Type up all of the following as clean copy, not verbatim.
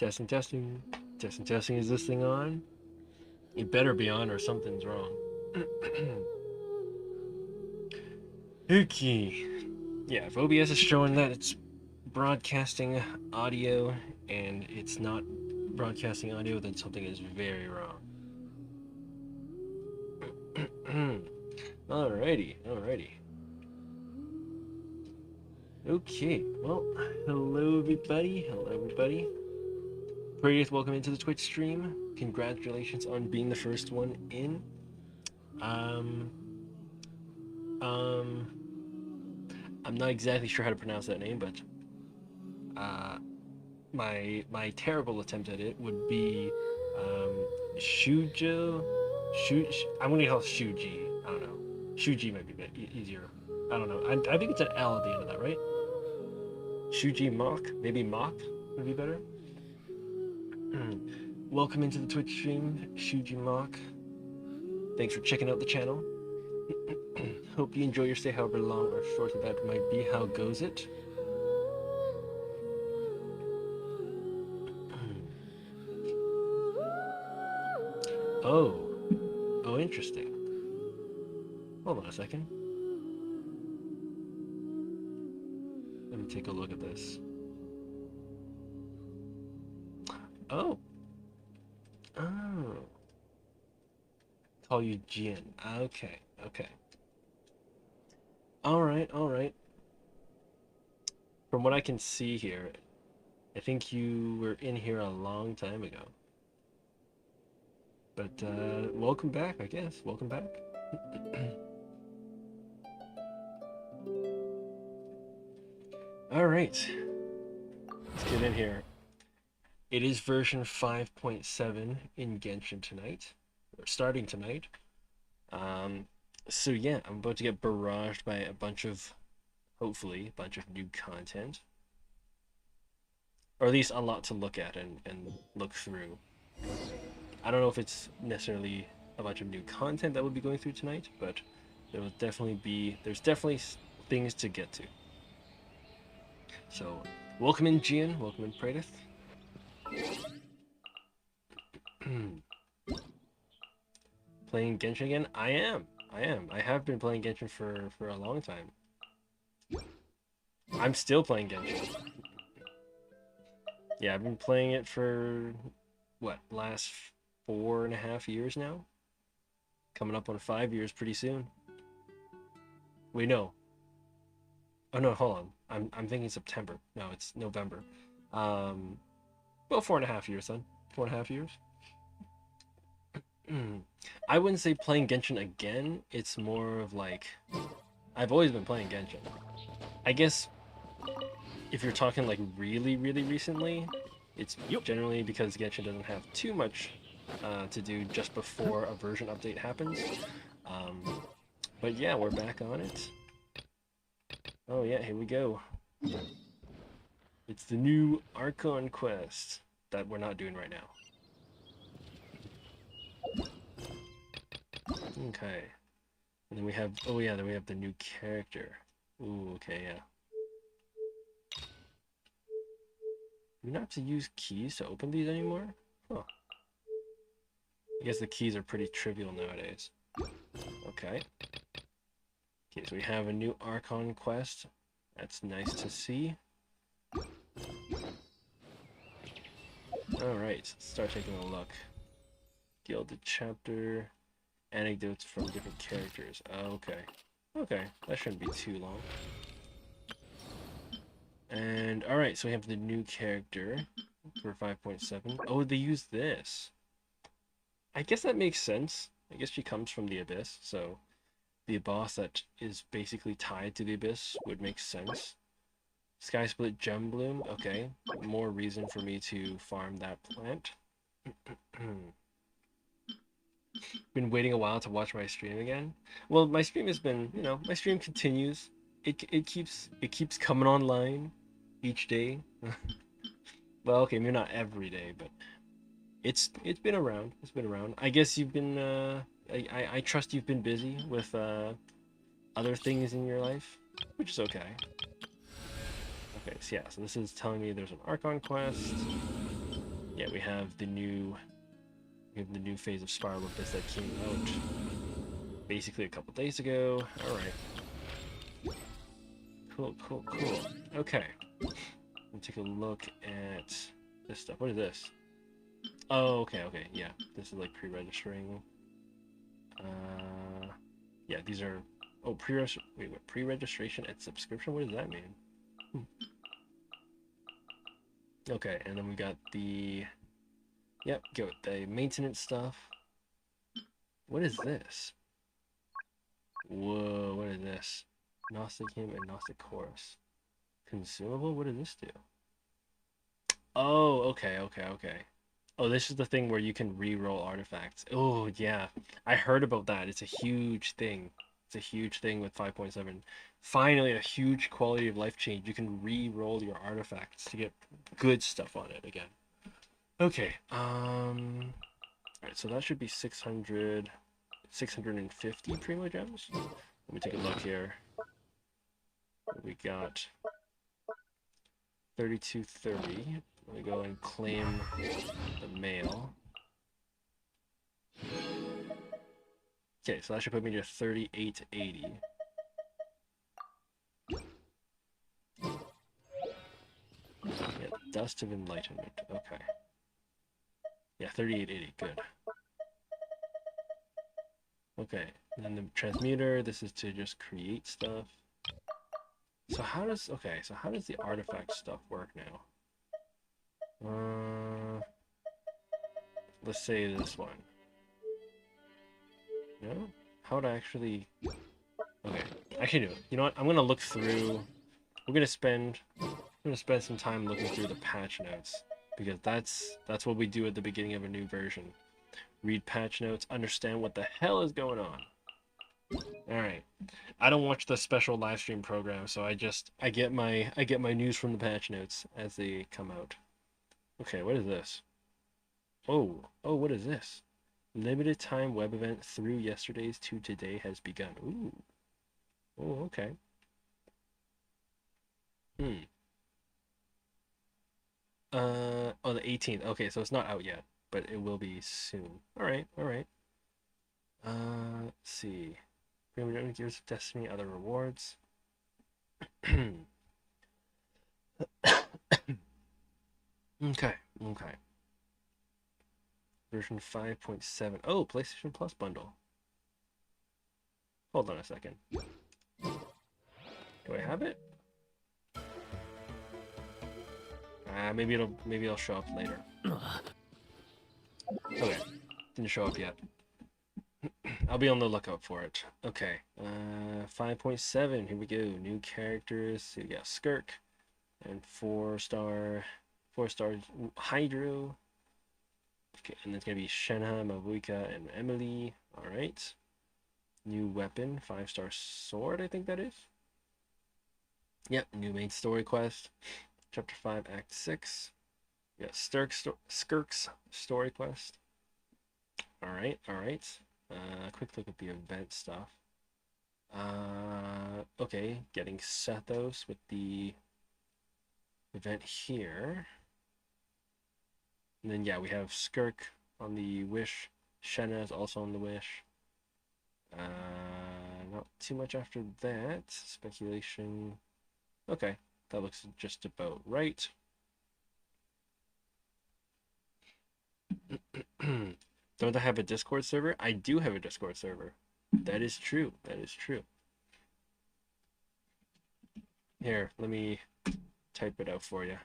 Testing, testing. Testing, testing. Is this thing on? It better be on or something's wrong. Okay. Yeah, if OBS is showing that it's broadcasting audio and it's not broadcasting audio, then something is very wrong. Alrighty, alrighty. Okay, well, hello everybody, Prettiest, welcome into the Twitch stream. Congratulations on being the first one in. Um, I'm not exactly sure how to pronounce that name, but my terrible attempt at it would be Shujo. I'm gonna call it Shuji. I don't know. Shuji might be a bit easier. I don't know. I think it's an L at the end of that, right? Shuji Mock, maybe Mock would be better. Welcome into the Twitch stream, Shuji Mock. Thanks for checking out the channel. Hope you enjoy your stay, however long or short that might be. How goes it? Oh, interesting. Hold on a second. Let me take a look at this. Oh. Call you Jin. Okay. Alright. From what I can see here, I think you were in here a long time ago. But, welcome back, I guess. Welcome back. Alright. Let's get in here. It is version 5.7 in Genshin tonight. Or starting tonight. So yeah, I'm about to get barraged by hopefully, a bunch of new content. Or at least a lot to look at and look through. I don't know if it's necessarily a bunch of new content that we'll be going through tonight, but there's definitely things to get to. So, welcome in Gian, welcome in Pradith. Playing Genshin again? I am. I have been playing Genshin for a long time. I'm still playing Genshin. Yeah, I've been playing it for, what, last 4.5 years now? Coming up on 5 years pretty soon. Wait, no. Oh no, hold on. I'm thinking September. No, it's November. Well, 4.5 years then. 4.5 years. I wouldn't say playing Genshin again. It's more of like, I've always been playing Genshin. I guess if you're talking like really recently, it's generally because Genshin doesn't have too much to do just before a version update happens. But yeah, we're back on it. Oh yeah, here we go. It's the new Archon quest that we're not doing right now. Okay. And then we have, oh yeah, then we have the new character. Ooh, okay, yeah. Do we not have to use keys to open these anymore? Huh. I guess the keys are pretty trivial nowadays. Okay. Okay, so we have a new Archon quest. That's nice to see. Alright, let's start taking a look. Gilded chapter. Anecdotes from different characters. Okay, that shouldn't be too long. And alright, so we have the new character for 5.7. Oh, they use this. I guess that makes sense. I guess she comes from the Abyss, so the boss that is basically tied to the Abyss would make sense. Sky Split Gem Bloom, okay. More reason for me to farm that plant. Been waiting a while to watch my stream again. Well, my stream has been, my stream continues. It keeps coming online each day. Well, okay, maybe not every day, but it's been around. It's been around. I guess you've been I trust you've been busy with other things in your life, which is okay. Okay, so yeah, so this is telling me there's an Archon quest. Yeah, we have the new phase of Spiral Abyss that came out basically a couple days ago. All right. Cool, cool, cool. Okay. Let's take a look at this stuff. What is this? Oh, okay, okay, yeah. This is like pre-registering. Yeah, these are. Oh, pre-registration and subscription. What does that mean? Okay, and then we got the. Yep, go with the maintenance stuff. What is this? Whoa, what is this? Gnostic hymn and Gnostic chorus. Consumable? What does this do? Oh, okay, okay, okay. Oh, this is the thing where you can re-roll artifacts. Oh, yeah. I heard about that. It's a huge thing. It's a huge thing with 5.7. Finally, a huge quality of life change. You can re-roll your artifacts to get good stuff on it again. Okay. All right, so that should be 650 Primo Gems. Let me take a look here. We got 3230. Let me go and claim the mail. Okay, so that should put me to 3880. Yeah, Dust of Enlightenment. Okay. Yeah, 3880. Good. Okay, and then the transmuter. This is to just create stuff. So how does the artifact stuff work now? Let's say this one. No? How would I actually? Okay, I can do it. You know what? I'm gonna look through. We're gonna spend. I'm gonna spend some time looking through the patch notes because that's what we do at the beginning of a new version. Read patch notes, understand what the hell is going on. All right. I don't watch the special live stream program, so I get my news from the patch notes as they come out. Okay, what is this? Oh, oh, what is this? Limited time web event through yesterday's to today has begun. Ooh. Oh, okay. Hmm. On the 18th. Okay, so it's not out yet, but it will be soon. All right, all right. Let's see. Premium Gears of Destiny, other rewards. Okay, okay. Version 5.7. Oh, PlayStation Plus bundle. Hold on a second. Do I have it? Maybe it'll show up later. Okay, didn't show up yet. I'll be on the lookout for it. Okay, 5.7. Here we go. New characters. So we got Skirk and four-star Hydro. Okay, and it's gonna be Shenha, Mavuika, and Emily. All right. New weapon, 5-star sword. I think that is. Yep. New main story quest. Chapter 5, Act 6. Yeah, Skirk's story quest. Alright, alright. Quick look at the event stuff. Okay, getting Sethos with the event here. And then, yeah, we have Skirk on the Wish. Shenna is also on the Wish. Not too much after that. Speculation. Okay, that looks just about right. Don't I have a Discord server? I do have a Discord server. That is true. That is true. Here, let me type it out for you.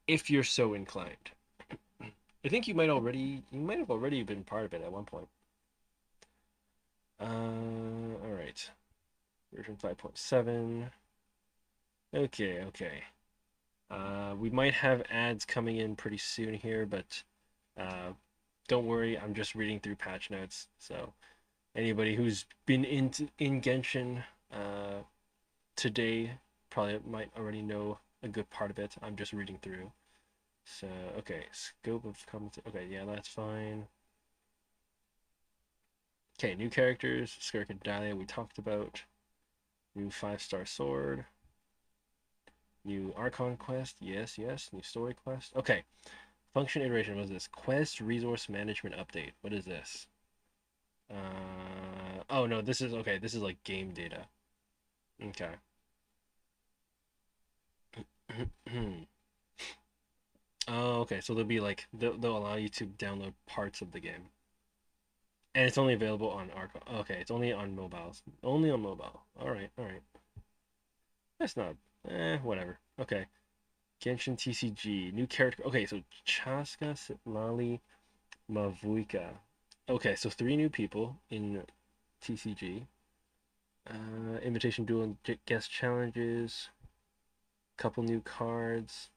If you're so inclined. I think you might have already been part of it at one point. All right. Version 5.7. Okay, okay. We might have ads coming in pretty soon here, but don't worry, I'm just reading through patch notes. So anybody who's been in Genshin today probably might already know a good part of it. I'm just reading through. So okay, scope of comment. Okay, yeah, that's fine. Okay, new characters. Skirk and Dahlia we talked about. New 5-star sword. New Archon quest. Yes, yes. New story quest. Okay. Function iteration. What is this? Quest resource management update. What is this? Oh no, this is okay. This is like game data. Okay. Oh, okay. So they'll be like they'll allow you to download parts of the game, and it's only available on Archon. Okay, it's only on mobiles. Only on mobile. All right, all right. That's not. Whatever. Okay. Genshin TCG new character. Okay, so Chaska Sitlali Mavuika. Okay, so three new people in TCG. Invitation duel and guest challenges. Couple new cards.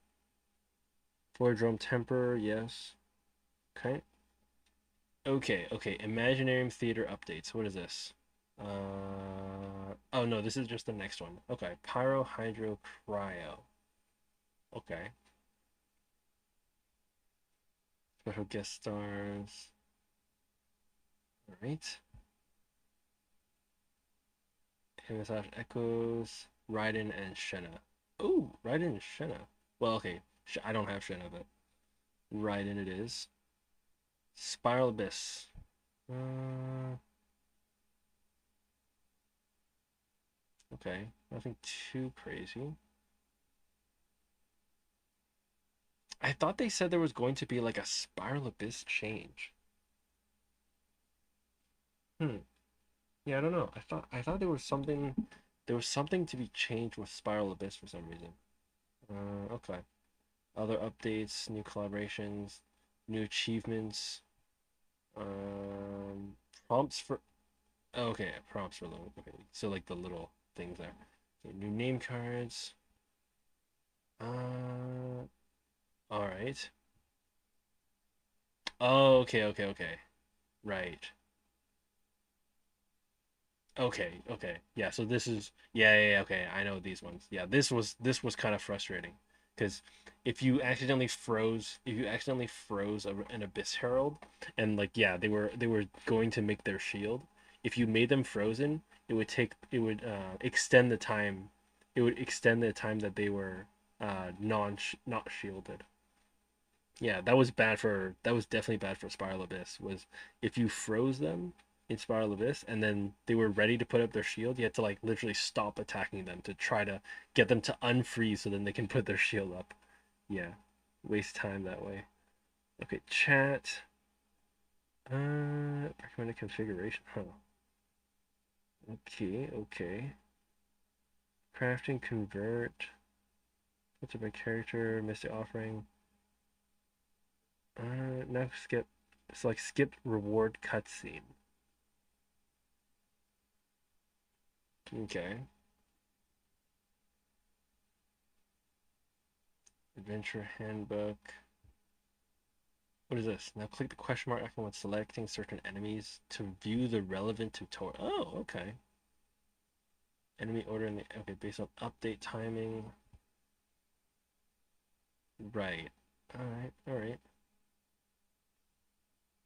Drum Temper, yes. Okay. Okay, okay. Imaginarium Theater updates. What is this? Oh no, this is just the next one. Okay. Pyro Hydro Cryo. Okay. Special guest stars. Alright. Massage Echoes, Raiden and Shenna. Oh, Raiden and Shenna. Well, okay. I don't have Shenna, but Raiden it is. Spiral Abyss. Okay. Nothing too crazy. I thought they said there was going to be like a Spiral Abyss change. Hmm. Yeah, I don't know. I thought there was something to be changed with Spiral Abyss for some reason. Okay. Other updates, new collaborations, new achievements, um, prompts for. Oh, okay, prompts for little. Okay, so like the little things there. Okay, new name cards. All right. Oh, okay, okay, okay. Right. Okay, okay. Yeah, so this is yeah, okay. I know these ones. Yeah, this was kind of frustrating because if you accidentally froze an Abyss Herald and like yeah, they were going to make their shield. If you made them frozen, it would extend the time. It would extend the time that they were not shielded. Yeah, that was definitely bad for Spiral Abyss. Was if you froze them in Spiral Abyss and then they were ready to put up their shield, you had to like literally stop attacking them to try to get them to unfreeze so then they can put their shield up. Yeah, waste time that way. Okay, chat. Recommended configuration. Huh. Okay, okay. Crafting, convert. What's my character? Mystic offering. Now skip. Select skip reward cutscene. Okay. Adventure handbook. What is this? Now click the question mark icon when selecting certain enemies to view the relevant tutorial. Oh, okay. Enemy order in the okay based on update timing. Right. All right. All right.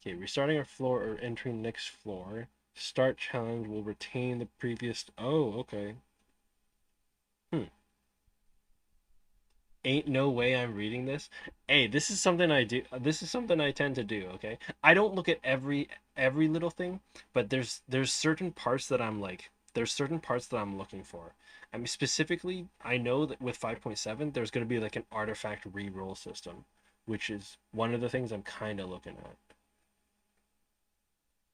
Okay, restarting a floor or entering next floor. Start challenge will retain the previous. Oh, okay. Hmm. Ain't no way I'm reading this. Hey, this is something I do. This is something I tend to do, okay? I don't look at every little thing, but there's certain parts that I'm like there's certain parts that I'm looking for. I mean specifically, I know that with 5.7 there's going to be like an artifact re-roll system, which is one of the things I'm kind of looking at.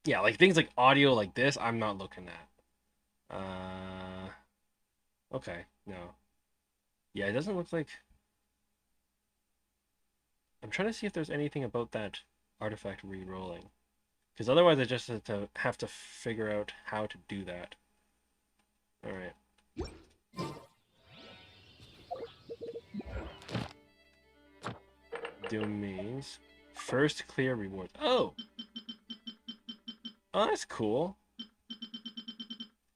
Yeah, like things like audio like this, I'm not looking at. Okay, no. Yeah, it doesn't look like I'm trying to see if there's anything about that artifact re-rolling. Because otherwise I just have to figure out how to do that. Alright. Domains. First clear rewards. Oh! Oh, that's cool.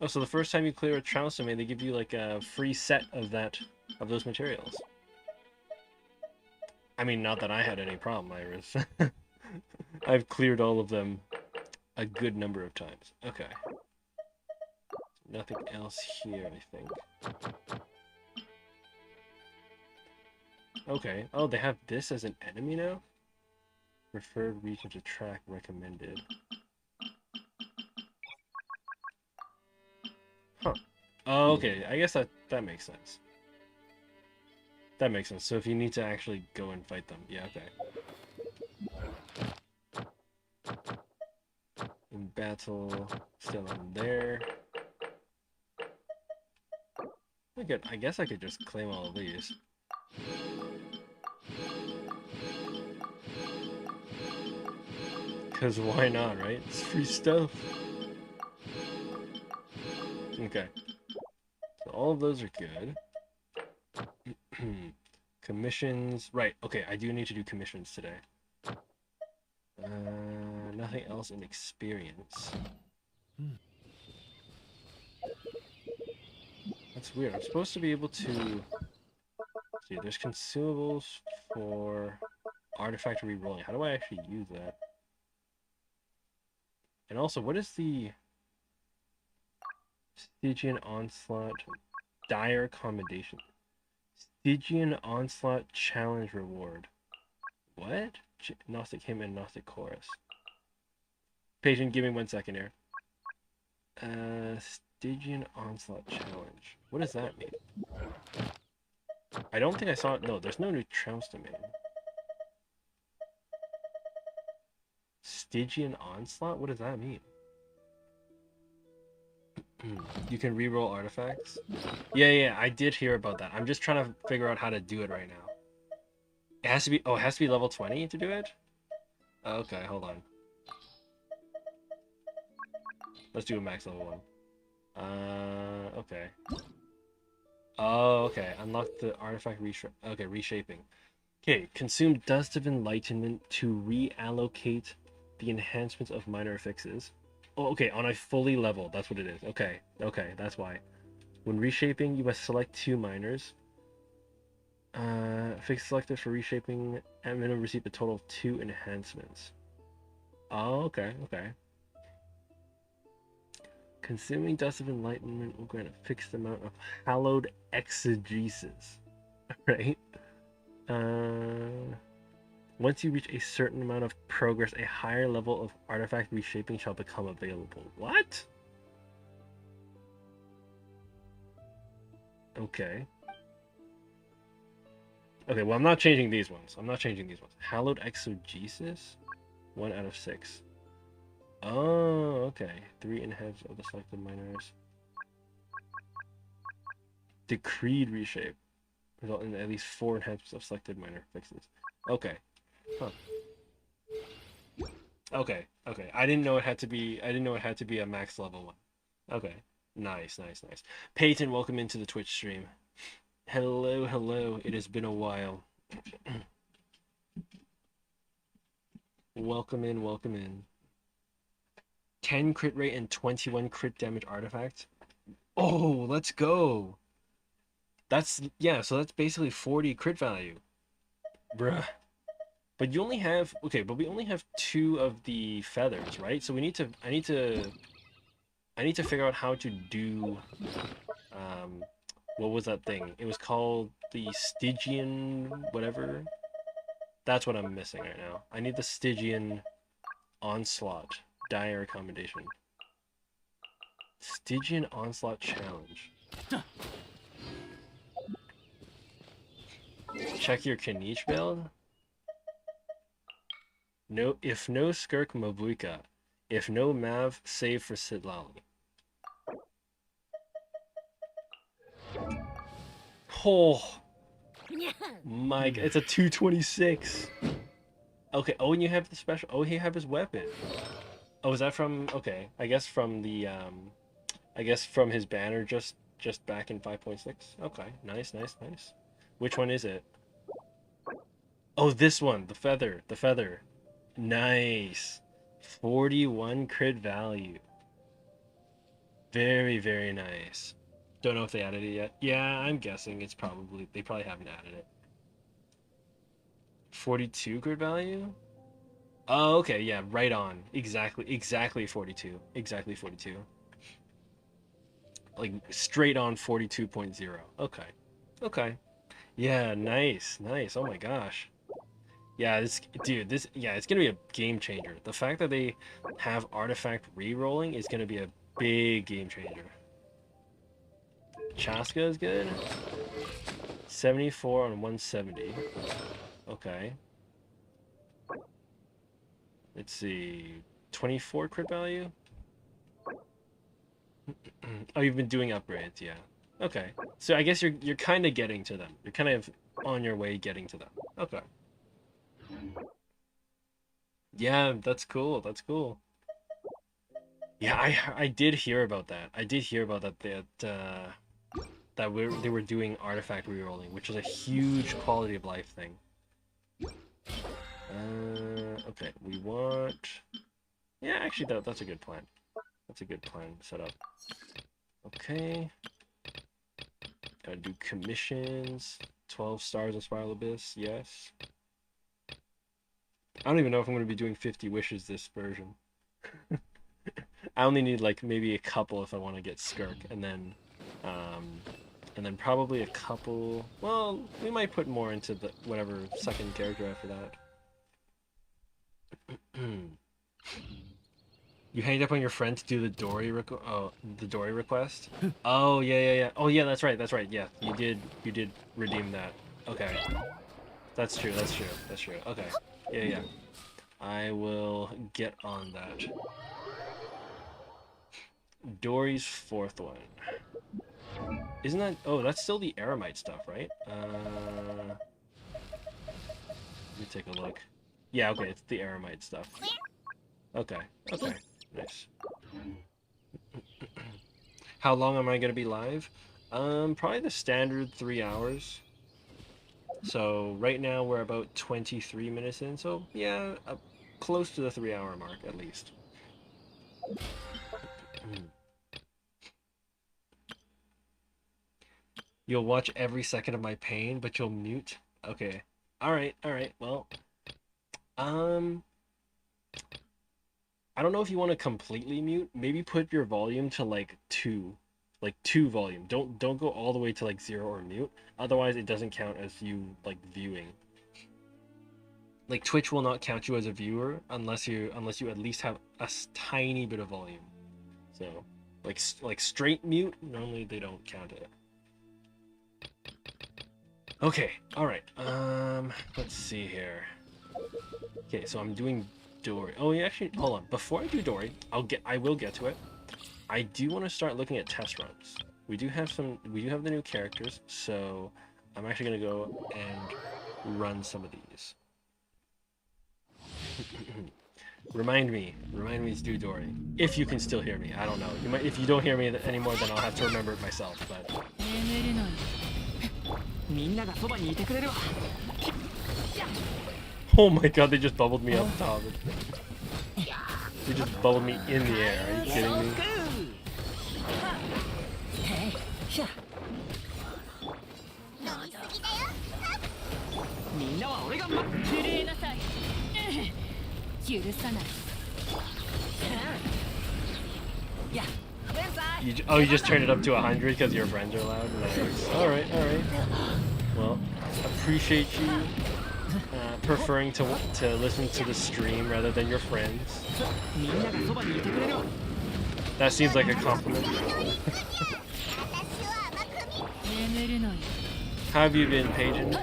Oh, so the first time you clear a Trounce domain, they give you like a free set of those materials. I mean, not that I had any problem, Iris. I've cleared all of them a good number of times. Okay. Nothing else here, I think. Okay. Oh, they have this as an enemy now? Preferred region to track recommended. Huh. Oh, okay. I guess that makes sense. That makes sense. So if you need to actually go and fight them. Yeah, okay. In battle, still in there. I guess I could just claim all of these. Because why not, right? It's free stuff. Okay. So all of those are good. Commissions. Right, okay, I do need to do commissions today. Nothing else in experience. That's weird. I'm supposed to be able to... See, there's consumables for artifact re-rolling. How do I actually use that? And also, what is the Stygian Onslaught Dire Accommodation? Stygian Onslaught Challenge Reward. What? Gnostic Hymn and Gnostic Chorus. Patient, give me 1 second here. Stygian Onslaught Challenge. What does that mean? I don't think I saw it. No, there's no new Trounce domain. Stygian Onslaught? What does that mean? You can reroll artifacts? Yeah, I did hear about that. I'm just trying to figure out how to do it right now. It has to be... Oh, it has to be level 20 to do it? Okay, hold on. Let's do a max level 1. Okay. Oh, okay. Unlock the artifact reshaping. Okay, consume Dust of Enlightenment to reallocate the enhancements of minor fixes. Oh, okay, on a fully level. That's what it is. Okay, that's why. When reshaping, you must select 2 minors. Fix selected for reshaping and minimum receive a total of 2 enhancements. Oh, okay. Consuming Dust of Enlightenment will grant a fixed amount of hallowed exegesis. Right? Once you reach a certain amount of progress, a higher level of artifact reshaping shall become available. What? Okay. Okay, well, I'm not changing these ones. Hallowed exegesis? 1 out of 6. Oh, okay. 3 enhance of the selected minors. Decreed reshape. Result in at least 4 enhancements of selected minor fixes. Okay. Huh. Okay. I didn't know it had to be a max level 1. Okay. Nice. Peyton, welcome into the Twitch stream. Hello. It has been a while. Welcome in. 10 crit rate and 21 crit damage artifact. Oh, let's go. So that's basically 40 crit value. Bruh. But we only have 2 of the feathers, right? So I need to figure out how to do what was that thing? It was called the Stygian whatever. That's what I'm missing right now. I need the Stygian Onslaught Dire Accommodation. Stygian Onslaught Challenge. Check your Kniech build. No, if no Skirk Mavuika. If no Mav, save for Sitlali. Oh, Mike, it's a 226. Okay. Oh, and you have the special. Oh, you have his weapon. Oh, is that from? Okay, I guess from the from his banner just back in 5.6. Okay, nice. Which one is it? Oh, this one, the feather. Nice. 41 crit value. Very nice. Don't know if they added it yet. Yeah, I'm guessing they probably haven't added it. 42 crit value? Oh, okay, yeah, right on. Exactly 42. Exactly 42. Like straight on 42.0. Okay. Yeah, nice, nice. Oh my gosh. Yeah, it's gonna be a game changer. The fact that they have artifact re-rolling is gonna be a big game changer. Chaska is good. 74 on 170. Okay. Let's see. 24 crit value? Oh, you've been doing upgrades, yeah. Okay. So I guess you're kind of getting to them. You're kind of on your way getting to them. Okay. Yeah, that's cool. That's cool. Yeah, I did hear about that. I did hear about that they were doing artifact rerolling, which is a huge quality of life thing. Okay, we want. Yeah, actually, that's a good plan. That's a good plan set up. Okay. Gotta do commissions. 12 stars of Spiral Abyss, yes. I don't even know if I'm gonna be doing 50 wishes this version. I only need like maybe a couple if I want to get Skirk, and then probably a couple. Well, we might put more into the whatever second character after that. You hanged up on your friend to do the Dory request. Oh yeah. Oh yeah, that's right. Yeah, you did redeem that. Okay, that's true. Okay, yeah. I will get on that. Dory's fourth one. Isn't that... Oh, that's still the Aramite stuff, right? Let me take a look. Yeah, okay, it's the Aramite stuff. Okay, nice. How long am I going to be live? Probably the standard 3 hours. So right now we're about 23 minutes in, so yeah, close to the 3-hour mark at least. You'll watch every second of my pain, but you'll mute? Okay. Alright, well. I don't know if you want to completely mute. Maybe put your volume to like 2. Like 2 volume. Don't go all the way to like 0 or mute. Otherwise it doesn't count as you like viewing. Like Twitch will not count you as a viewer unless you at least have a tiny bit of volume. So like straight mute, normally they don't count it. Okay, alright. Let's see here. Okay, so I'm doing Dory. Oh, yeah, actually, hold on. Before I do Dory, I will get to it. I do want to start looking at test runs. We do have the new characters, so I'm actually gonna go and run some of these. Remind me to do Dory. If you can still hear me. I don't know. If you don't hear me anymore, then I'll have to remember it myself, but... Oh my god, they just bubbled me up top. They just bubbled me in the air. Are you kidding me? You just turned it up to 100 because your friends are loud? Nice. Alright. Well, appreciate you preferring to listen to the stream rather than your friends. That seems like a compliment. How have you been, Paige?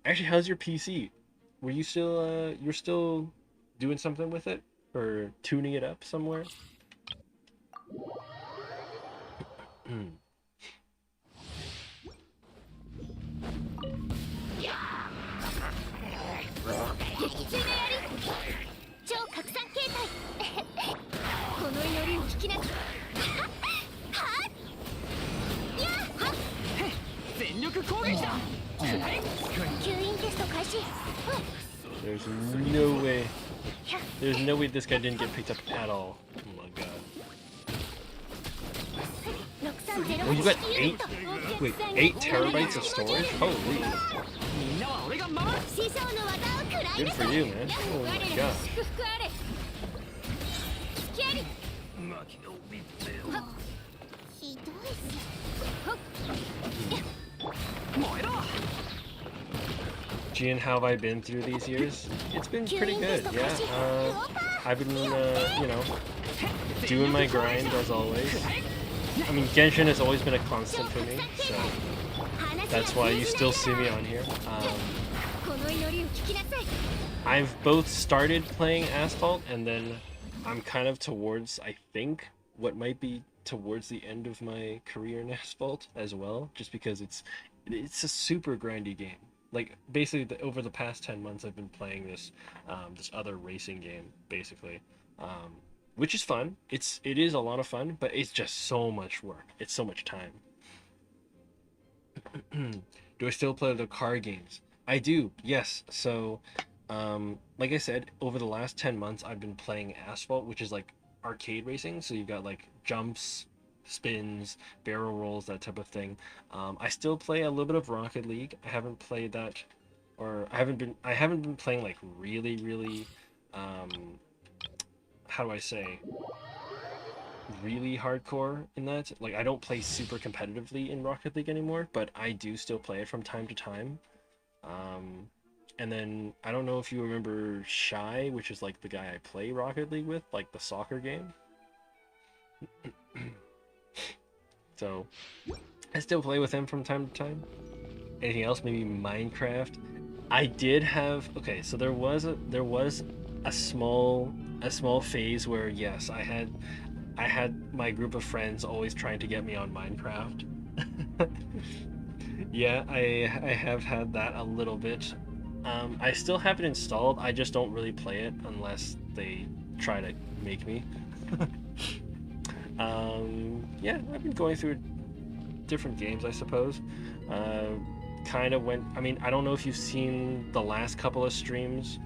Actually, how's your PC? Were you still you're still doing something with it? Or tuning it up somewhere? There's no way this guy didn't get picked up at all. Oh my god. Oh, you got 8 terabytes of storage? Holy. Good for you, man. Oh my god. Gian, how have I been through these years? It's been pretty good, yeah. I've been, you know, doing my grind as always. I mean, Genshin has always been a constant for me, so that's why you still see me on here. I've both started playing Asphalt, and then I'm kind of towards, I think, what might be towards the end of my career in Asphalt as well, just because it's a super grindy game. Like, basically, over the past 10 months, I've been playing this this other racing game, basically, which is fun. It is a lot of fun, but it's just so much work. It's so much time. Do I still play the car games? I do, yes. So, like I said, over the last 10 months, I've been playing Asphalt, which is like arcade racing. So you've got like jumps, spins, barrel rolls, that type of thing. I still play a little bit of Rocket League. I haven't played that, or I haven't been playing like really, how do I say, really hardcore in that. Like, I don't play super competitively in Rocket League anymore, but I do still play it from time to time. And then I don't know if you remember Shy, which is like the guy I play Rocket League with, like the soccer game. So I still play with him from time to time. Anything else? Maybe Minecraft. I did have, okay, so there was a small phase where, yes, I had my group of friends always trying to get me on Minecraft. Yeah, I have had that a little bit. I still have it installed. I just don't really play it unless they try to make me. Yeah, I've been going through different games, I suppose. Kind of went. I mean, I don't know if you've seen the last couple of streams.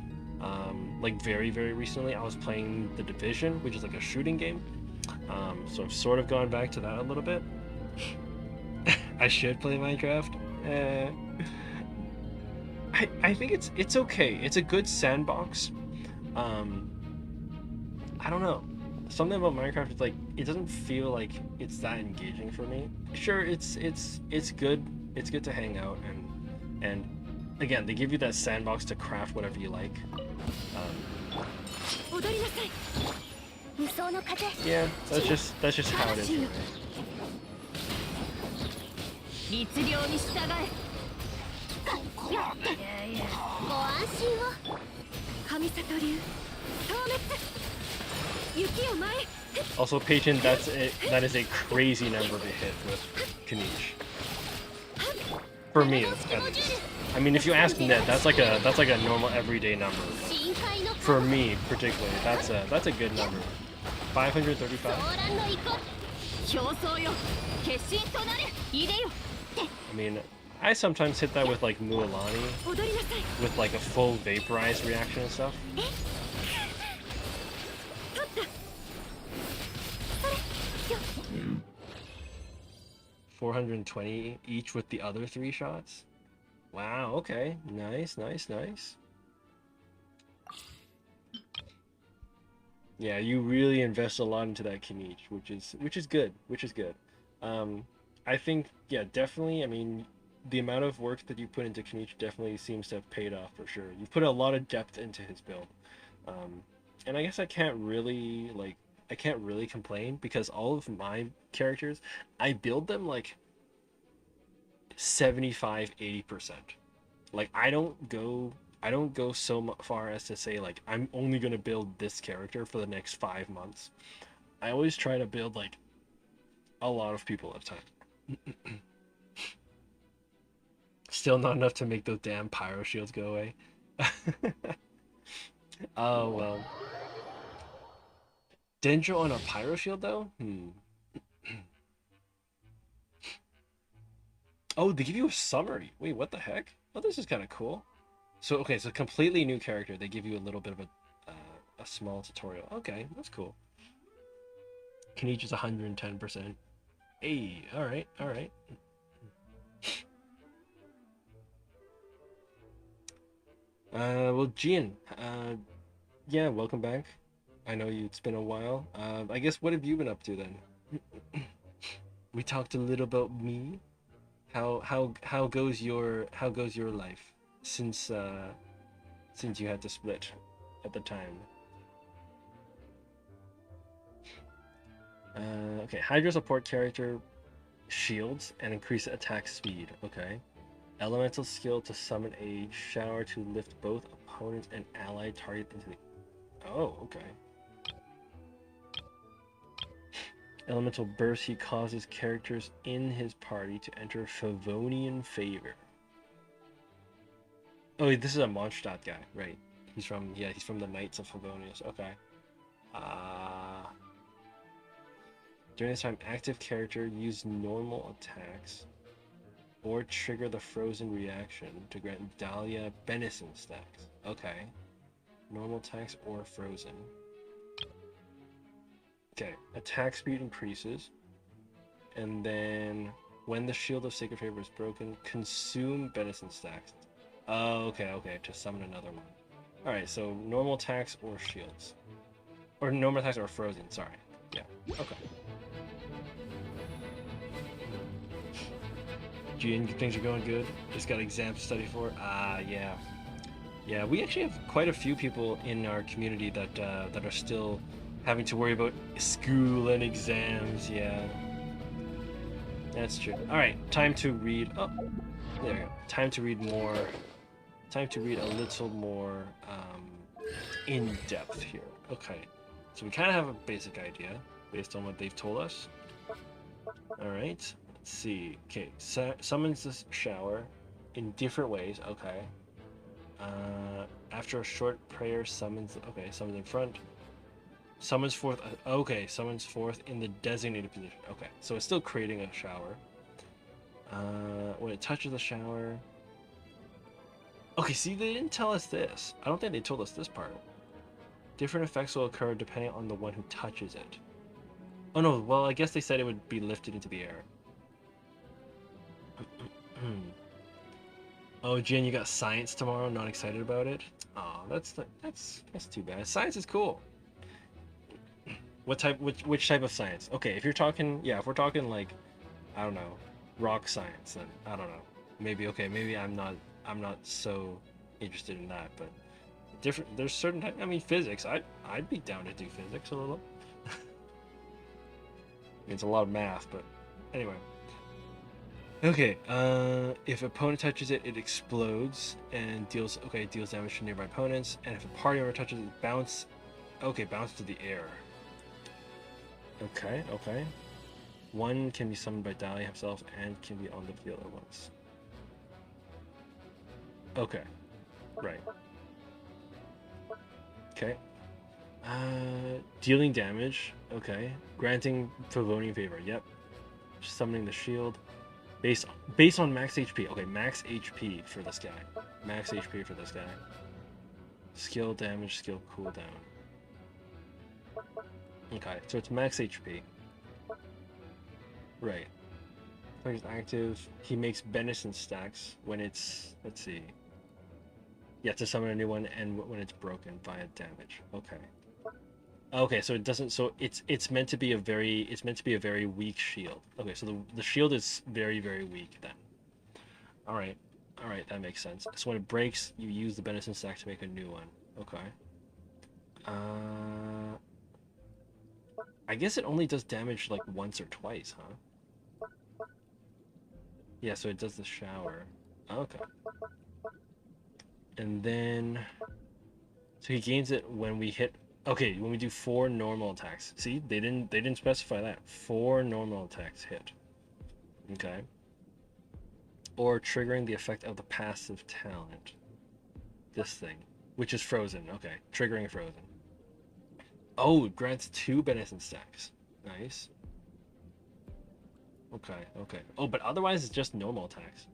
Like very recently, I was playing The Division, which is like a shooting game. So I've sort of gone back to that a little bit. I should play Minecraft. I think it's okay. It's a good sandbox. I don't know. Something about Minecraft is like, it doesn't feel like it's that engaging for me. Sure, it's good. It's good to hang out, and again, they give you that sandbox to craft whatever you like. Yeah, that's just how it is for me. Also, Patient, that is a crazy number to hit with Kanish. For me, at least. I mean, if you ask Ned, that's like a normal everyday number. For me, particularly, that's a good number. 535. I mean, I sometimes hit that with like Mualani, with like a full vaporized reaction and stuff. 420 each with the other 3 shots. Wow, okay. Nice. Yeah, you really invest a lot into that Kanish, which is good. I think, yeah, definitely, I mean, the amount of work that you put into Kanish definitely seems to have paid off for sure. You've put a lot of depth into his build. And I guess I can't really complain, because all of my characters, I build them like 75-80%. Like, I don't go so far as to say like I'm only going to build this character for the next 5 months. I always try to build like a lot of people at a time. Still not enough to make those damn pyro shields go away. Oh well. Dendro on a pyro shield though? Oh, they give you a summary. Wait, what the heck? Oh, this is kind of cool. So, okay, so completely new character. They give you a little bit of a small tutorial. Okay, that's cool. Kanichi is 110%. Hey, all right. Well, Gian, yeah, welcome back. I know it's been a while. I guess, what have you been up to then? We talked a little about me. How goes your life since you had to split at the time? Okay, Hydra support character shields and increase attack speed. Okay. Elemental skill to summon a shower to lift both opponents and allied target into the. Oh, okay. Elemental burst. He causes characters in his party to enter Favonian favor. Oh, this is a Mondstadt guy, right? He's from the Knights of Favonius. Okay. During this time, active character use normal attacks or trigger the frozen reaction to grant Dahlia Benison stacks. Okay. Normal attacks or frozen. Okay. Attack speed increases. And then when the Shield of Sacred Favor is broken, consume Benison stacks. Oh, okay. To summon another one. Alright, so normal attacks or shields. Or normal attacks or frozen, sorry. Yeah. Okay. Gene, things are going good. Just got exams to study for. Yeah. Yeah, we actually have quite a few people in our community that are still having to worry about school and exams. Yeah, that's true. All right, time to read. Oh, there we go. Time to read more. Time to read a little more in depth here. Okay, so we kind of have a basic idea based on what they've told us. All right. Let's see. Okay, summons this shower in different ways. Okay. After a short prayer, summons. Okay, summons in front. Summons forth. Okay, summons forth in the designated position. Okay, so it's still creating a shower. When it touches the shower. Okay, see, they didn't tell us this. I don't think they told us this part. Different effects will occur depending on the one who touches it. Oh no, well, I guess they said it would be lifted into the air. Oh, Jen, you got science tomorrow. Not excited about it. Oh, that's too bad. Science is cool. What type? Which type of science? Okay, if you're talking, yeah, if we're talking like, I don't know, rock science, then I don't know. Maybe okay, maybe I'm not so interested in that. But different. There's certain. I mean, physics. I'd be down to do physics a little. It's a lot of math, but anyway. Okay, if opponent touches it, it explodes and deals damage to nearby opponents. And if a party member touches it, bounce to the air. Okay. One can be summoned by Dahlia himself and can be on the field at once. Okay, right. Okay. Dealing damage. Okay. Granting Favonian favor. Yep. Summoning the shield. Based on max HP. Okay, max HP for this guy. Max HP for this guy. Skill damage, skill cooldown. Okay, so it's max HP. Right. When he's active, he makes Benison stacks when it's, let's see. Yeah, to summon a new one and when it's broken via damage. Okay. Okay, so it doesn't. So it's meant to be a very weak shield. Okay, so the shield is very weak then. All right, that makes sense. So when it breaks, you use the Benison stack to make a new one. Okay. I guess it only does damage like once or twice, huh? Yeah, so it does the shower. Okay. And then, so he gains it when we hit. Okay, when we do 4 normal attacks. See, they didn't specify that. 4 normal attacks hit. Okay. Or triggering the effect of the passive talent. This thing, which is frozen. Okay, triggering frozen. Oh, it grants 2 Benison stacks. Nice. Okay. Oh, but otherwise it's just normal attacks,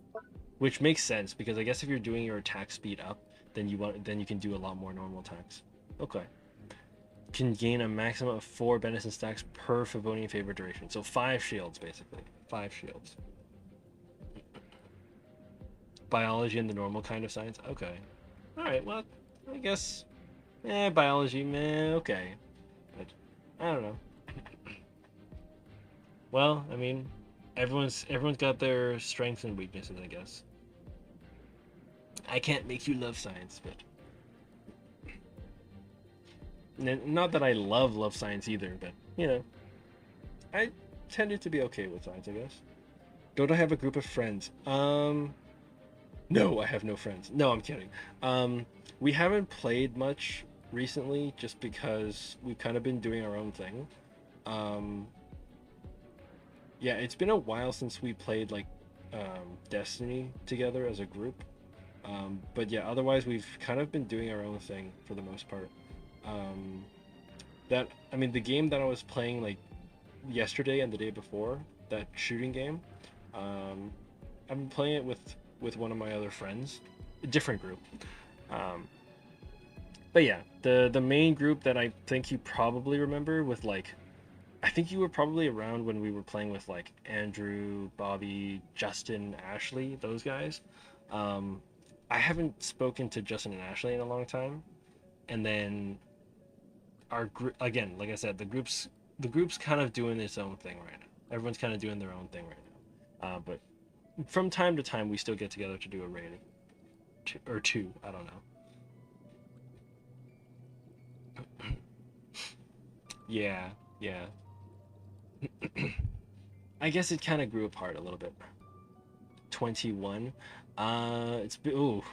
which makes sense because I guess if you're doing your attack speed up, then you can do a lot more normal attacks. Okay. Can gain a maximum of 4 Benison stacks per Favonian favor duration. So 5 shields, basically. 5 shields. Biology and the normal kind of science? Okay. Alright, well, I guess... biology, man, okay. But, I don't know. Well, I mean, everyone's got their strengths and weaknesses, I guess. I can't make you love science, but not that I love science either, but you know, I tended to be okay with science, I guess. Don't I have a group of friends? No, I have no friends. No, I'm kidding. We haven't played much recently just because we've kind of been doing our own thing. Yeah, it's been a while since we played like Destiny together as a group. But yeah, otherwise we've kind of been doing our own thing for the most part. The game that I was playing like yesterday and the day before, that shooting game, I've been playing it with one of my other friends, a different group. But yeah, the main group that I think you probably remember with like, I think you were probably around when we were playing with like Andrew, Bobby, Justin, Ashley, those guys. I haven't spoken to Justin and Ashley in a long time, and then our group again, like I said, the group's kind of doing its own thing right now. Everyone's kind of doing their own thing right now. But from time to time, we still get together to do a raid, or two. I don't know. Yeah. I guess it kind of grew apart a little bit. 21.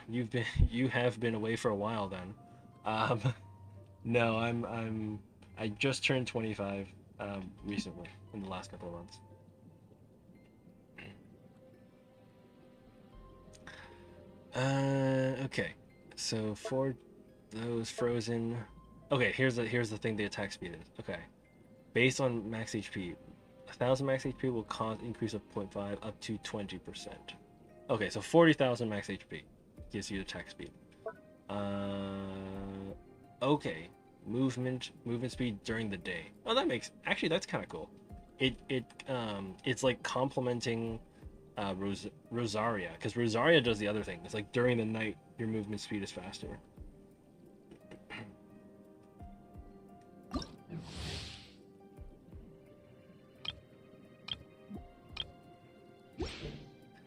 You have been away for a while then. No, I just turned 25 recently in the last couple of months. Okay. So for those frozen, okay, here's the thing the attack speed is. Okay. Based on max HP, 1,000 max HP will cause increase of 0.5 up to 20%. Okay, so 40,000 max HP gives you attack speed. Okay, movement speed during the day. Oh, that's kind of cool. It's like complementing Rosaria, because Rosaria does the other thing. It's like during the night your movement speed is faster.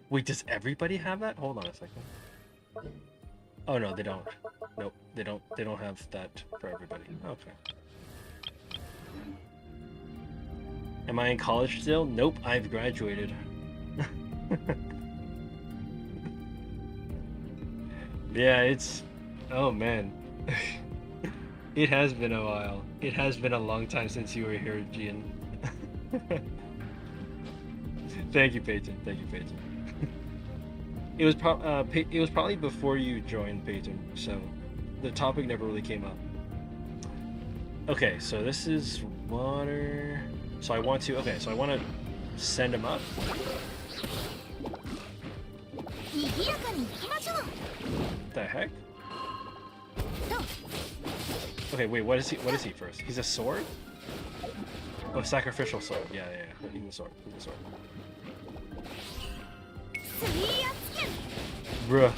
Wait, does everybody have that? Hold on a second. Oh no, they don't. Nope, they don't have that for everybody. Okay. Am I in college still? Nope, I've graduated. Yeah, oh man. It has been a while. It has been a long time since you were here, Gian. Thank you, Peyton. It was probably before you joined, Peyton, so the topic never really came up. Okay, so this is water. So I want to send him up. The heck? Okay, wait, what is he first? He's a sword? Oh, sacrificial sword. Yeah, he's a sword. Bruh.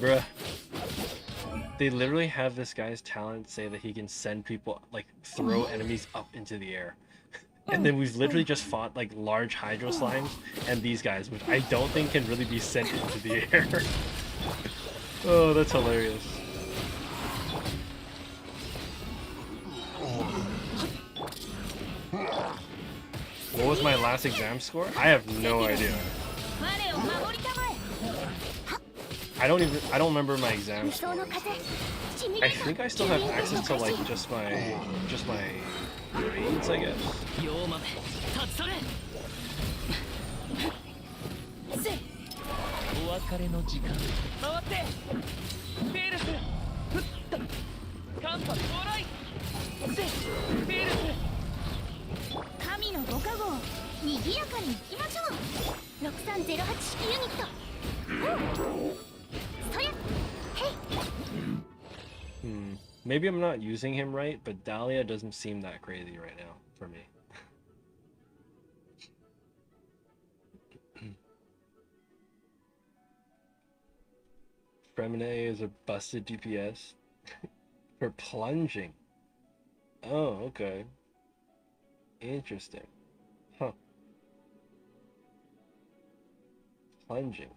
Bruh. They literally have this guy's talent say that he can send people, like, throw enemies up into the air. And then we've literally just fought, like, large hydro slimes and these guys, which I don't think can really be sent into the air. Oh, that's hilarious. What was my last exam score? I have no idea. I don't remember my exam scores. I think I still have access to like just my grades, I guess. Maybe I'm not using him right, but Dahlia doesn't seem that crazy right now for me. Fremine is a busted DPS for plunging. Oh, okay. Interesting. Huh. Plunging.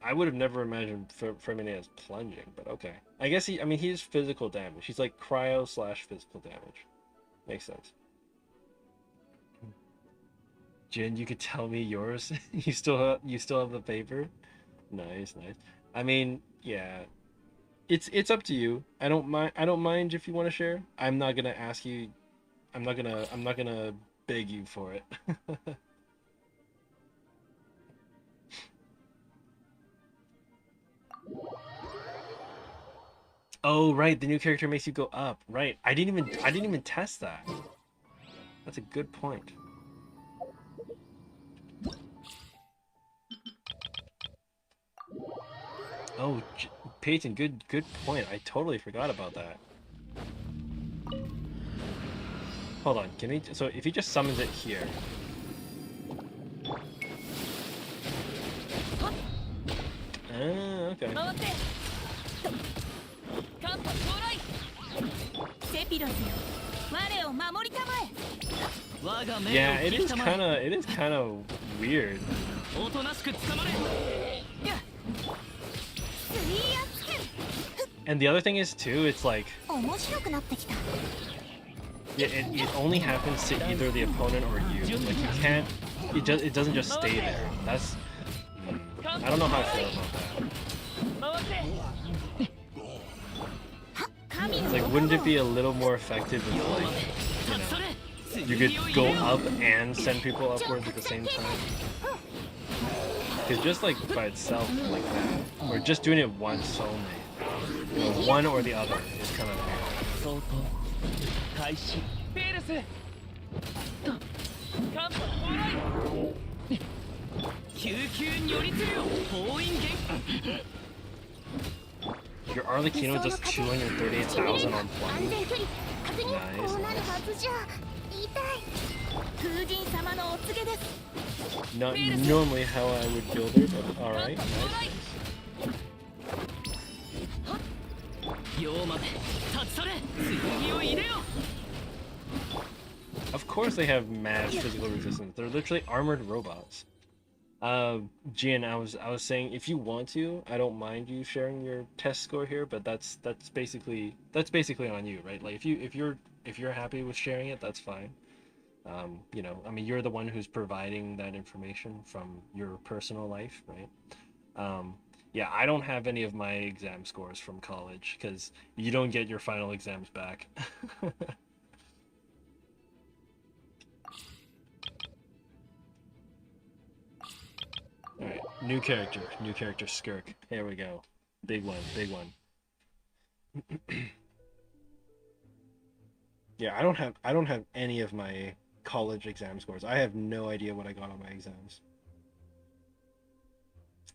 I would have never imagined Fremine as plunging, but okay. I guess I mean, he's physical damage. He's like cryo slash physical damage. Makes sense. Jin, you could tell me yours. You still have the paper? Nice, nice. I mean, yeah. It's up to you. I don't mind if you want to share. I'm not gonna ask you. I'm not gonna beg you for it. Oh, right, the new character makes you go up. Right. I didn't even test that. That's a good point. Oh, Peyton, good point. I totally forgot about that. Hold on, can he? So if he just summons it here. Ah, okay. Yeah, it is kind of weird. And the other thing is too, it's like yeah, it only happens to either the opponent or you. Like you can't. It doesn't just stay there. That's. I don't know how I feel about that. It's like, wouldn't it be a little more effective if, like, you could go up and send people upwards at the same time? Because just like by itself, like that, or just doing it once only, you know, one or the other is kind of weird. Your Arlecchino does 238,000 on plunge. Nice, nice. Not normally how I would build her, but alright, nice. Of course they have mad physical resistance. They're literally armored robots. Gian, I was saying if you want to, I don't mind you sharing your test score here, but that's basically on you, right? Like if you're happy with sharing it, that's fine. You know, I mean, you're the one who's providing that information from your personal life, right? Yeah, I don't have any of my exam scores from college because you don't get your final exams back. Alright, new character Skirk. Here we go. Big one, big one. Yeah, I don't have any of my college exam scores. I have no idea what I got on my exams.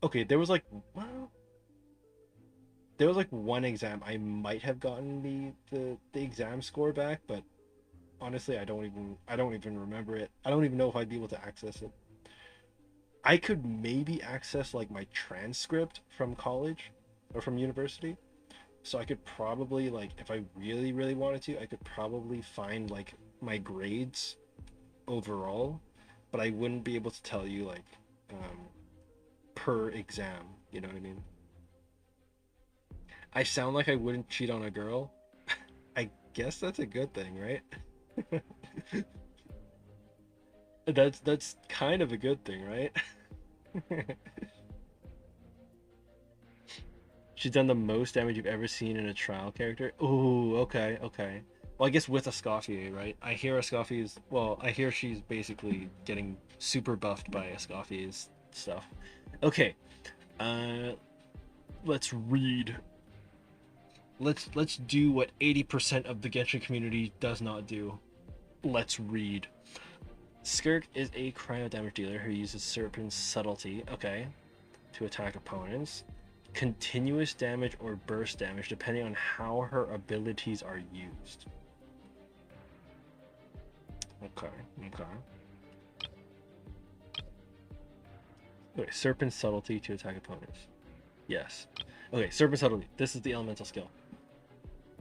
Okay, there was like, well, there was like one exam I might have gotten the exam score back, but honestly, I don't even remember it. I don't even know if I'd be able to access it. I could maybe access like my transcript from college or from university. So I could probably, like, if I really wanted to, I could probably find like my grades overall, but I wouldn't be able to tell you like um, per exam. You know what I mean? I sound like I wouldn't cheat on a girl. I guess that's a good thing, right? That's kind of a good thing, right? She's done the most damage you've ever seen in a trial character. Ooh, okay, okay. Well, I guess with Escoffier, right? I hear Escoffier's. Well, I hear she's basically getting super buffed by Escoffier's stuff. Okay, uh, let's read. Let's do what 80% of the Genshin community does not do. Let's read. Skirk is a cryo damage dealer who uses Serpent's subtlety, okay, to attack opponents. continuous damage or burst damage depending on how her abilities are used. Okay. Okay, Serpent Subtlety to attack opponents. Yes. Okay, Serpent Subtlety. This is the elemental skill.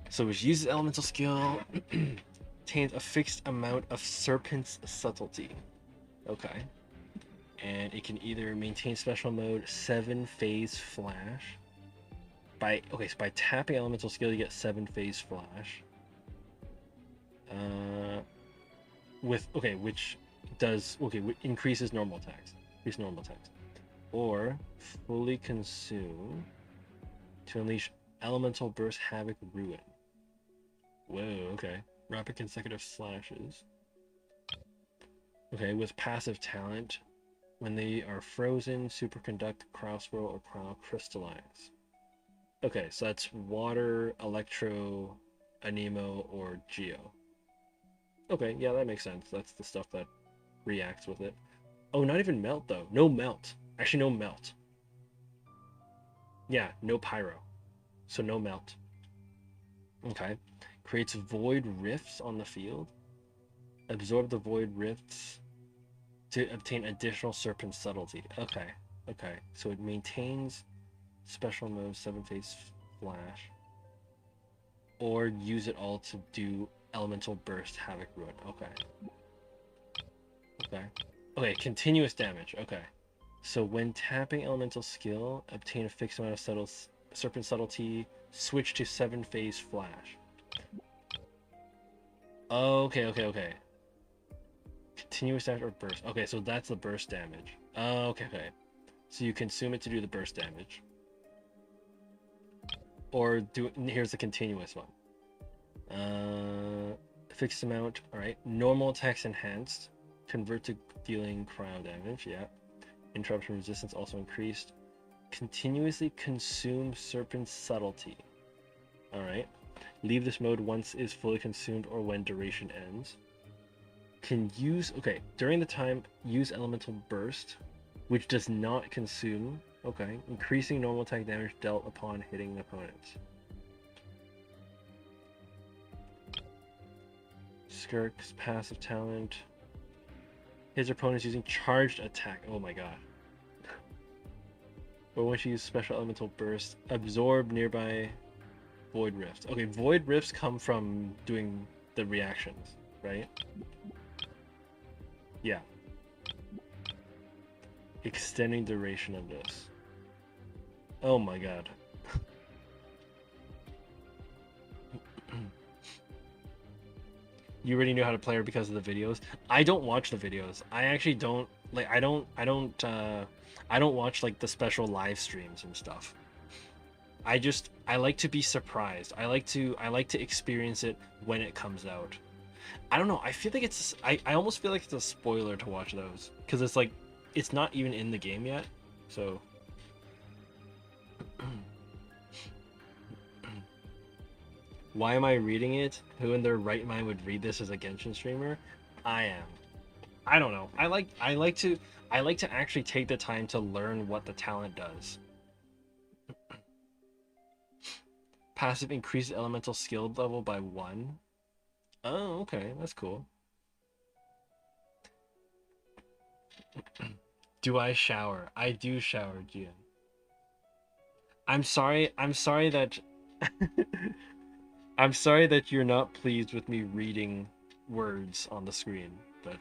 So it uses elemental skill, obtains a fixed amount of Serpent's Subtlety. Okay. And it can either maintain special mode 7 phase flash. So by tapping elemental skill, you get 7 phase flash. Which increases normal attacks. Or fully consume to unleash elemental burst, havoc, ruin. Whoa, okay. Rapid consecutive slashes. Okay, with passive talent, when they are frozen, superconduct, cryo swirl, or cryo crystallize. Okay, so that's water, electro, anemo, or geo. Okay, yeah, that makes sense. That's the stuff that reacts with it. Oh, not even melt though. No melt. Actually, no melt. Yeah, no pyro. So no melt. Okay. Creates void rifts on the field. Absorb the void rifts to obtain additional serpent subtlety. Okay. So it maintains special mode 7 phase flash. Or use it all to do elemental burst, havoc, ruin. Okay, continuous damage. Okay. So when tapping elemental skill, obtain a fixed amount of serpent subtlety, switch to 7 phase flash. Okay. Continuous damage or burst. Okay, so that's the burst damage. Okay. So you consume it to do the burst damage. Or here's the continuous one. Fixed amount. Alright. Normal attacks enhanced. Convert to dealing cryo damage. Yeah. Interruption resistance also increased. Continuously consume serpent subtlety. Alright. Leave this mode once is fully consumed or when duration ends. During the time, use elemental burst, which does not consume. Okay. Increasing normal attack damage dealt upon hitting opponents. Skirk's passive talent. His opponents using charged attack. Oh my god. But once you use special elemental burst, absorb nearby void rifts. Okay, void rifts come from doing the reactions, right? Yeah. Extending duration of this. Oh my god. You already knew how to play her because of the videos. I don't watch the videos. I actually don't like. I don't watch like the special live streams and stuff. I like to be surprised. I like to experience it when it comes out. I don't know. I feel like I almost feel like it's a spoiler to watch those because it's like it's not even in the game yet. So. Why am I reading it? Who in their right mind would read this as a Genshin streamer? I am. I don't know. I like to actually take the time to learn what the talent does. Passive increases elemental skill level by 1. Oh, okay, that's cool. Do I shower? I do shower, Gian. I'm sorry that I'm sorry that you're not pleased with me reading words on the screen, but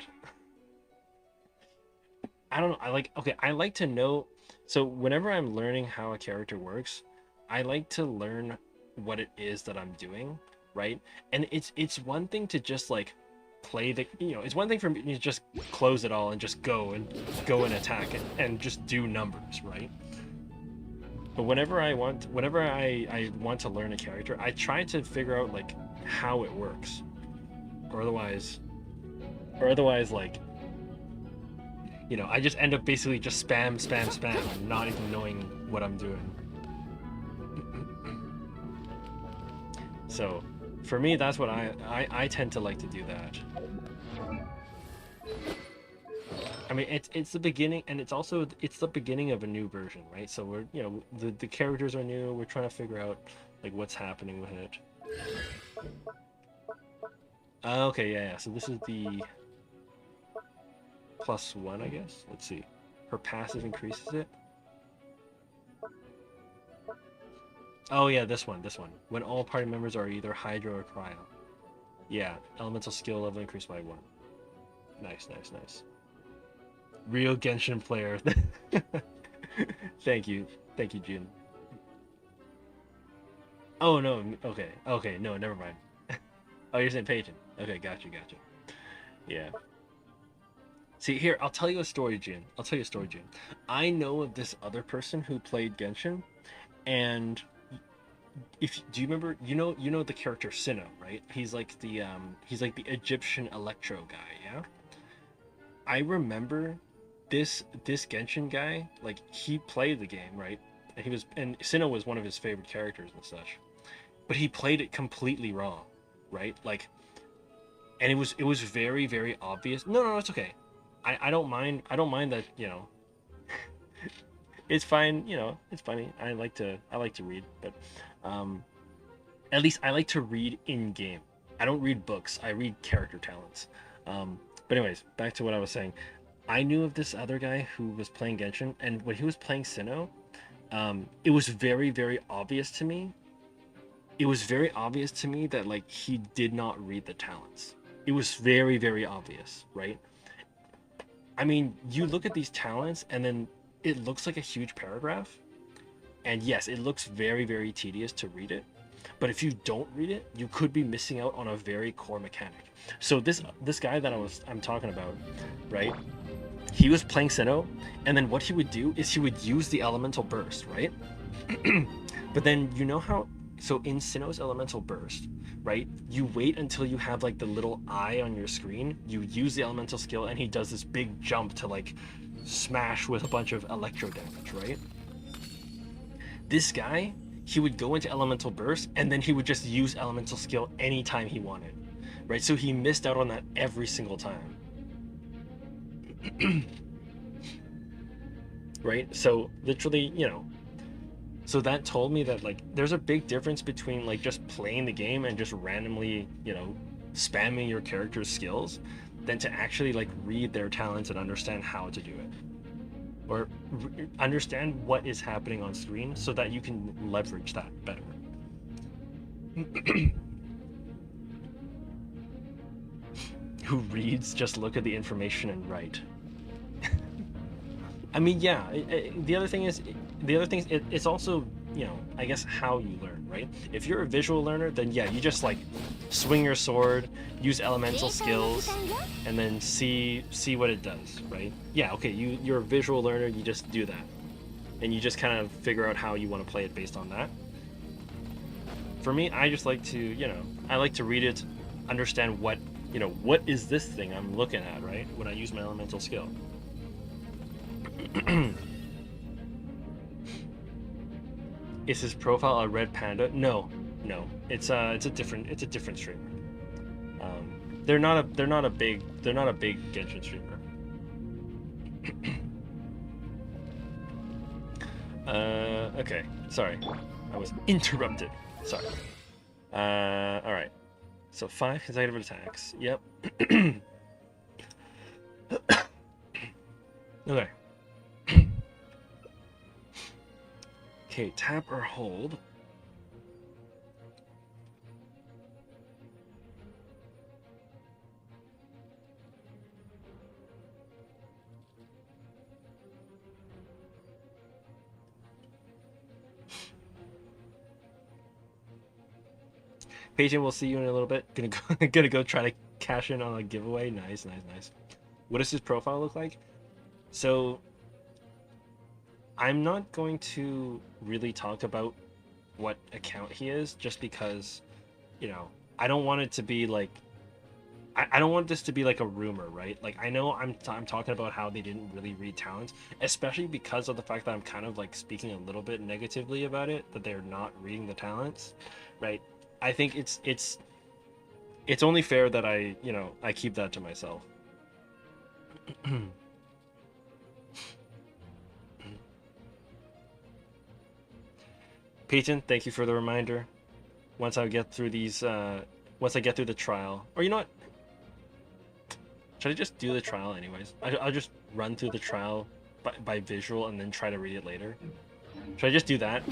I don't know. I like to know. So whenever I'm learning how a character works, I like to learn what it is that I'm doing, right? And it's one thing to just like play the, it's one thing for me to just close it all and just go and attack and just do numbers, right? But whenever I want to learn a character, I try to figure out like how it works, or otherwise like, I just end up basically just spam, not even knowing what I'm doing. So, for me, that's what I tend to like to do that. I mean, it's the beginning, and it's the beginning of a new version, right? So we're, the characters are new. We're trying to figure out like what's happening with it. Okay, yeah. So this is the +1, I guess. Let's see. Her passive increases it. Oh yeah, this one. When all party members are either Hydro or Cryo. Yeah, elemental skill level increased by 1. Nice. Real Genshin player. Thank you, Jun. Oh no, okay, no, never mind. Oh, you're saying Peyton. Okay, gotcha. Yeah. See, here, I'll tell you a story, Jun. I know of this other person who played Genshin, and if do you remember, you know the character Sinnoh, right? He's like the Egyptian Electro guy, yeah? I remember this Genshin guy, like he played the game, right? And Sinnoh was one of his favorite characters and such. But he played it completely wrong, right? Like, and it was very, very obvious. No, it's okay. I don't mind. I don't mind that, it's fine, it's funny. I like to read, but um at least I like to read in game. I don't read books. I read character talents. But anyways, back to what I was saying. I knew of this other guy who was playing Genshin, and when he was playing Sinnoh, it was very, very obvious to me. It was very obvious to me that like he did not read the talents. It was very, very obvious, right? I mean, you look at these talents, and then it looks like a huge paragraph. And yes, it looks very, very tedious to read it. But if you don't read it, you could be missing out on a very core mechanic. So this guy that I'm talking about, right? He was playing Sinnoh, and then what he would do is he would use the elemental burst, right? But then you know how, so in Sinnoh's elemental burst, right? You wait until you have like the little eye on your screen. You use the elemental skill, and he does this big jump to like smash with a bunch of electro damage, right? This guy, he would go into elemental burst, and then he would just use elemental skill anytime he wanted, right? So he missed out on that every single time. Right? So literally, so that told me that like there's a big difference between like just playing the game and just randomly, spamming your character's skills, than to actually like read their talents and understand how to do it, or understand what is happening on screen so that you can leverage that better. Who reads? Just look at the information and write. I mean, yeah. The other thing is, it's also, I guess how you learn, right? If you're a visual learner, then yeah, you just like swing your sword, use elemental skills, and then see what it does, right? Yeah, okay. You're a visual learner. You just do that, and you just kind of figure out how you want to play it based on that. For me, I just like to, I like to read it, understand what is this thing I'm looking at, right? When I use my elemental skill. Is his profile a red panda? No. It's a different streamer. They're not a big Genshin streamer. Okay. Sorry, I was interrupted. Sorry. All right. So 5 consecutive attacks. Yep. Okay. Okay, tap or hold. Peyton, we'll see you in a little bit. Gonna go try to cash in on a giveaway. Nice. What does his profile look like? So I'm not going to really talk about what account he is, just because, I don't want it to be like, I don't want this to be like a rumor, right? Like, I know I'm talking about how they didn't really read talents, especially because of the fact that I'm kind of like speaking a little bit negatively about it, that they're not reading the talents, right? I think it's only fair that I keep that to myself. Peyton, thank you for the reminder. Once I get through these, once I get through the trial, or you know what? Should I just do the trial anyways? I'll just run through the trial by visual and then try to read it later. Should I just do that?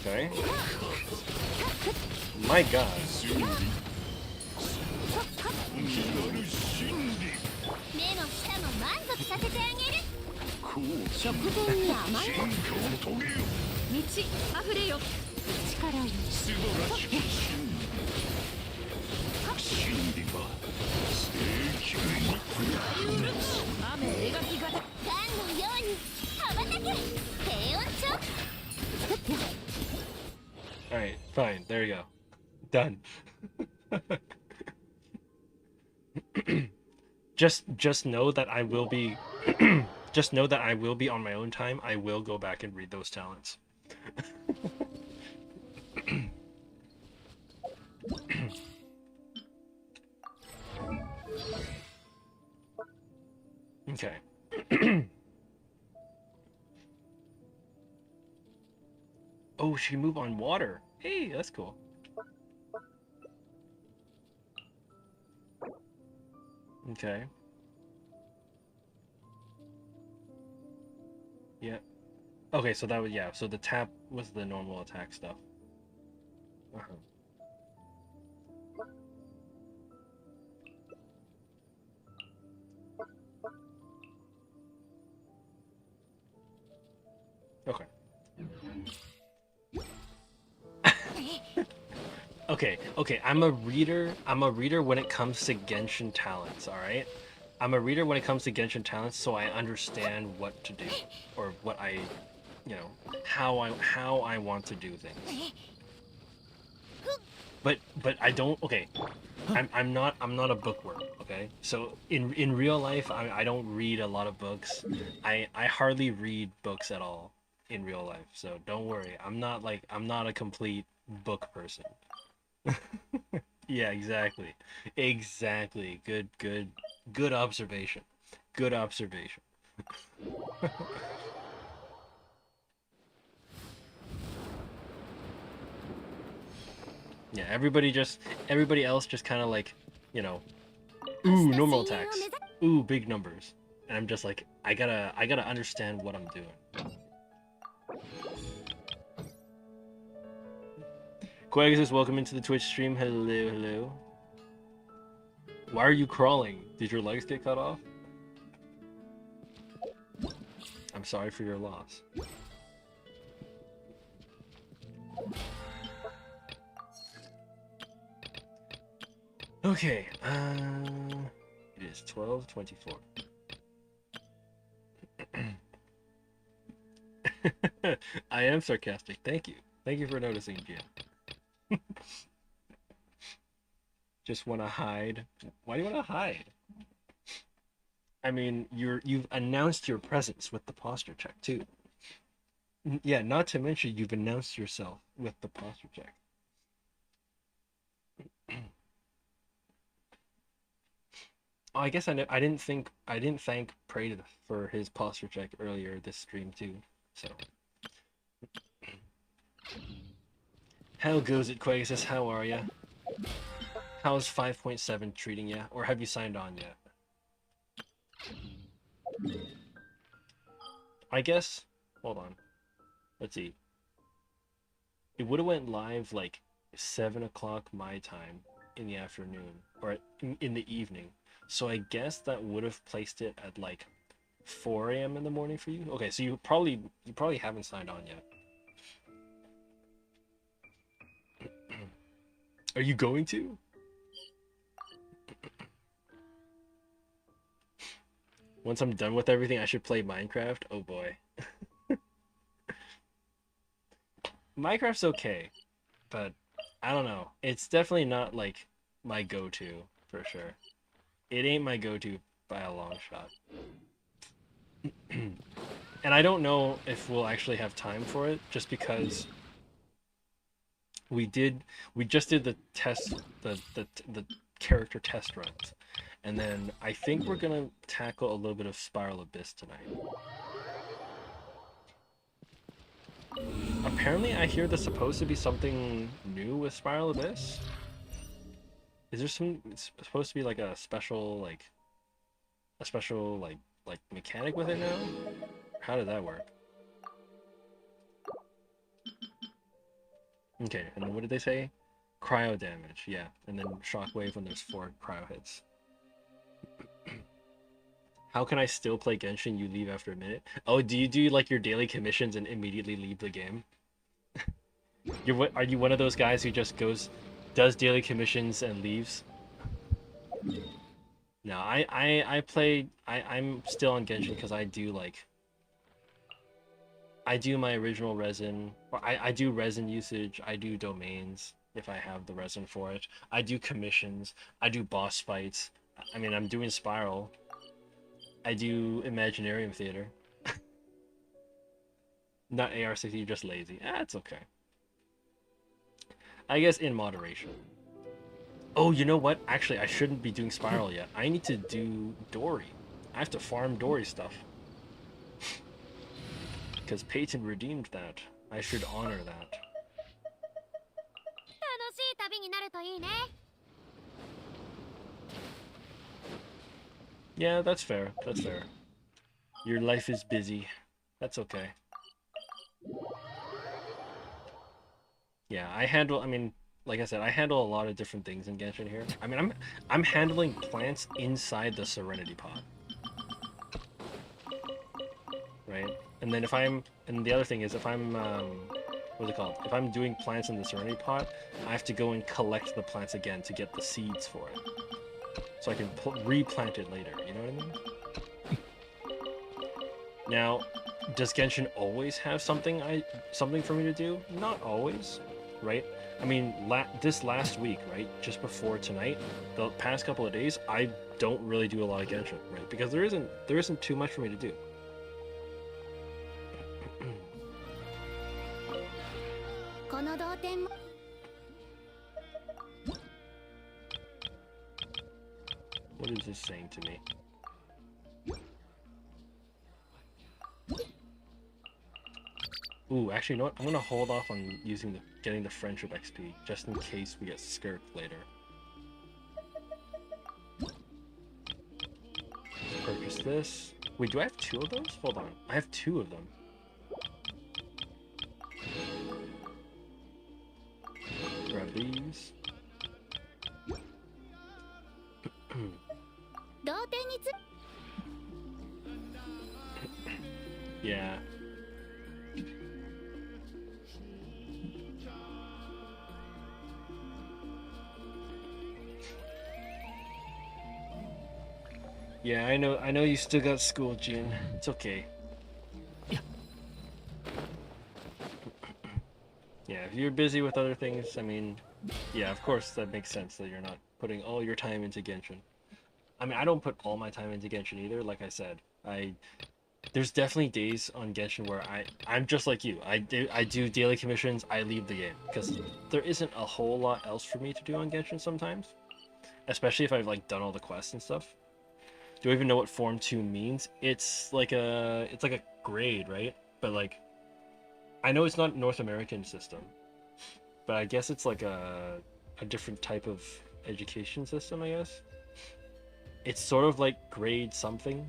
Okay. My God. Alright, fine. There we go. Done. Just know that I will be just know that I will be on my own time. I will go back and read those talents. Okay. Oh, she can move on water. Hey, that's cool. Okay. Yeah. Okay, so that was, yeah, so the tap was the normal attack stuff. Uh-huh. Okay. Okay, I'm a reader when it comes to Genshin talents, alright? I'm a reader when it comes to Genshin talents, so I understand what to do. Or what I, you know, how I want to do things. But I don't, okay. I'm not a bookworm, okay? So in real life I don't read a lot of books. I hardly read books at all in real life. So don't worry. I'm not a complete book person. Yeah, exactly. Exactly. Good observation. Good observation. Yeah, everybody else just kind of like, you know, ooh, normal attacks. Ooh, big numbers. And I'm just like, I gotta understand what I'm doing. Quags says, welcome into the Twitch stream. Hello, hello. Why are you crawling? Did your legs get cut off? I'm sorry for your loss. Okay, it is 12:24. I am sarcastic. Thank you. Thank you for noticing, Jim. Just want to hide. Why do you want to hide? I mean, you've announced your presence with the posture check too. Yeah, not to mention you've announced yourself with the posture check. Oh, I guess I didn't thank Prey for his posture check earlier this stream too. So, how goes it, Quagus? How are ya? How's 5.7 treating ya? Or have you signed on yet? I guess. Hold on. Let's see. It would have went live like 7 o'clock my time in the afternoon, or in the evening. So I guess that would have placed it at like 4 a.m. in the morning for you. Okay, so you probably haven't signed on yet. Are you going to? Once I'm done with everything, I should play Minecraft. Oh boy. Minecraft's okay, but I don't know. It's definitely not like my go-to for sure. It ain't my go-to by a long shot. And I don't know if we'll actually have time for it, just because We just did the test, the character test runs, and then I think we're gonna tackle a little bit of Spiral Abyss tonight. Apparently, I hear there's supposed to be something new with Spiral Abyss. Is there some? It's supposed to be like a special like mechanic with it now? How did that work? Okay, and then what did they say? Cryo damage, yeah, and then shockwave when there's 4 cryo hits. How can I still play Genshin? You leave after a minute. Oh, do you do like your daily commissions and immediately leave the game? Are you one of those guys who just does daily commissions and leaves? No, I'm still on Genshin because I do my original resin, or I do resin usage, I do domains if I have the resin for it. I do commissions, I do boss fights. I mean, I'm doing Spiral. I do Imaginarium Theater. Not AR60, just lazy. It's okay. I guess in moderation. Oh, you know what? Actually, I shouldn't be doing Spiral yet. I need to do Dory. I have to farm Dory stuff. Because Peyton redeemed that. I should honor that. Yeah, that's fair. That's fair. Your life is busy. That's okay. Yeah, I mean, like I said, I handle a lot of different things in Genshin here. I mean, I'm handling plants inside the Serenity Pod. Right? And then and the other thing is if I'm, what's it called? If I'm doing plants in the Serenity Pod, I have to go and collect the plants again to get the seeds for it. So I can replant it later, you know what I mean? Now, does Genshin always have something for me to do? Not always, right? I mean, this last week, right, just before tonight, the past couple of days, I don't really do a lot of Genshin, right? Because there isn't too much for me to do. What is this saying to me? Ooh, actually, you know what? I'm gonna hold off on getting the friendship XP just in case we get skirked later. Purchase this. Wait, do I have 2 of those? Hold on, I have 2 of them. Grab these. Yeah. Yeah, I know you still got school, Jin. It's okay. Yeah, if you're busy with other things, I mean, yeah, of course that makes sense that you're not putting all your time into Genshin. I mean, I don't put all my time into Genshin either, like I said. There's definitely days on Genshin where I'm just like you. I do daily commissions, I leave the game because there isn't a whole lot else for me to do on Genshin sometimes, especially if I've like done all the quests and stuff. Do I even know what Form 2 means? It's like a grade, right? But like I know it's not North American system, but I guess it's like a different type of education system, I guess. It's sort of like grade something.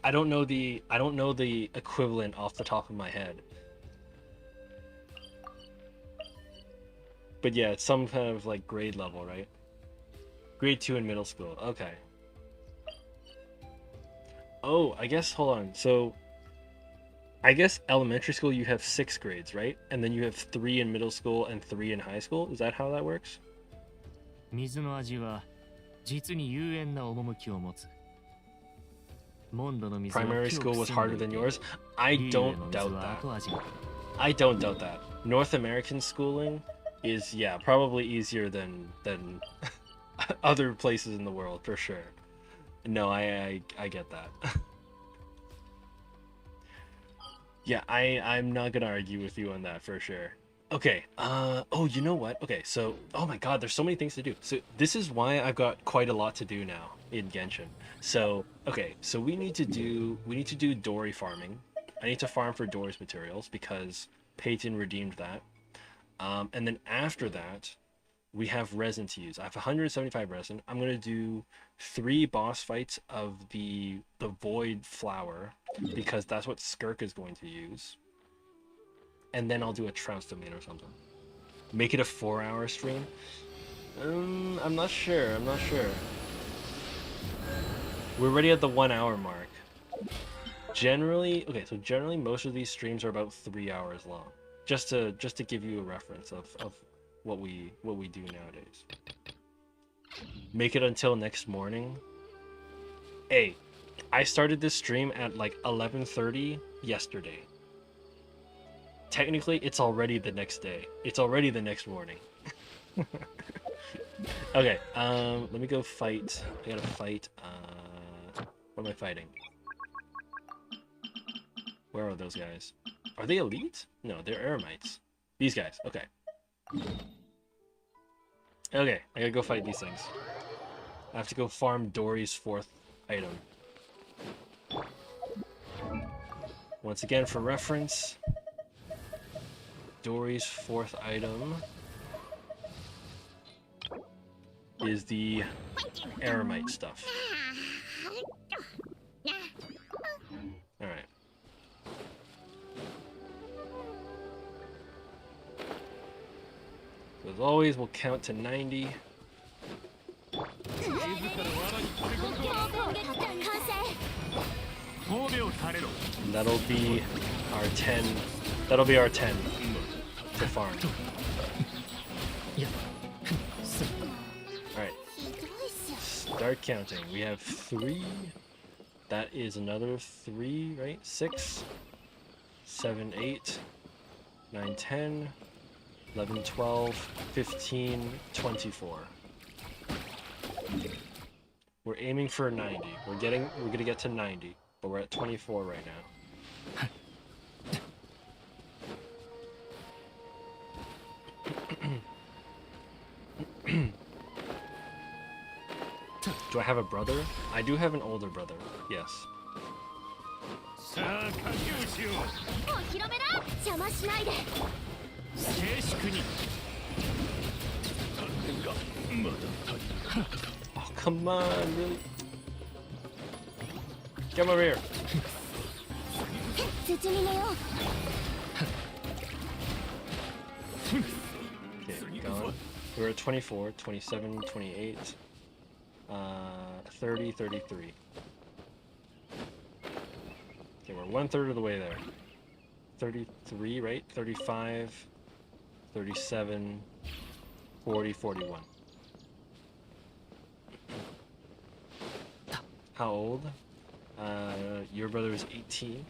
I don't know the equivalent off the top of my head. But yeah, it's some kind of like grade level, right? Grade 2 in middle school. Okay. Oh, I guess, hold on. So, I guess elementary school you have 6 grades, right? And then you have 3 in middle school and 3 in high school. Is that how that works? Primary school was harder than yours? I don't doubt that. I don't doubt that. North American schooling is, yeah, probably easier than other places in the world, for sure. No, I get that. Yeah, I'm not gonna argue with you on that for sure. Okay. Oh, you know what? Okay, so oh my God, there's so many things to do. So this is why I've got quite a lot to do now in Genshin. So okay, so we need to do Dory farming. I need to farm for Dory's materials because Peyton redeemed that. And then after that, we have resin to use. I have 175 resin. I'm gonna do 3 boss fights of the Void Flower because that's what Skirk is going to use. And then I'll do a Trounce domain or something. Make it a 4-hour stream. I'm not sure. I'm not sure. We're already at the 1-hour mark. Generally, okay. So generally, most of these streams are about 3 hours long. Just to give you a reference of what we do nowadays. Make it until next morning. Hey, I started this stream at like 11:30 yesterday. Technically, it's already the next day. It's already the next morning. Okay, let me go fight. I gotta fight. What am I fighting? Where are those guys? Are they elite? No, they're Eremites. These guys. Okay. Okay, I gotta go fight these things. I have to go farm Dory's 4th item. Once again, for reference, Dory's 4th item is the Eremite stuff. Alright. So as always, we'll count to 90. And that'll be our 10. That'll be our 10 to farm. Alright. Start counting. We have 3. That is another 3, right? 6, 7, 8, 9, 10, 11, 12, 15, 24. We're aiming for 90. We're gonna get to 90, but we're at 24 right now. Do I have a brother? I do have an older brother, yes. Oh, come on, really? Come over here. Okay, gone. We're at 24, 27, 28, 30, 33. Okay, we're 1/3 of the way there. 33, right? 35, 37, 40, 41. How old? Your brother is 18.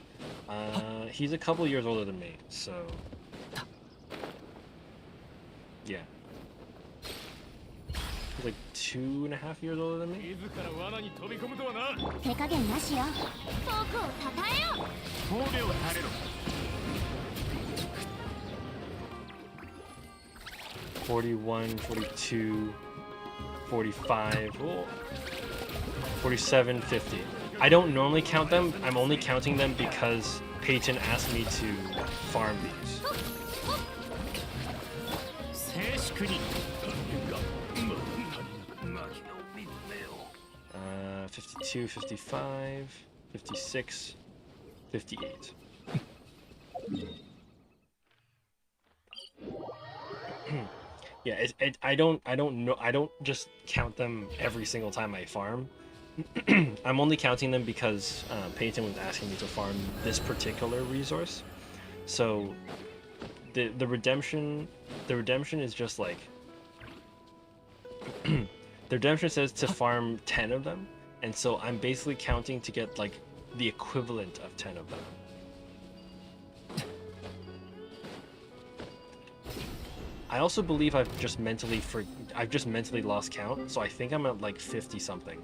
He's a couple years older than me, so... yeah. He's like 2.5 years older than me. $41, $42, $45, 47, 50. I don't normally count them. I'm only counting them because Peyton asked me to farm these. 52, 55, 56, 58. Yeah, I don't know. I don't just count them every single time I farm. I'm only counting them because Peyton was asking me to farm this particular resource. So the redemption is just like the redemption says to farm 10 of them, and so I'm basically counting to get like the equivalent of 10 of them. I also believe I've just mentally lost count, so I think I'm at like 50 something.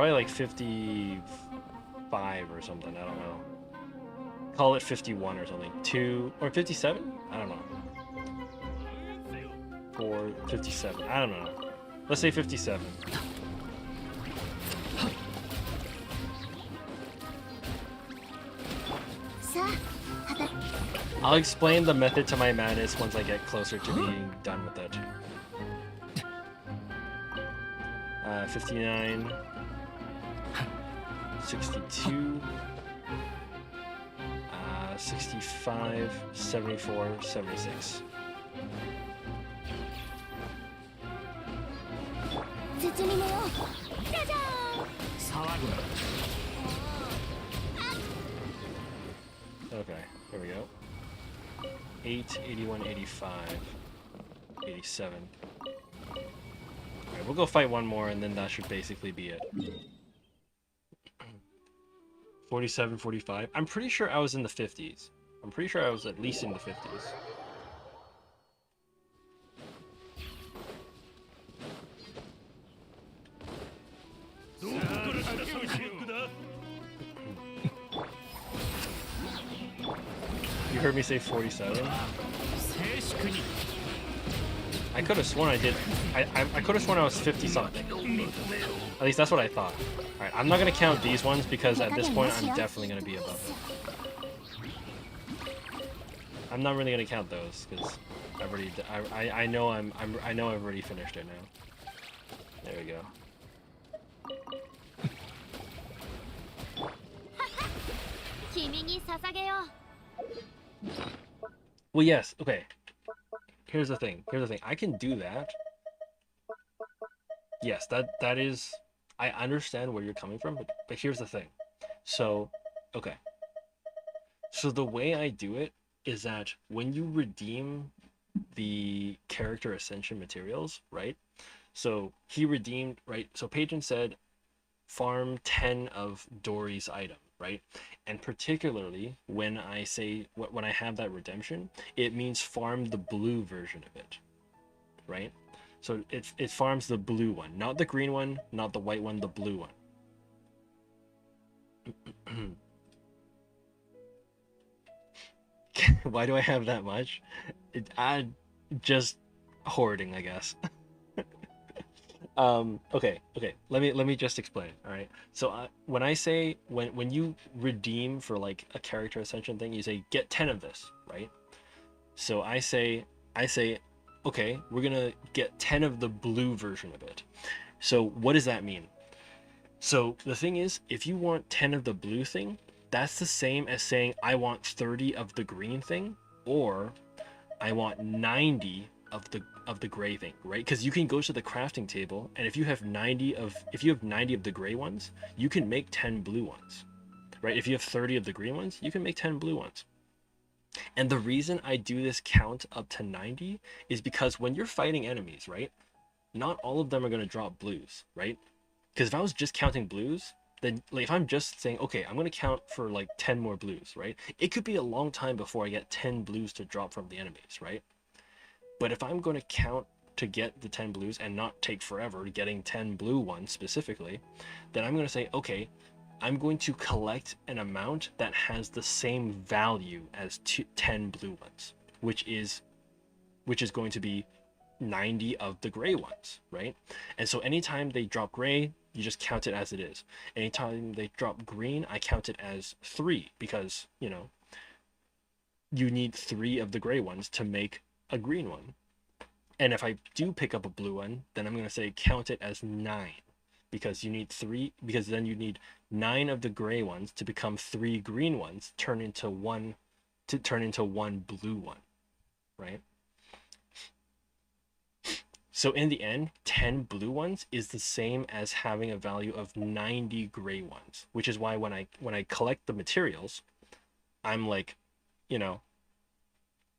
probably like 55 or something. I don't know. Call it 51 or something. 2 or 57? I don't know. 4, 57. I don't know. Let's say 57. I'll explain the method to my madness once I get closer to being done with it. 59, 62, 65, 74, 76. Okay, here we go. 8, 81, 85, 87. Alright, we'll go fight one more and then that should basically be it. 47, 45. I'm pretty sure I was in the 50s. I'm pretty sure I was at least in the 50s. You heard me say 47? I could have sworn I did. I could have sworn I was 50 something. At least that's what I thought. Alright, I'm not gonna count these ones because at this point I'm definitely gonna be above it. I'm not really gonna count those because I've already. I know I know I've already finished it now. There we go. Well, yes. Okay. Here's the thing. I can do that. Yes, that is. I understand where you're coming from, but here's the thing. So, okay. So the way I do it is that when you redeem the character ascension materials, right? So he redeemed, right? So Patron said, farm 10 of Dory's item, right? And particularly when I say, when I have that redemption, it means farm the blue version of it, right? So it farms the blue one, not the green one, not the white one, the blue one. Why do I have that much? I just hoarding, I guess. Okay. Let me just explain. All right. So when I say when you redeem for like a character ascension thing, you say get 10 of this, right? So I say, okay, we're gonna get 10 of the blue version of it. So what does that mean? So the thing is, if you want 10 of the blue thing, that's the same as saying I want 30 of the green thing, or I want 90 of the gray thing, right? Because you can go to the crafting table, and if you have 90 of the gray ones, you can make 10 blue ones, right? If you have 30 of the green ones, you can make 10 blue ones. And the reason I do this count up to 90 is because when you're fighting enemies, right, not all of them are going to drop blues, right? Because if I was just counting blues, then like if I'm just saying, okay, I'm going to count for like 10 more blues, right? It could be a long time before I get 10 blues to drop from the enemies, right? But if I'm going to count to get the 10 blues and not take forever getting 10 blue ones specifically, then I'm going to say, okay, I'm going to collect an amount that has the same value as 10 blue ones, which is going to be 90 of the gray ones, right? And so anytime they drop gray, you just count it as it is. Anytime they drop green, I count it as 3 because, you know, you need 3 of the gray ones to make a green one. And if I do pick up a blue one, then I'm going to say count it as 9 because you need 3, because then you need 9 of the gray ones to become 3 green ones, turn into one blue one, right? So in the end, 10 blue ones is the same as having a value of 90 gray ones, which is why when I collect the materials, I'm like, you know,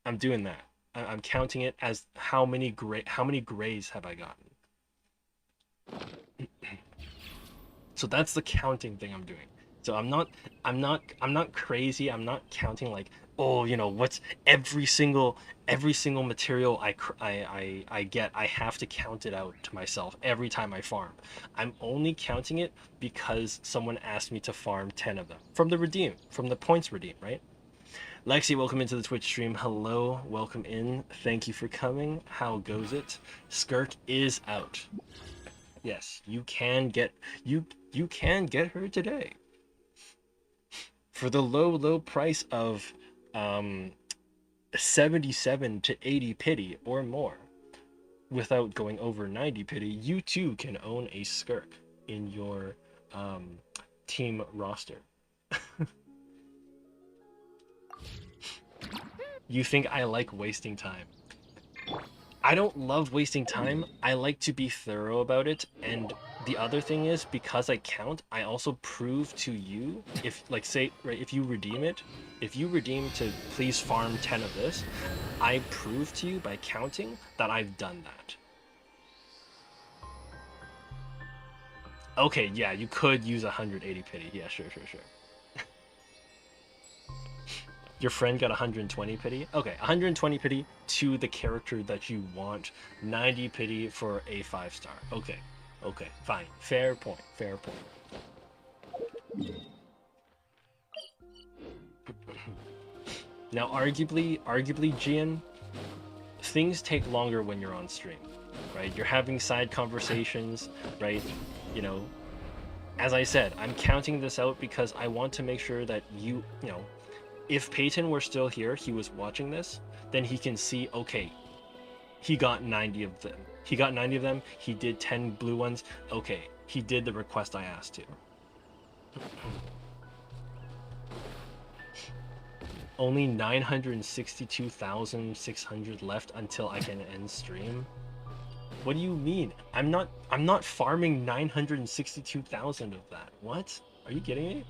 I'm doing that. I'm counting it as how many grays have I gotten. So that's the counting thing I'm doing. So I'm not crazy. I'm not counting like, oh, you know, what's every single material I get, I have to count it out to myself every time I farm. I'm only counting it because someone asked me to farm 10 of them from the points redeem, right? Lexi, welcome into the Twitch stream. Hello, welcome in. Thank you for coming. How goes it? Skirk is out. Yes, you can get her today for the low price of 77 to 80 pity or more. Without going over 90 pity, you too can own a Skirk in your team roster. You think I like wasting time? I don't love wasting time. I like to be thorough about it. And the other thing is, because I count, I also prove to you, if like say, right, if you redeem to please farm 10 of this, I prove to you by counting that I've done that. Okay, yeah, you could use 180 pity. Yeah, sure. Your friend got 120 pity? Okay, 120 pity to the character that you want. 90 pity for a 5-star. Okay, fine. Fair point. Now, arguably, Gian, things take longer when you're on stream, right? You're having side conversations, right? You know, as I said, I'm counting this out because I want to make sure that you know, if Peyton were still here, he was watching this, then he can see, okay, he got 90 of them. He did 10 blue ones. Okay, he did the request I asked to. Only 962,600 left until I can end stream. What do you mean? I'm not farming 962,000 of that. What? Are you kidding me?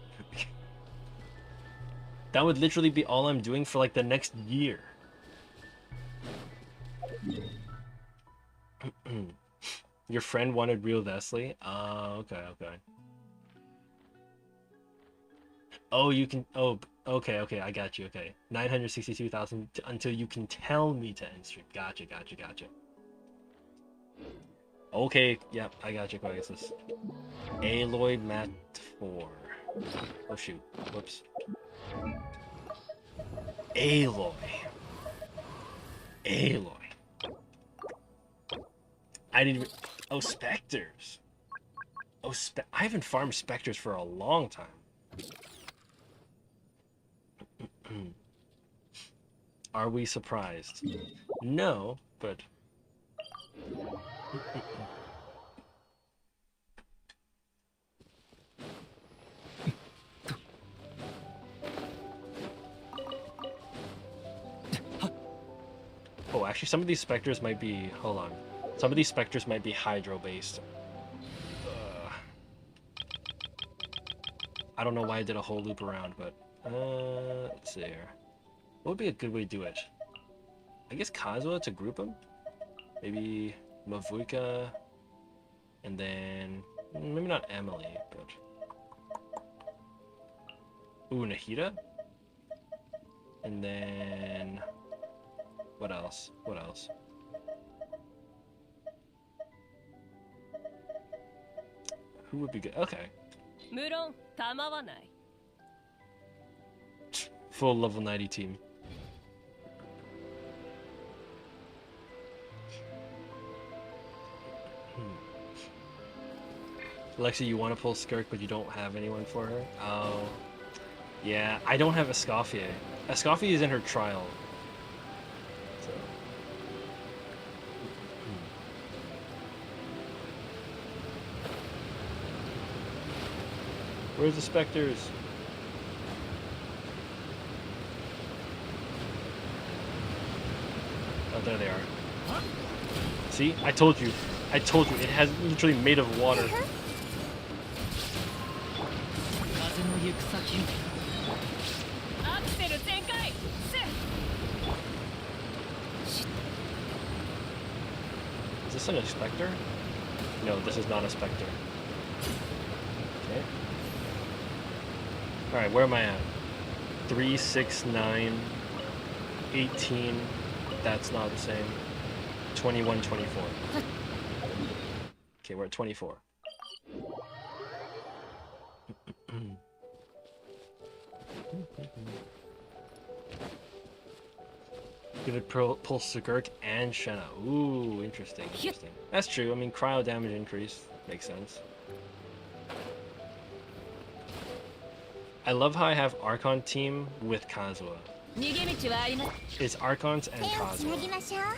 That would literally be all I'm doing for like the next year. Your friend wanted real Vesely? Okay. Oh, you can. Oh, okay. I got you. Okay, 962,000 until you can tell me to end stream. Gotcha. Okay, yep, I got you, Quagus. Aloy Mat 4. Oh shoot. Whoops. Aloy. I didn't even... Oh, Spectres. Oh, I haven't farmed Spectres for a long time. Are we surprised? No, but... Oh, actually, some of these Spectres might be... Hold on. Some of these Spectres might be Hydro-based. I don't know why I did a whole loop around, but... let's see here. What would be a good way to do it? I guess Kazuha to group them? Maybe Mavuika, and then... Maybe not Emily, but... Ooh, Nahida? And then... What else? Who would be good? Okay. Full level 90 team. Alexi, you want to pull Skirk, but you don't have anyone for her? Oh. Yeah, I don't have Escoffier. Escoffier is in her trial. So. Where's the Spectres? Oh, there they are. See? I told you. It has literally made of water. Is this a Spectre? No, this is not a Spectre. Okay. Alright, where am I at? 369. 18, that's not the same. 21, 24. Okay, we're at 24. Gonna pull Sigurk and Shenna. Ooh, interesting, interesting. That's true. I mean, cryo damage increase makes sense. I love how I have Archon team with Kazuha. It's Archons and Kazuha.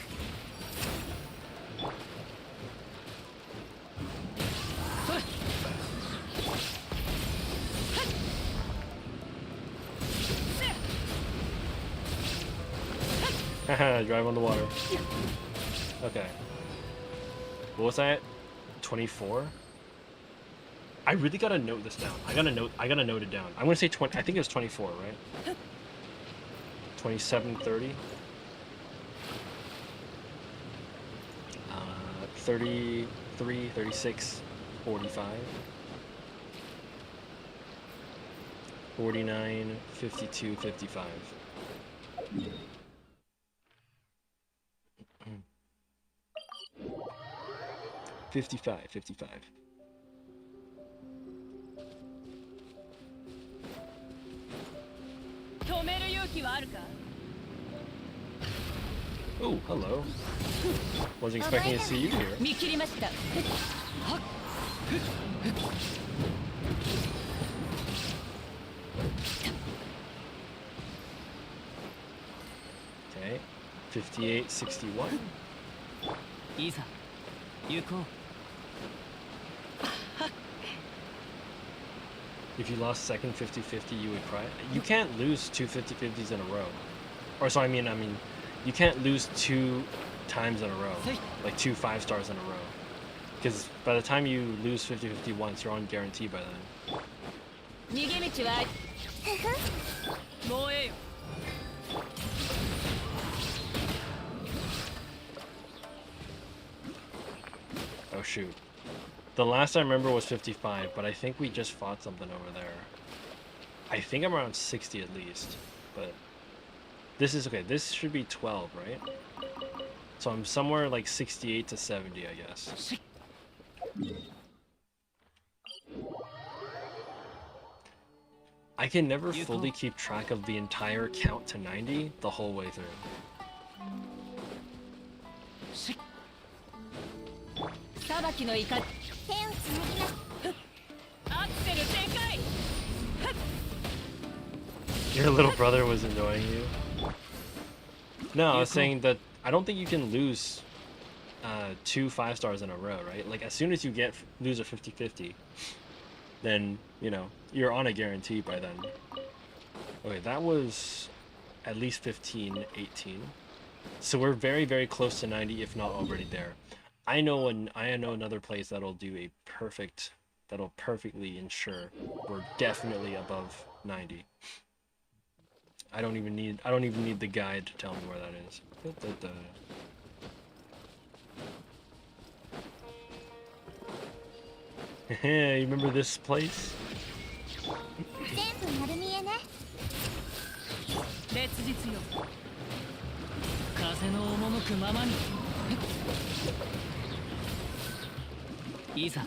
Haha, drive on the water. Okay. What was that? 24? I really gotta note this down. I gotta note it down. I'm gonna say 20. I think it was 24, right? 27, 30. 33, 36, 45. 49, 52, 55. 55, 55. Oh, hello. Wasn't expecting to see you here. Okay. 58, 61. If you lost second 50-50, you would cry. You can't lose two 50-50s in a row. Or so I mean, you can't lose 2 times in a row, like 2 5-stars in a row. Because by the time you lose 50-50 once, you're on guarantee by then. Oh shoot. The last I remember was 55, but I think we just fought something over there. I think I'm around 60 at least, but this is okay. This should be 12, right? So I'm somewhere like 68 to 70, I guess. I can never fully keep track of the entire count to 90 the whole way through. Your little brother was annoying you? No, I was saying that I don't think you can lose 2 5-stars in a row, right? Like, as soon as you lose a 50-50, then, you know, you're on a guarantee by then. Okay, that was at least 15, 18. So we're very, very close to 90, if not already there. I know another place that'll perfectly ensure we're definitely above 90. I don't even need the guide to tell me where that is. You remember this place?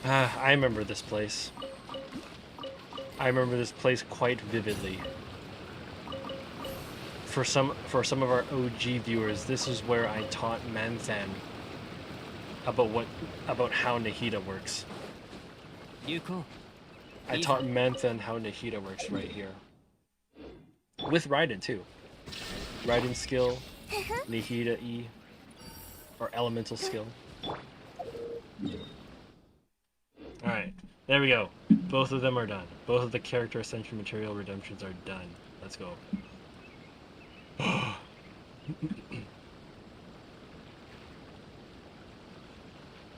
I remember this place. I remember this place quite vividly. For some of our OG viewers, this is where I taught Manthan about how Nahida works. I taught Manthan how Nahida works right here. With Raiden too. Raiden skill, Nahida E, or elemental skill. Alright, there we go. Both of them are done. Both of the character essential material redemptions are done. Let's go.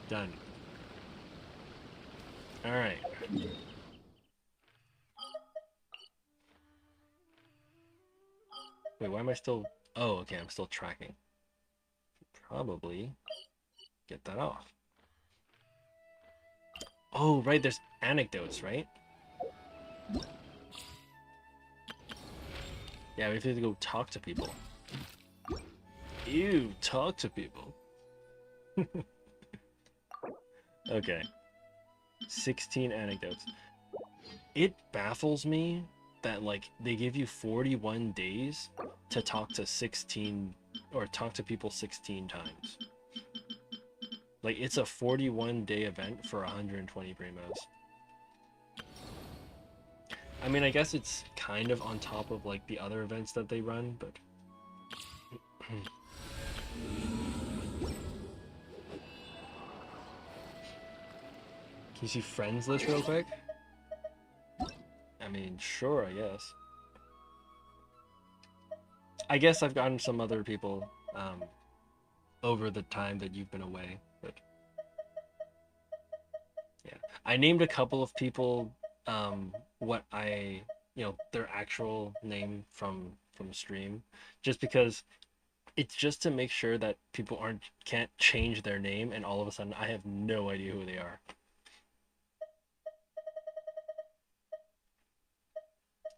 Done. Alright. Wait, why am I still... Oh, okay, I'm still tracking. Probably get that off. Oh, right, there's anecdotes, right? Yeah, we have to go talk to people. Ew, talk to people. Okay. 16 anecdotes. It baffles me that like they give you 41 days to talk to 16 or talk to people 16 times. Like it's a 41-day event for 120 primos. I mean, I guess it's kind of on top of like the other events that they run, but can you see friends list real quick? I mean, sure, I guess. I guess I've gotten some other people over the time that you've been away, but yeah. I named a couple of people what I, their actual name from stream, just because it's just to make sure that people can't change their name and all of a sudden I have no idea who they are.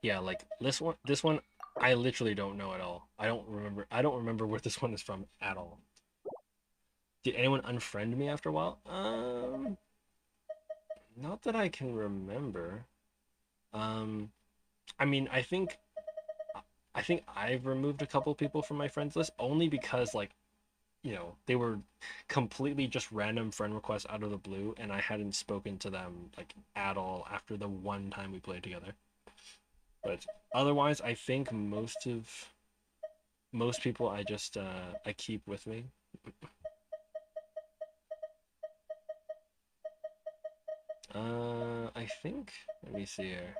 Yeah, like this one I literally don't know at all. I don't remember where this one is from at all. Did anyone unfriend me after a while? Not that I can remember. I mean, I think I've removed a couple people from my friends list only because like, they were completely just random friend requests out of the blue and I hadn't spoken to them like at all after the one time we played together. But otherwise, I think most people I just I keep with me. I think, let me see here.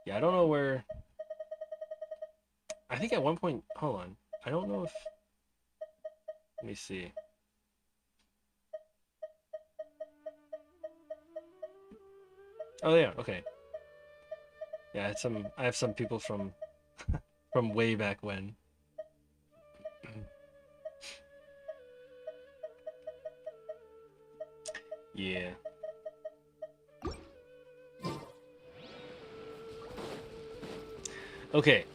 Yeah, I don't know where. I think at one point, hold on. I don't know if, let me see. Oh yeah, okay. Yeah, I have some people from from way back when. Yeah. Okay.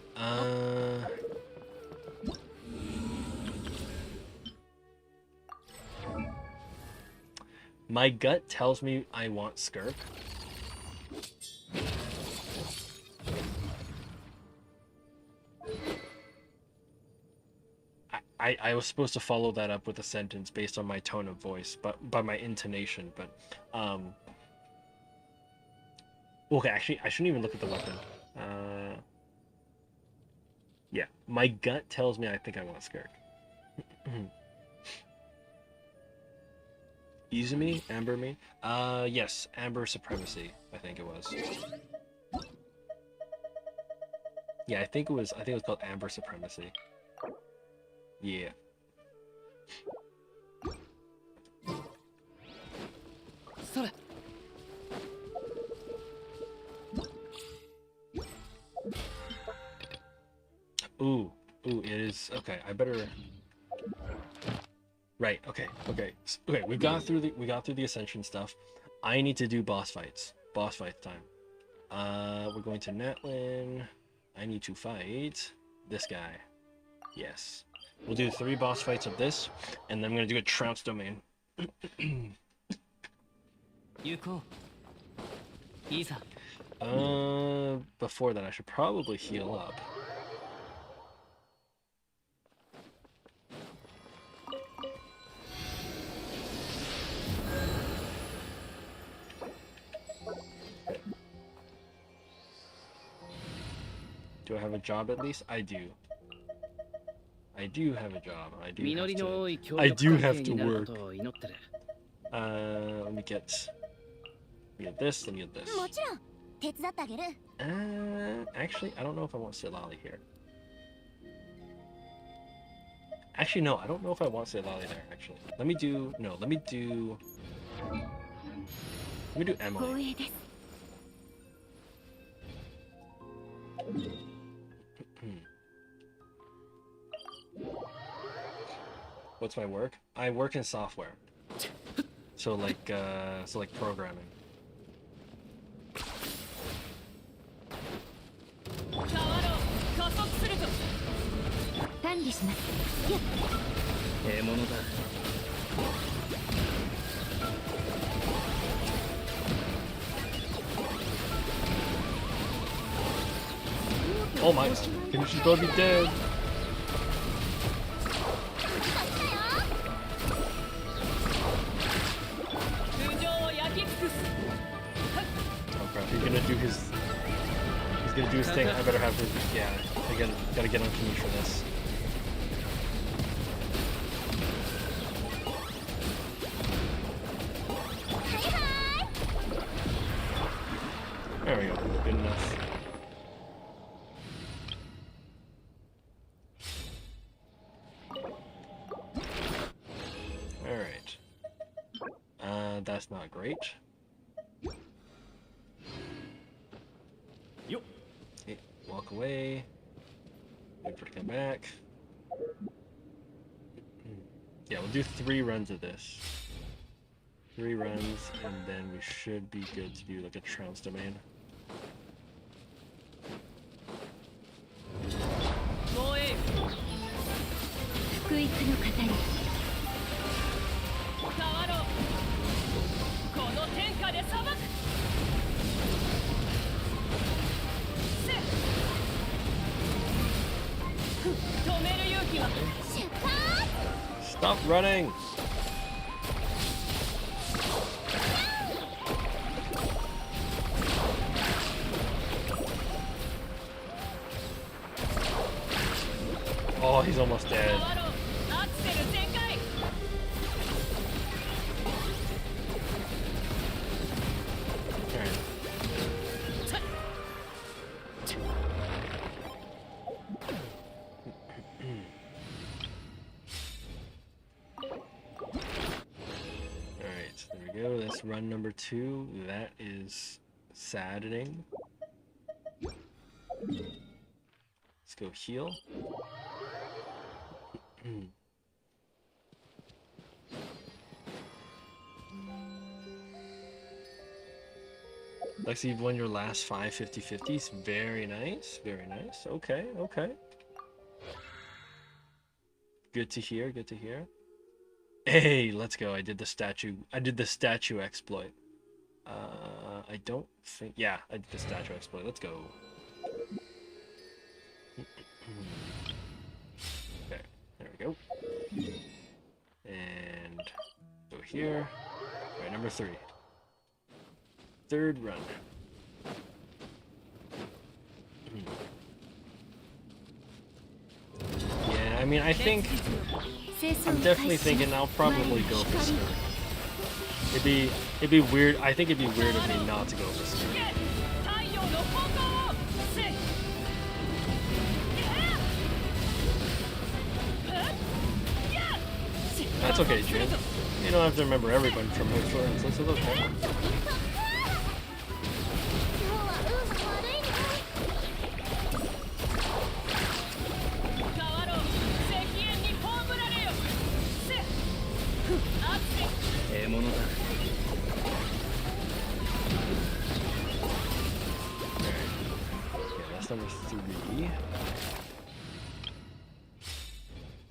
My gut tells me I want Skirk. I was supposed to follow that up with a sentence based on my tone of voice, but by my intonation, but okay, actually I shouldn't even look at the weapon. Yeah, my gut tells me I think I want Skirk. Izumi? Amber me? Yes, Amber Supremacy, I think it was. Yeah, I think it was called Amber Supremacy. Yeah. Ooh, it is. Okay, I better. Right. Okay. We got through the Ascension stuff. I need to do boss fights. Boss fight time. We're going to Natlin. I need to fight this guy. Yes. We'll do 3 boss fights of this, and then I'm gonna do a Trounce domain. Before that, I should probably heal up. Do I have a job at least? I do. I do have a job. I do have to work. Let me get this. Let me get this. Actually, I don't know if I want Silali here. Actually, no, I don't know if I want Silali there, actually. Let me do Emily. What's my work? I work in software. So like programming. Oh my, she's gonna be dead. Oh crap, he's gonna do his thing. I better have his, yeah, gotta get on Kamish for this. There we go, good enough. Alright. That's not great. Okay, walk away. Wait for it to come back. Yeah, we'll do 3 runs of this. 3 runs, and then we should be good to do like a trounce domain. Stop running! Oh, he's almost dead. Run number 2, that is saddening. Let's go heal. Lexi, you've won your last 5 50-50s. Very nice, very nice. Okay, okay. Good to hear, good to hear. Hey, let's go. I did the statue exploit. I don't think, yeah, I did the statue exploit. Let's go. Okay, there we go. And go here. All right, number 3. 3rd run. Yeah, I mean, I think I'm definitely thinking I'll probably go for skirt. It'd be weird. I think it'd be weird of me not to go for skirt. That's okay, June. You don't have to remember everyone from her friends. That's okay. Number 3.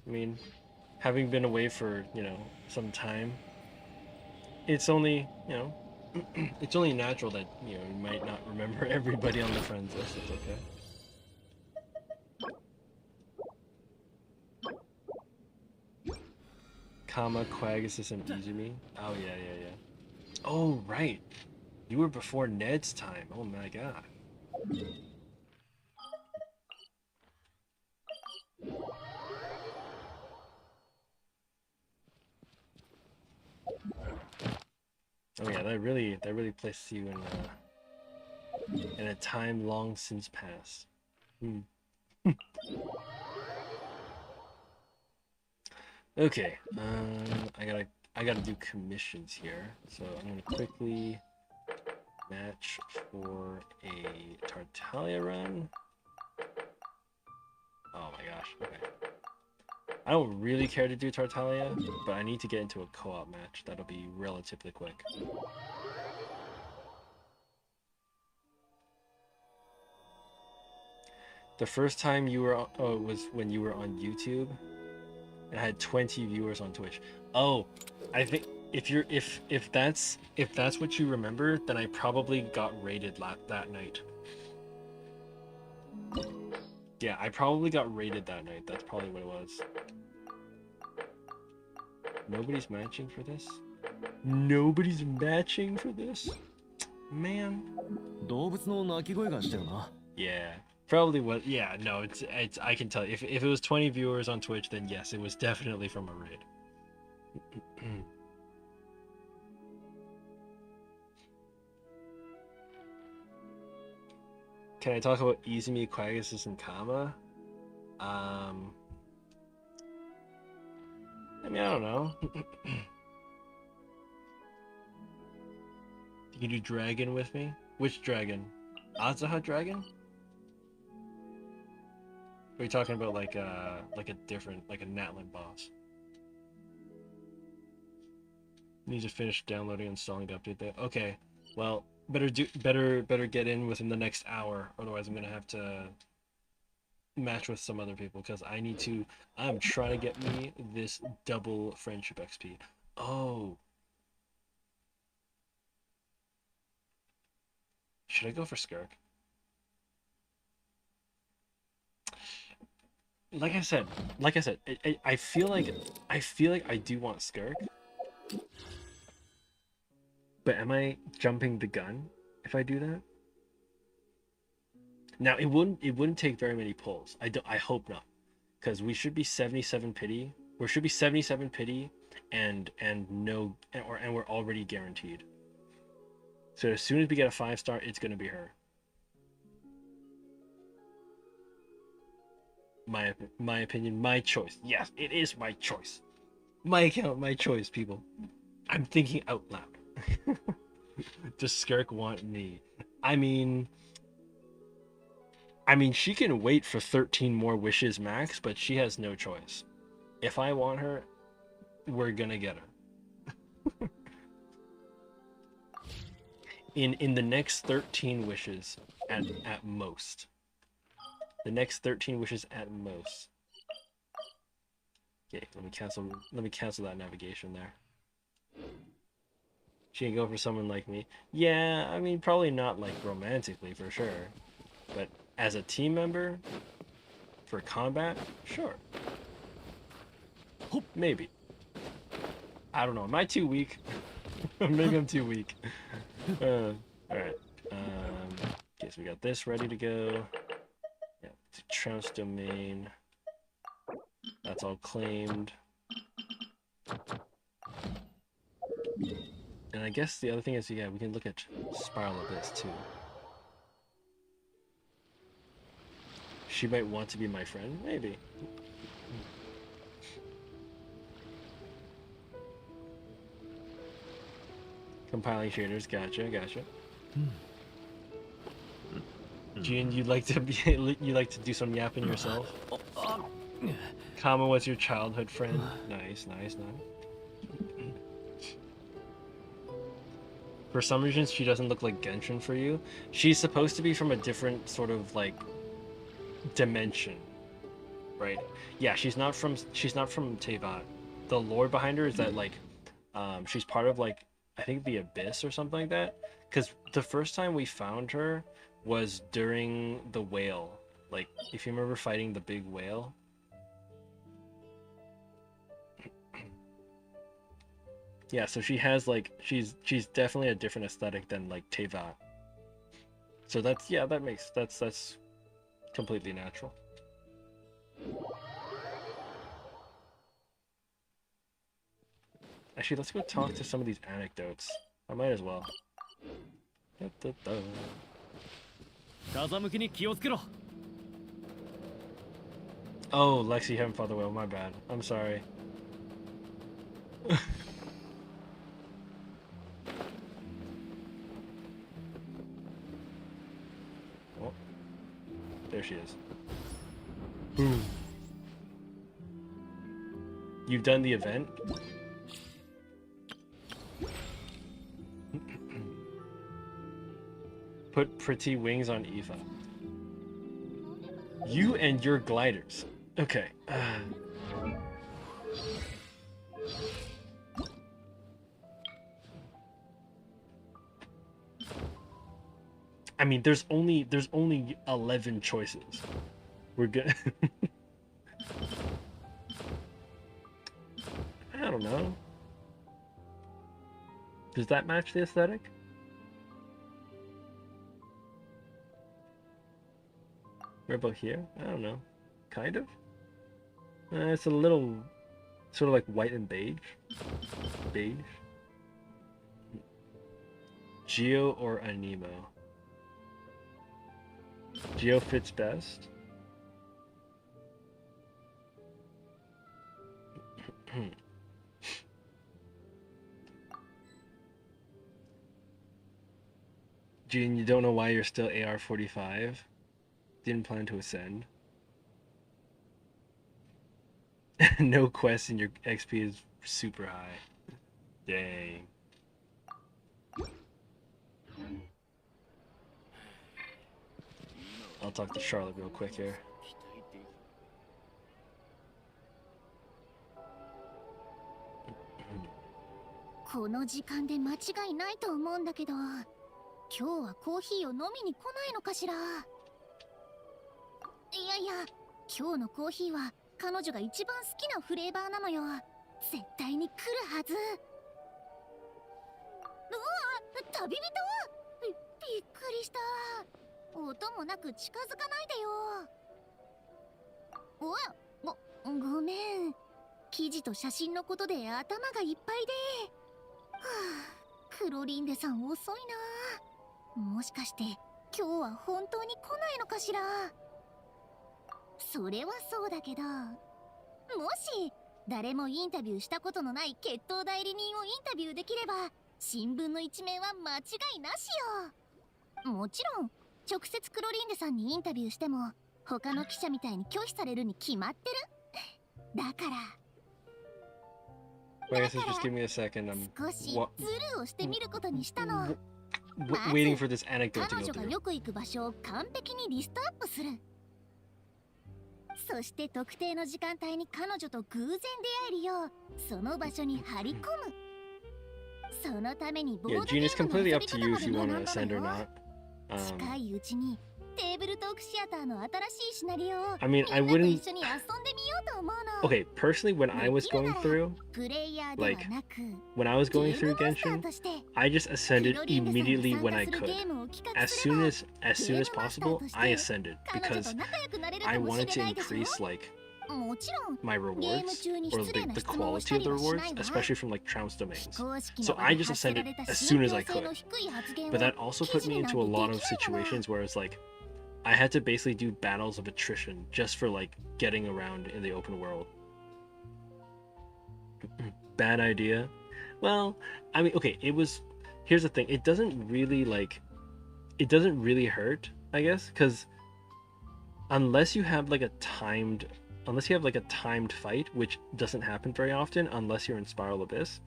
I mean, having been away for, you know, some time, it's only, you know, it's only natural that, you know, you might not remember everybody on the friends list. It's okay. Kama, Quagus, and Izumi. Oh, yeah. Oh, right. You were before Ned's time. Oh, my God. Oh yeah, that really places you in a time long since past. Okay, I gotta do commissions here, so I'm gonna quickly match for a Tartaglia run. Oh my gosh, okay. I don't really care to do Tartaglia, but I need to get into a co-op match. That'll be relatively quick. The first time you were was when you were on YouTube and had 20 viewers on Twitch. Oh, I think if that's what you remember, then I probably got raided that night. Yeah, I probably got raided that night. That's probably what it was. Nobody's matching for this? Nobody's matching for this? Man. Yeah. Probably was. Yeah, no, it's I can tell you. If it was 20 viewers on Twitch, then yes, it was definitely from a raid. Can I talk about Izumi, Quagus, and Kama? I mean, I don't know. You can do dragon with me? Which dragon? Azaha dragon? Or are you talking about like a different, like a Natlan boss? Need to finish downloading and installing to update that. Okay, well, better get in within the next hour, otherwise I'm gonna have to match with some other people because I'm trying to get me this double friendship XP. Oh, should I go for Skirk? Like I said, I feel like I do want Skirk, but am I jumping the gun if I do that? Now it wouldn't take very many pulls. I hope not, because we should be 77 pity. We should be 77 pity, and we're already guaranteed. So as soon as we get a 5-star, it's gonna be her. My opinion, my choice. Yes, it is my choice. My account, my choice, people. I'm thinking out loud. Does Skirk want me? I mean, she can wait for 13 more wishes max, but she has no choice. If I want her, we're gonna get her. in the next 13 wishes at most. The next 13 wishes at most. Okay, let me cancel that navigation there. She can go for someone like me. Yeah, I mean, probably not like romantically for sure, but as a team member for combat, sure. Maybe. I don't know. Am I too weak? Maybe I'm too weak. All right. Okay, so we got this ready to go. Yeah, trounce domain. That's all claimed. And I guess the other thing is, yeah, we can look at Spiral Abyss too. She might want to be my friend, maybe. Compiling shaders, gotcha. Gene, you'd like to do some yapping yourself? Kama was your childhood friend. Nice. For some reason, she doesn't look like Genshin for you. She's supposed to be from a different sort of like dimension, right? Yeah, she's not from Teyvat. The lore behind her is that like, she's part of like, I think the Abyss or something like that. Because the first time we found her was during the whale. Like, if you remember fighting the big whale. Yeah, so she has like she's definitely a different aesthetic than like Teyvat. So that's completely natural. Actually, let's go talk to some of these anecdotes. I might as well. Oh, Lexi, haven't fought the whale. My bad. I'm sorry. Oh, there she is. Boom. You've done the event? Put pretty wings on Eva. You and your gliders. Okay. I mean, there's only 11 choices. We're good. I don't know. Does that match the aesthetic? What about here? I don't know. Kind of. It's a little sort of like white and beige. Beige. Geo or Anemo? Geo fits best. Gene, you don't know why you're still AR-45? Didn't plan to ascend. No quest and your XP is super high. Dang. I'll talk to Charlotte real quick here. この時間で間違いないと思うんだけど、今日はコーヒーを飲みに来ないのかしら。いやいや、今日のコーヒーは彼女が一番好きなフレーバーなのよ。絶対に来るはず。うわ、旅人？びっくりした。音もなく近づかないでよ。ごめん。記事と写真のことで頭がいっぱいで。はあ、クロリンデさん遅いな。もしかして今日は本当に来ないのかしら。それはそうだけど、もし誰もインタビューしたことのない決闘代理人をインタビューできれば新聞の一面は間違いなしよ。もちろん直接クロリンデさんにインタビューしても他の記者みたいに拒否されるに決まってる。だから Wait, just give me a second. I'm 少しズルをしてみることにしたの。 waiting for this anecdote to 彼 go 女が through. よく行く場所を完璧にリストアップする。そして特定の時間帯に彼女と偶然出会えるようその場所に張り込む。そのためにボー Yeah, ド Gene, ゲ it's ームの completely 遊 up び to 方 you ま if で you 学 want ん to だ ascend の or よ。 not. 近いうちにテーブルトークシアターの新しいシナリオを I mean, みん I なと wouldn't. 一緒に遊んでみようと思うの。 Okay, personally, when I was going through, プレイヤーではなく when I was ゲ going ーム through マスター Genshin, として I just ク ascended ロリンデさんが immediately 参 when 加 I する could. ゲームを企画 As すれ soon ば as soon as ゲームマスター possible, として I ascended 彼女 because と仲良くなれる I かもし wanted れ to ないでしょ。 increase like もちろん my ゲーム rewards 中に or 失礼 the, な the 質問をし quality た of り the はし rewards, ないわ。 especially from like Trounce domains. 非公式 So な場 I で just 発せら ascended れた as 信 soon as 憑 I 性の could. 低い発言を But that also 記 put 事 me になん into a て lot で of きないわ。 situations where it's like I had to basically do battles of attrition just for like getting around in the open world. Bad idea. Well, I mean, okay, it was. Here's the thing. It doesn't really hurt, I guess, because unless you have like a timed fight, which doesn't happen very often unless you're in Spiral Abyss,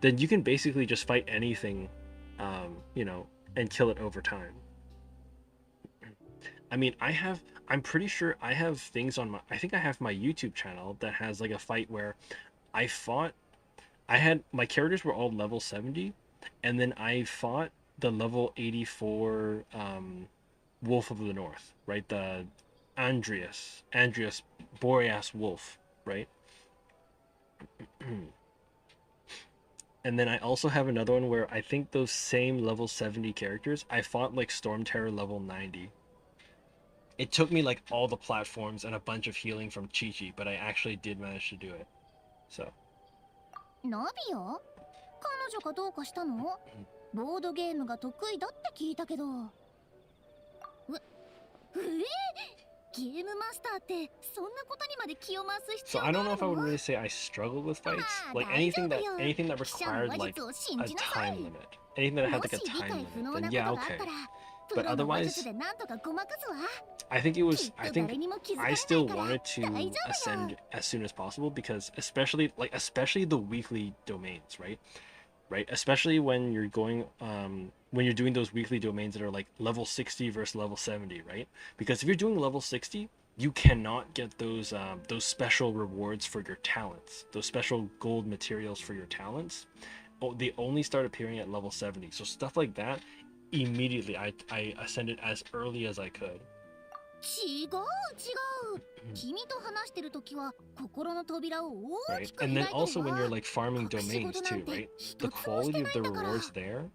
then you can basically just fight anything, and kill it over time. I mean, I'm pretty sure I have things on I think I have my YouTube channel that has like a fight where I had my characters were all level 70, and then I fought the level 84 Wolf of the North, right? The Andreas Boreas Wolf, right? And then I also have another one where I think those same level 70 characters, I fought like Storm Terror level 90. It took me like all the platforms and a bunch of healing from Chi-Chi, but I actually did manage to do it. So. ナビよ、彼女がどうかしたの？ボードゲームが得意だって聞いたけど。ゲームマスターってそんなことにまで気を回す必 So 要 I が don't あ know る if I would の？ really say I struggle with fights. ま Like あ大丈 anything 夫 that よ。 anything that 記者の required 話 like 術を信 a じなさ time い。 limit. Anything that had も like a し理 time 解不 limit, 能 then なこ yeah, とがあっ okay. たら、プ But ロの話術 otherwise, でなんとかごまかすわ。 I think it き was っ I と think 誰にも気づかれ I ない still から wanted 大 to 丈夫よ。 ascend as soon as possible because especially the weekly domains, right? Right? Especially when you're going when you're doing those weekly domains that are like level 60 versus level 70, right? Because if you're doing level 60, you cannot get those special rewards for your talents, those special gold materials for your talents. Oh, they only start appearing at level 70. So stuff like that, immediately I ascended as early as I could. 違う違う。君と話してるときは心の扉を大 Right? きく And 開 then いてる also when わ。 you're like farming 隠し domains 事な too, んて right? 一 The つもし quality て of ない the んだから。 rewards there, ゴッ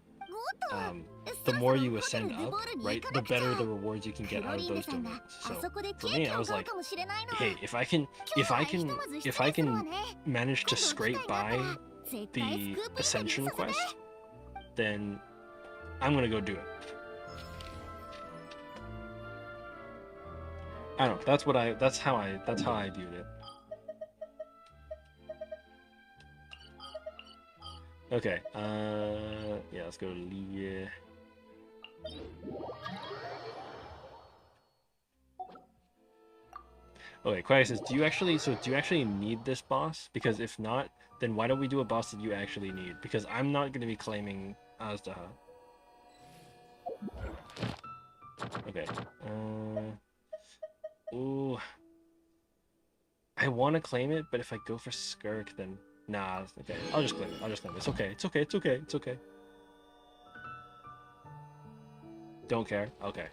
the ド、そろ more そろ you ホテル ascend ル up, ボールに right, 行か the なくちゃ。 better the rewards you can ク get ロ out リ of ンデ those さんが domains. あ So そこで for ケー me, キ I を was 買う like, かもしれないの。 hey, if I 今日はひ can とまず失 if I 礼するわ can ね。 manage 今 to 度機会 scrape があった by ら絶対ス the クープインタビュー ascension させて。 quest, then I'm gonna go do it. I don't know. That's how I viewed it. Okay. Yeah, let's go to Lee. Okay, Quiet says, do you actually need this boss? Because if not, then why don't we do a boss that you actually need? Because I'm not going to be claiming Azdaha. Okay. Ooh. I want to claim it, but if I go for Skirk, then nah. Okay, I'll just claim it. It's okay. It's okay. It's okay. It's okay. Don't care. Okay.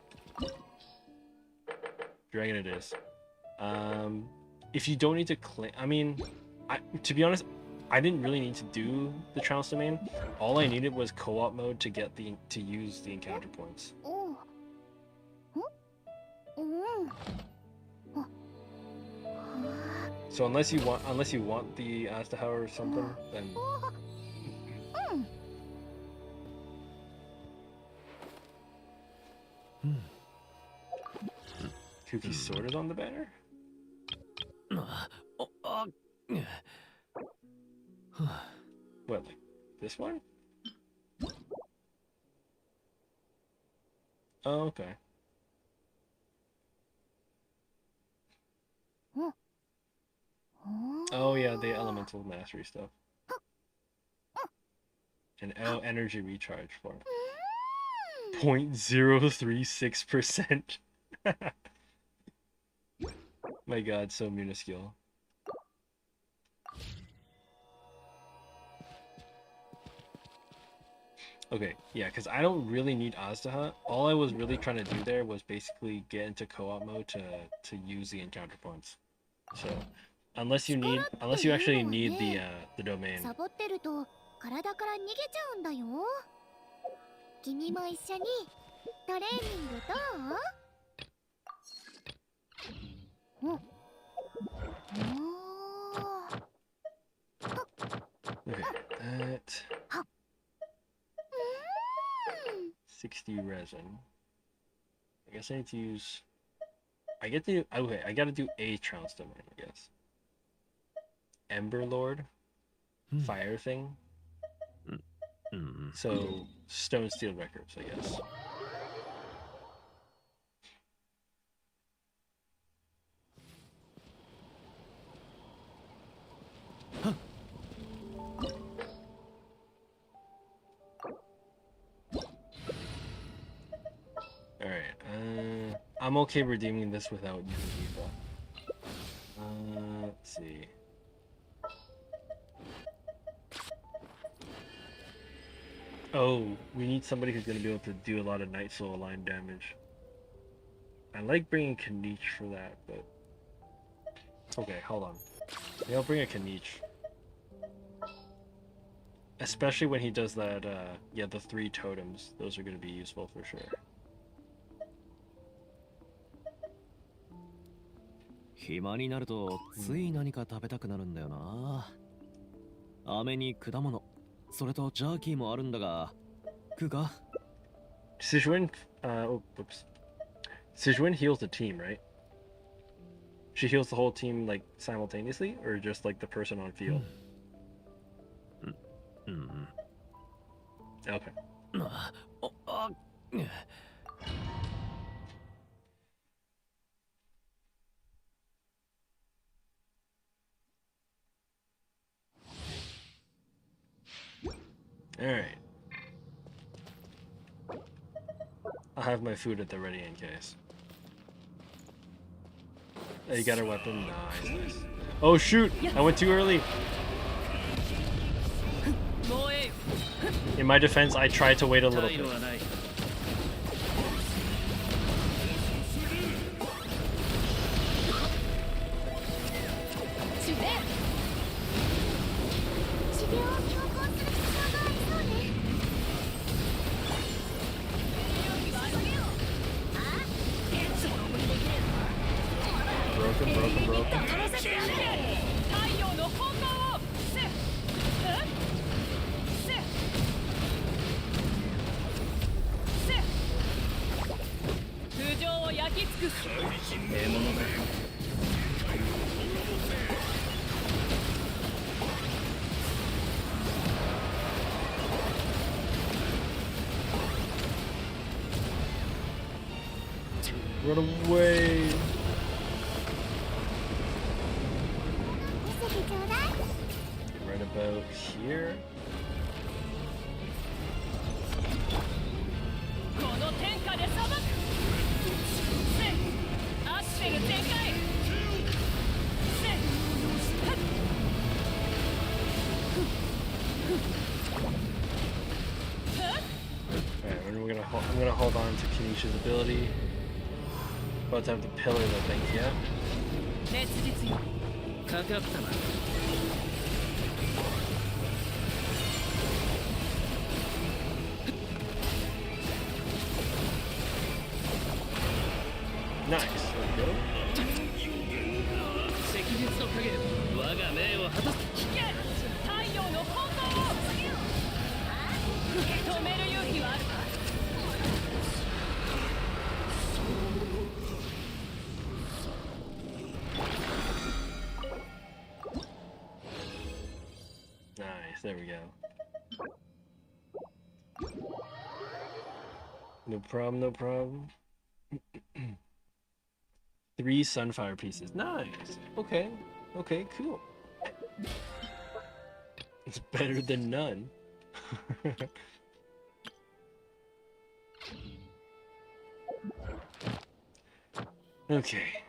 Dragon it is. If you don't need to claim, I mean, to be honest, I didn't really need to do the Trounce domain. All I needed was co-op mode to get to use the encounter points. おう。うん。あ。 So unless you want the Aztaha or something, then うん。 Kuki's sword is on the banner. What, like this one? Oh, okay. Oh yeah, the elemental mastery stuff. And energy recharge for 0.036%. My god, so minuscule. Okay, yeah, because I don't really need Aztaha. All I was really trying to do there was basically get into co-op mode to use the encounter points. So, unless you actually need the domain. サボってると体から逃げちゃうんだよ。君も一緒にトレーニングどう？お。Okay, that 60 resin. I guess I need to use. I gotta do a Trounce domain, I guess. Ember Lord, fire thing. So Stone Steel Records, I guess. Alright, I'm okay redeeming this without using Eva. Let's see. Oh, we need somebody who's going to be able to do a lot of Night Soul aligned damage. I like bringing Kanich for that, but... Okay, hold on. Maybe I'll bring a Kanich. Especially when he does that, yeah, the 3 totems. Those are going to be useful for sure. 暇になるとつい何か食べたくなるんだよな。飴に果物、それとジャーキーもあるんだが、食うか? Sijuin, oops. Sijuin heals the team, right? She heals the whole team like simultaneously, or just like the person on field? Okay. Alright. I'll have my food at the ready in case. Oh, you got her weapon? Nice, nice. Oh shoot! I went too early! In my defense, I tried to wait a little bit. Broken. Run away! Right about here. Alright, I'm gonna hold on to Kenisha's ability. About to have the pillars, I think, yeah? Nice, there we go. Nice, there we go. No problem, no problem. 3 sunfire pieces. Nice. Okay. Okay, cool. It's better than none. Okay.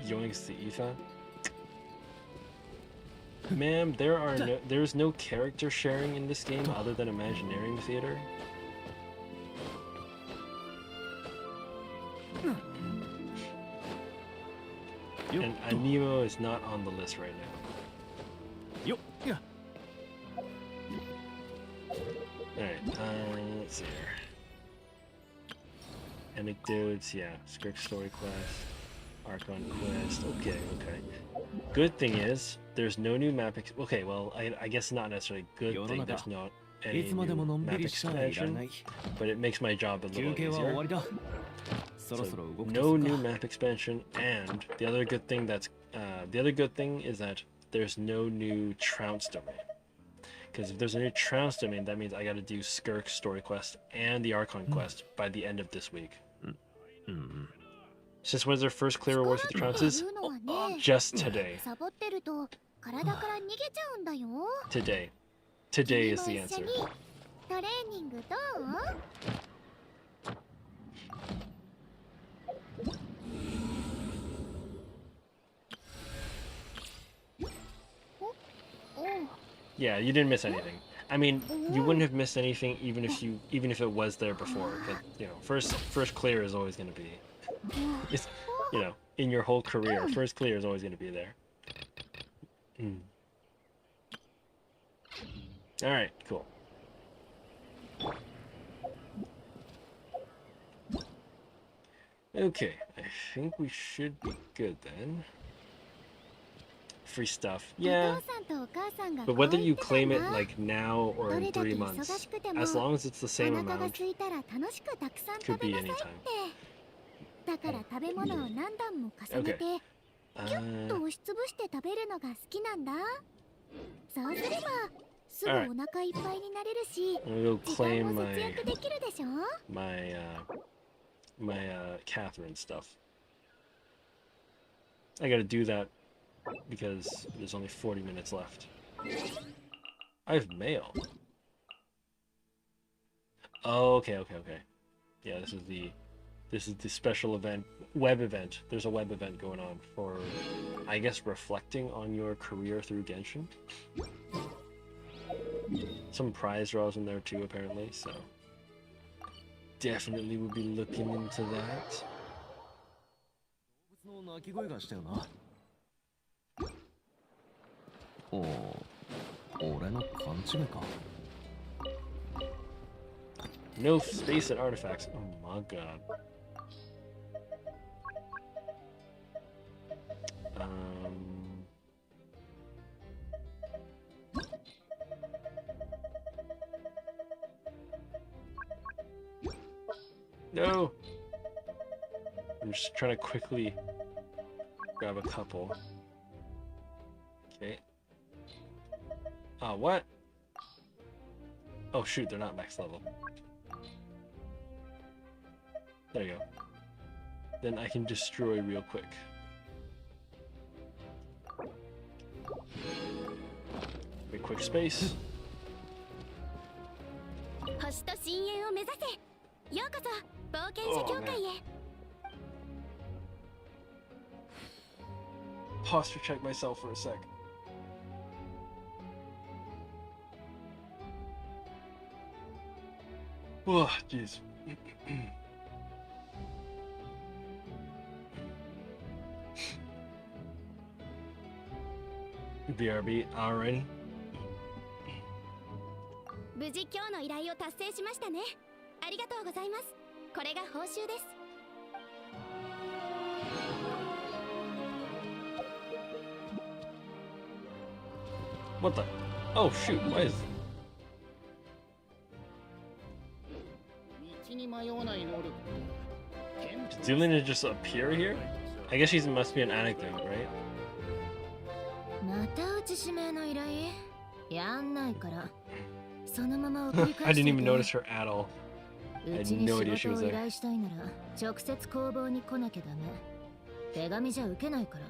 Yoinks the Aoife. Ma'am, there's no character sharing in this game other than Imagineering Theater. And Anemo is not on the list right now. Alright, let's see here. Anecdotes, yeah. Script story quest. Archon quest. Okay. Good thing is, there's no new map okay, well, I guess not necessarily good thing there's not any new map expansion, but it makes my job a little easier. So, no new map expansion, and the other good thing is that there's no new Trounce domain. Because if there's a new Trounce domain, that means I gotta do Skirk's story quest and the Archon quest by the end of this week. Since when's their first clear rewards for the Trounces? Just today. Today. Today is the answer. Yeah, you didn't miss anything. I mean, you wouldn't have missed anything even if it was there before. But you know, first clear is always going to be, it's, you know, in your whole career, first clear is always going to be there. All right, cool. Okay, I think we should be good then. Free stuff, yeah. But whether you claim it like now or in 3 months, as long as it's the same amount, could be anytime. Okay. Alright. I'm gonna go claim my Catherine stuff. I gotta do that because there's only 40 minutes left. I have mail. Oh, okay. Yeah, this is the special event, web event. There's a web event going on for, I guess, reflecting on your career through Genshin. Some prize draws in there too, apparently. So definitely would be looking into that. の鳴き声がしたよな。お俺の勘違いか。No space and artifacts. Oh my god. No! I'm just trying to quickly grab a couple. Okay. What? Oh shoot, they're not max level. There you go. Then I can destroy real quick. Wait, quick space. 星と深淵を目指せ。ようこそ冒険者協会へ。Posture check myself for a sec. Oh, jeez. BRB, alrighty. 無事今日の依頼を達成しましたね。ありがとうございます。これが報酬です。What the? Oh shoot, why is... Did Zelina just appear here? I guess she must be an anecdote, right? またうち指名の依頼やんないからそのまま送り I 返して didn't even notice her at all. うちに仕事を依頼したいなら直接工房に来なきゃダメ手紙じゃ受けないから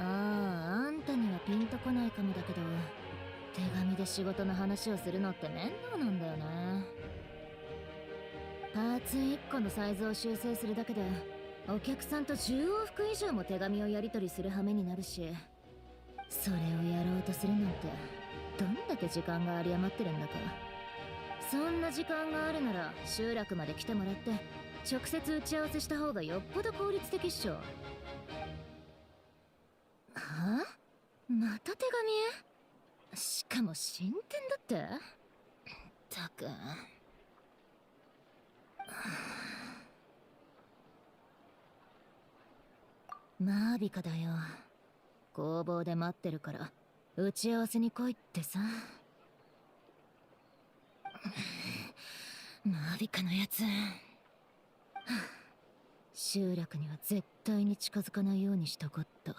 あんたにはピンとこないかもだけど手紙で仕事の話をするのって面倒なんだよねパーツ1個のサイズを修正するだけでお客さんと10往復以上も手紙をやり取りする羽目になるしそれをやろうとするなんてどんだけ時間が有り余ってるんだかそんな時間があるなら集落まで来てもらって直接打ち合わせした方がよっぽど効率的っしょはあまた手紙しかも進展だってたくマービカだよ工房で待ってるから打ち合わせに来いってさマービカのやつ集落には絶対に近づかないようにしとこっと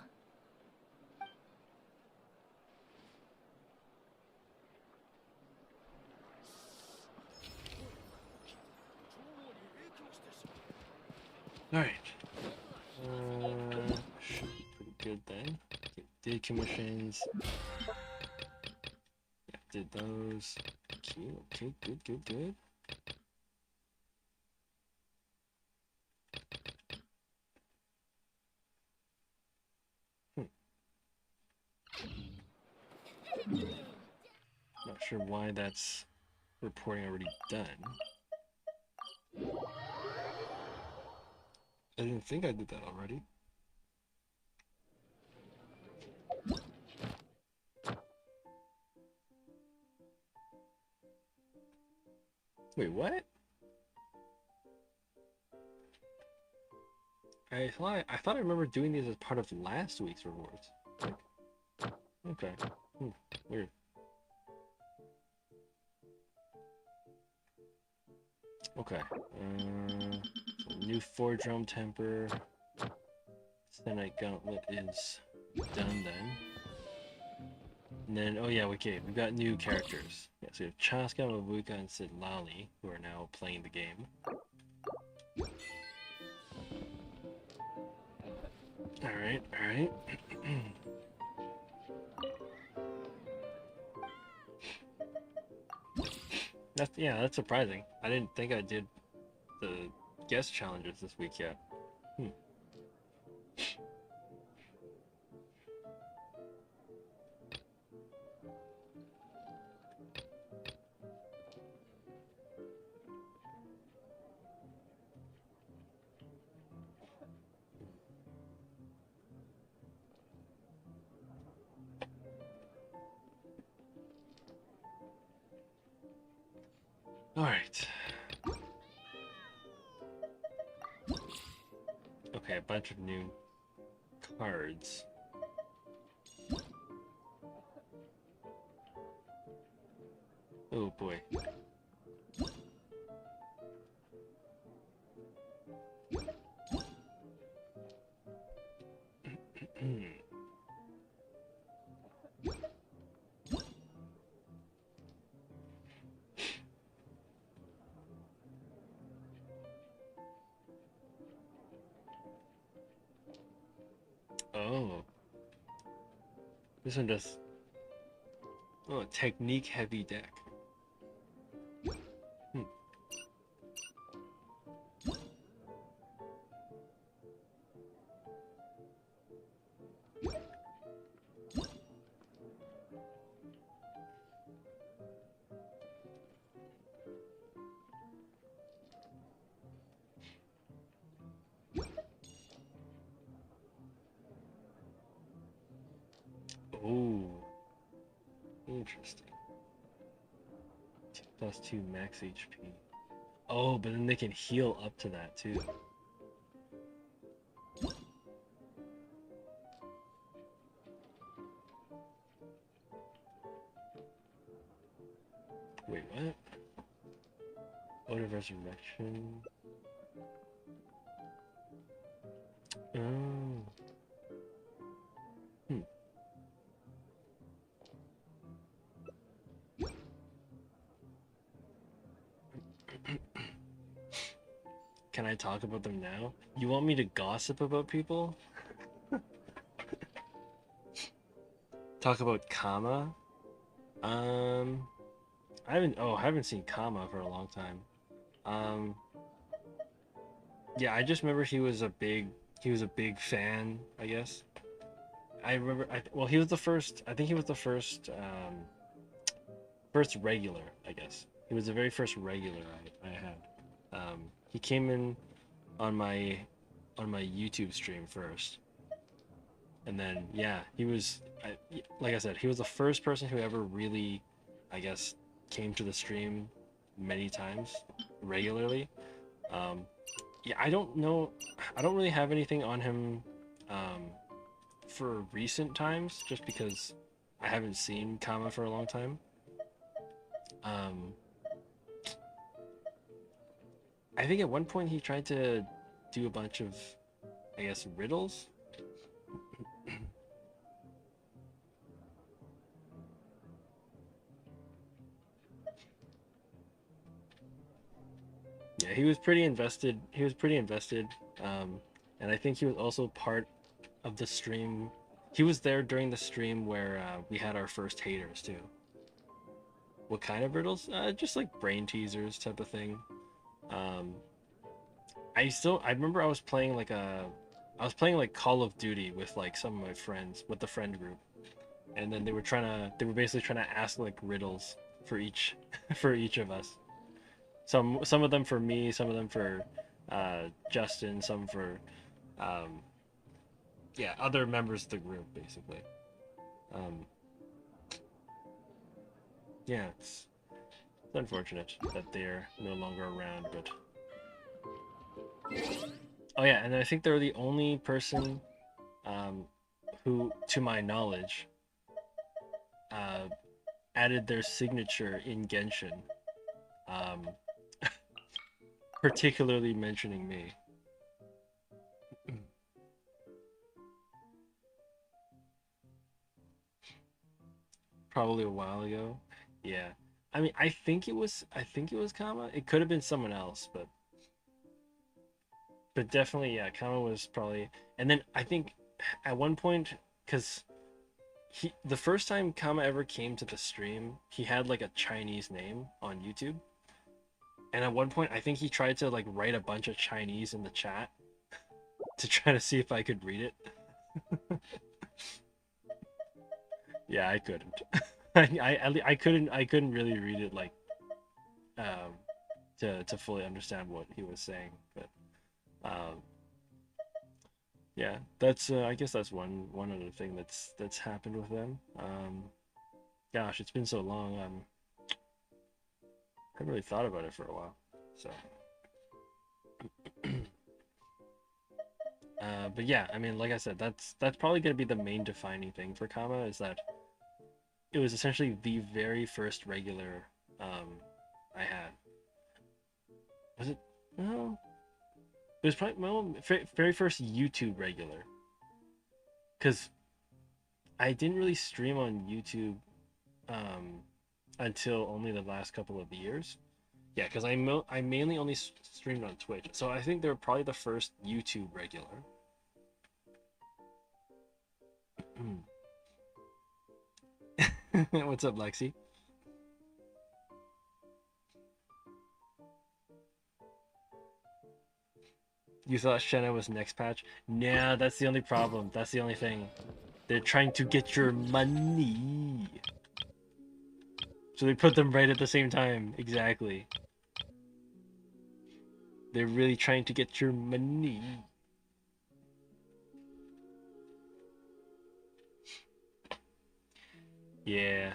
Alright. Should be pretty good then. Okay, did commissions. Yeah, did those. Okay, good. Not sure why that's reporting already done. I didn't think I did that already. Wait, what? I thought I remember doing these as part of last week's rewards. Okay. Weird. Okay. New 4-drum temper. Stenite Gauntlet is done then. And then, oh yeah, okay, we've got new characters. Yeah, so we have Chaska, Mabuka, and Sid Lali, who are now playing the game. Alright. that's surprising. I didn't think I did the guest challenges this week yet. Hmm. All right. Okay, a bunch of new cards. Oh boy. Oh, this one does. Oh, technique heavy deck. Hmm. Oh, interesting. 2+2 max HP. Oh, but then they can heal up to that too. Wait, what? Ode of Resurrection. Oh. Hmm. Can I talk about them now? You want me to gossip about people? Talk about Kama? Um, I haven't seen Kama for a long time. Um, yeah, I just remember he was a big fan, I guess. I remember, well, he was the first, I think he was the first regular, I guess. He was the very first regular I had. He came in on my YouTube stream first, and then yeah, like I said, he was the first person who ever really, I guess, came to the stream many times regularly. Um, yeah, I don't know, I don't really have anything on him um, for recent times, just because I haven't seen Kama for a long time. Um, I think at one point he tried to do a bunch of, I guess, riddles. Yeah, he was pretty invested. He was pretty invested, and I think he was also part of the stream. He was there during the stream where we had our first haters too. What kind of riddles? Just like brain teasers type of thing. Um, I remember I was playing like Call of Duty with like some of my friends with the friend group, and then they were basically trying to ask like riddles for each for each of us. Some of them for me, some of them for Justin, some for um, yeah, other members of the group basically. Um, yeah, it's unfortunate that they're no longer around, but oh yeah, and I think they're the only person um, who, to my knowledge, uh, added their signature in Genshin, um, particularly mentioning me. Probably a while ago. Yeah. I mean, I think it was Kama. It could have been someone else, but definitely yeah, Kama was probably. And then I think at one point, cuz the first time Kama ever came to the stream, he had like a Chinese name on YouTube. And at one point, I think he tried to like write a bunch of Chinese in the chat to try to see if I could read it. Yeah, I couldn't. I couldn't really read it like um to fully understand what he was saying. But um yeah, that's I guess that's one other thing that's happened with them. Gosh, it's been so long. I haven't really thought about it for a while. So but yeah, I mean, like I said, that's probably gonna be the main defining thing for Kama is that it was essentially the very first regular I had. Was it? No, it was probably my very first YouTube regular. Because I didn't really stream on YouTube um, until only the last couple of years. Yeah, because I mainly only streamed on Twitch, so I think they were probably the first YouTube regular. What's up, Lexi? You thought Shenna was next patch? Nah, that's the only problem. That's the only thing. They're trying to get your money. So they put them right at the same time. Exactly. They're really trying to get your money. Yeah.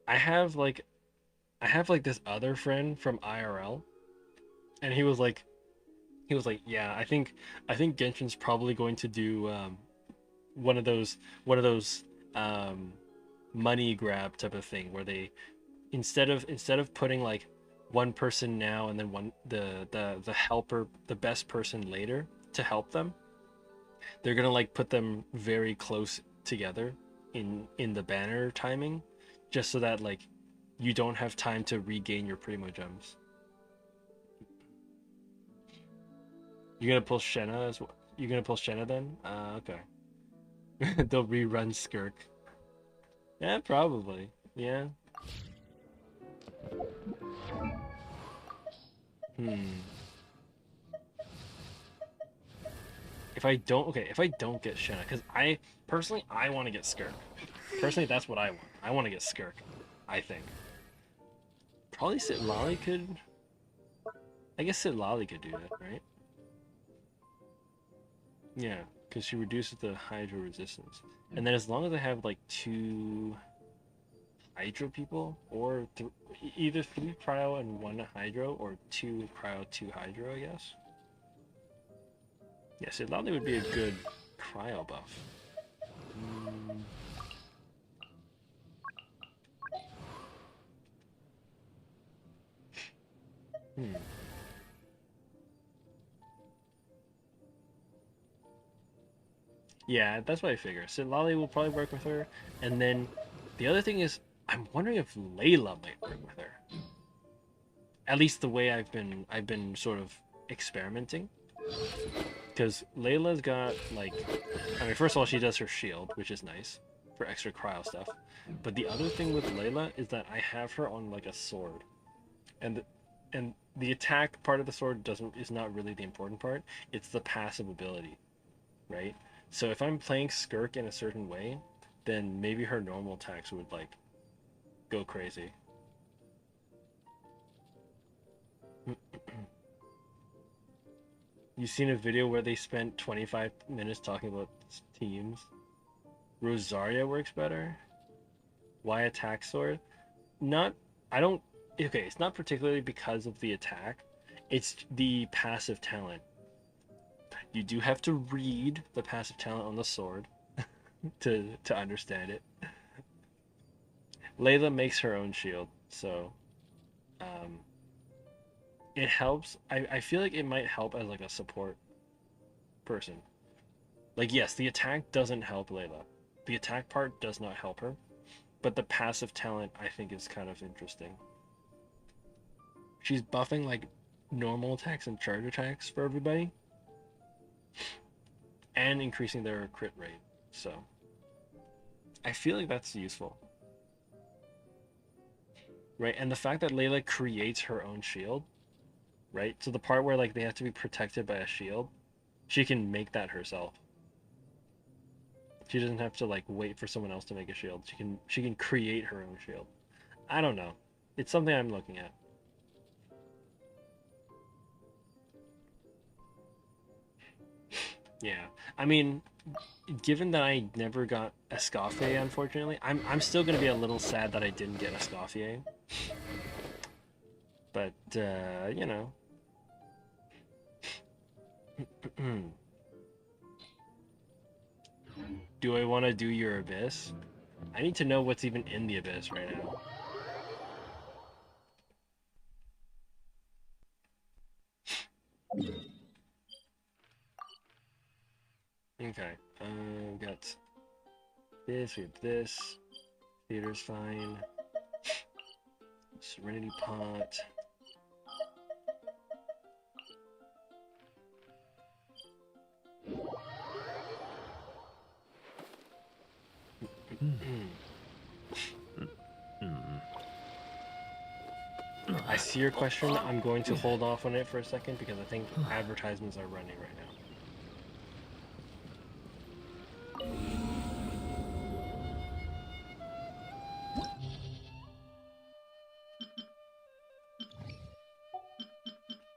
I have like this other friend from IRL, and he was like, yeah, I think Genshin's probably going to do one of those um money grab type of thing where they instead of putting like one person now and then one the helper the best person later to help them, they're gonna like put them very close together in the banner timing, just so that like you don't have time to regain your primo gems. You're gonna pull Shenna as well. You're gonna pull Shenna then? Okay. They'll rerun Skirk. Yeah, probably. Yeah. Hmm. If I don't get Shenna, because I want to get Skirk. Personally, that's what I want. I want to get Skirk. I think. Probably Sitlali could. I guess Sitlali could do that, right? Yeah, because she reduces the Hydro resistance. And then as long as I have like two Hydro people, or either three Cryo and one Hydro, or two Cryo, two Hydro, I guess. Yes, Sitlali would be a good Cryo buff. Mm, hmm. Yeah, that's what I figure. Sitlali will probably work with her, and then the other thing is, I'm wondering if Layla might work with her. At least the way I've been sort of experimenting, because Layla's got like, I mean, first of all, she does her shield, which is nice for extra cryo stuff. But the other thing with Layla is that I have her on like a sword, and the attack part of the sword doesn't is not really the important part. It's the passive ability, right? So if I'm playing Skirk in a certain way, then maybe her normal attacks would like go crazy. You seen a video where they spent 25 minutes talking about teams? Rosaria works better. Why attack sword? Not, I don't. Okay, it's not particularly because of the attack. It's the passive talent. You do have to read the passive talent on the sword to understand it. Layla makes her own shield, so um, it helps. I feel like it might help as like a support person. Like, yes, the attack doesn't help Layla. The attack part does not help her, but the passive talent I think is kind of interesting. She's buffing like normal attacks and charge attacks for everybody, and increasing their crit rate. So I feel like that's useful. right? And the fact that Layla creates her own shield, right? So the part where like they have to be protected by a shield, she can make that herself. She doesn't have to like wait for someone else to make a shield. She can create her own shield. I don't know. It's something I'm looking at. Yeah. I mean, given that I never got Escoffier, unfortunately, I'm still gonna be a little sad that I didn't get Escoffier. But you know. Do I want to do your abyss? I need to know what's even in the abyss right now. Okay. We got this. We have this. Theater's fine. Serenity pot. I see your question. I'm going to hold off on it for a second because I think advertisements are running right now.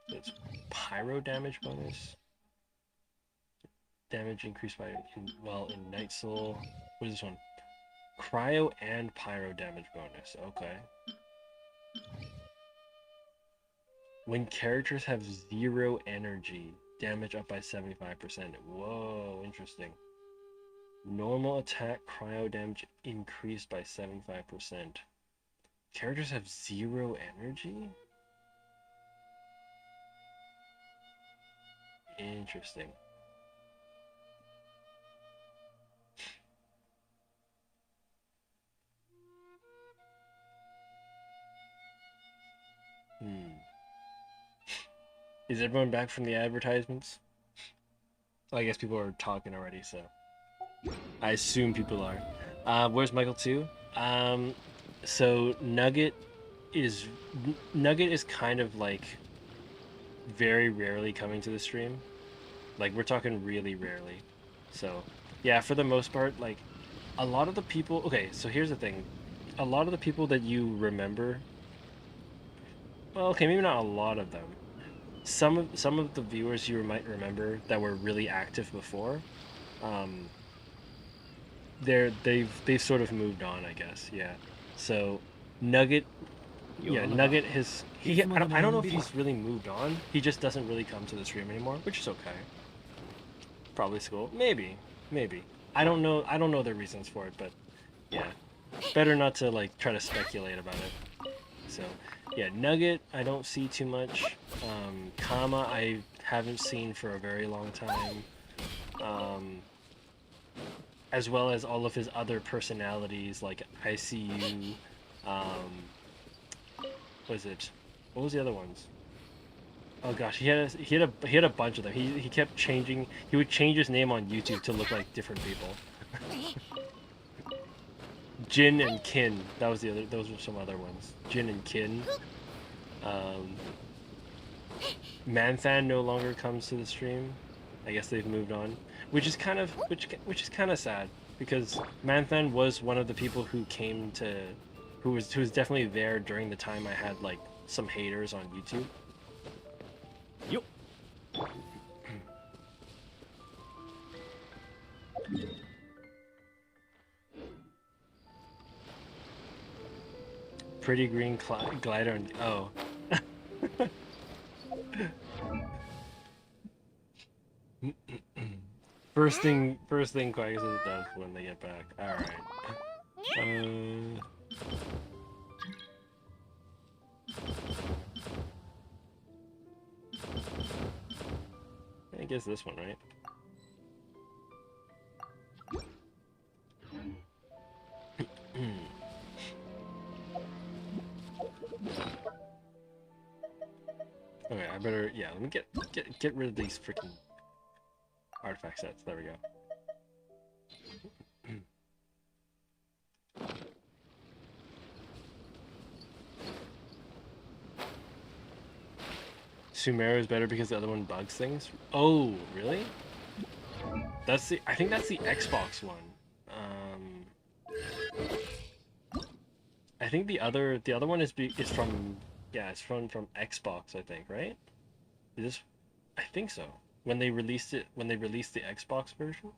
It's pyro damage bonus. Damage increased by in Night Soul. What is this one? Cryo and pyro damage bonus. Okay. When characters have 0 energy, damage up by 75%. Whoa, interesting. Normal attack cryo damage increased by 75%. Characters have 0 energy? Interesting. Is everyone back from the advertisements? Well, I guess people are talking already, so I assume people are. Where's Michael 2? So Nugget is kind of like very rarely coming to the stream. Like we're talking really rarely. So yeah, for the most part, like a lot of the people. Okay, so here's the thing. A lot of the people that you remember. Well, okay, maybe not a lot of them. Some of the viewers you might remember that were really active before, they've sort of moved on, I guess. Yeah. So Nugget, yeah, Nugget has I don't know if he's really moved on. He just doesn't really come to the stream anymore, which is okay. Probably school, maybe. I don't know. I don't know the reasons for it, but yeah, better not to like try to speculate about it. So yeah, Nugget I don't see too much. Kama I haven't seen for a very long time. As well as all of his other personalities like ICU. What is it? What was the other ones? Oh gosh, he had a bunch of them. He kept changing. He would change his name on YouTube to look like different people. Jin and Kin. That was the other. Those were some other ones. Jin and Kin. Manthan no longer comes to the stream. I guess they've moved on, which is kind of sad because Manthan was one of the people who came to, who was definitely there during the time I had like some haters on YouTube. Yup. Pretty green glider and oh. First thing Quacksis does when they get back. Alright. I guess this one, right? Okay, I better, yeah, let me get rid of these freaking artifact sets. There we go. Sumeru is better because the other one bugs things. Oh, really? That's the. I think that's the Xbox one. I think the other one is from, yeah, it's from Xbox, I think, right? Is this? I think so. When they released the Xbox version.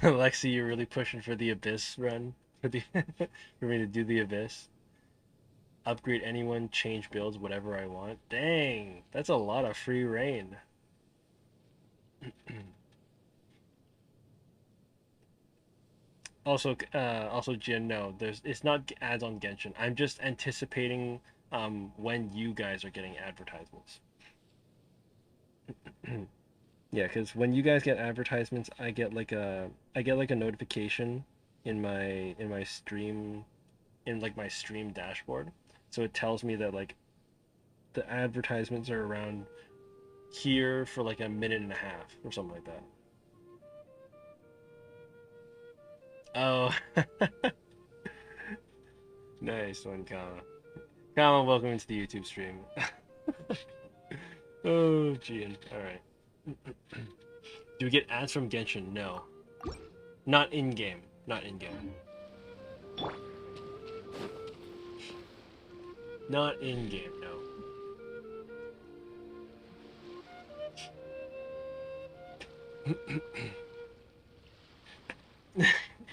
Lexi, you're really pushing for the Abyss run for the for me to do the Abyss. Upgrade anyone, change builds, whatever I want. Dang, that's a lot of free reign. Also, Jin, no, it's not ads on Genshin. I'm just anticipating when you guys are getting advertisements. Yeah, because when you guys get advertisements, I get like a notification in my stream, in like my stream dashboard. So it tells me that like the advertisements are around here for like a minute and a half or something like that. Oh, nice one, Kama. Kama, welcome into the YouTube stream. Oh, Gian. All right. Do we get ads from Genshin? No. Not in game. Not in game. Not in game. No.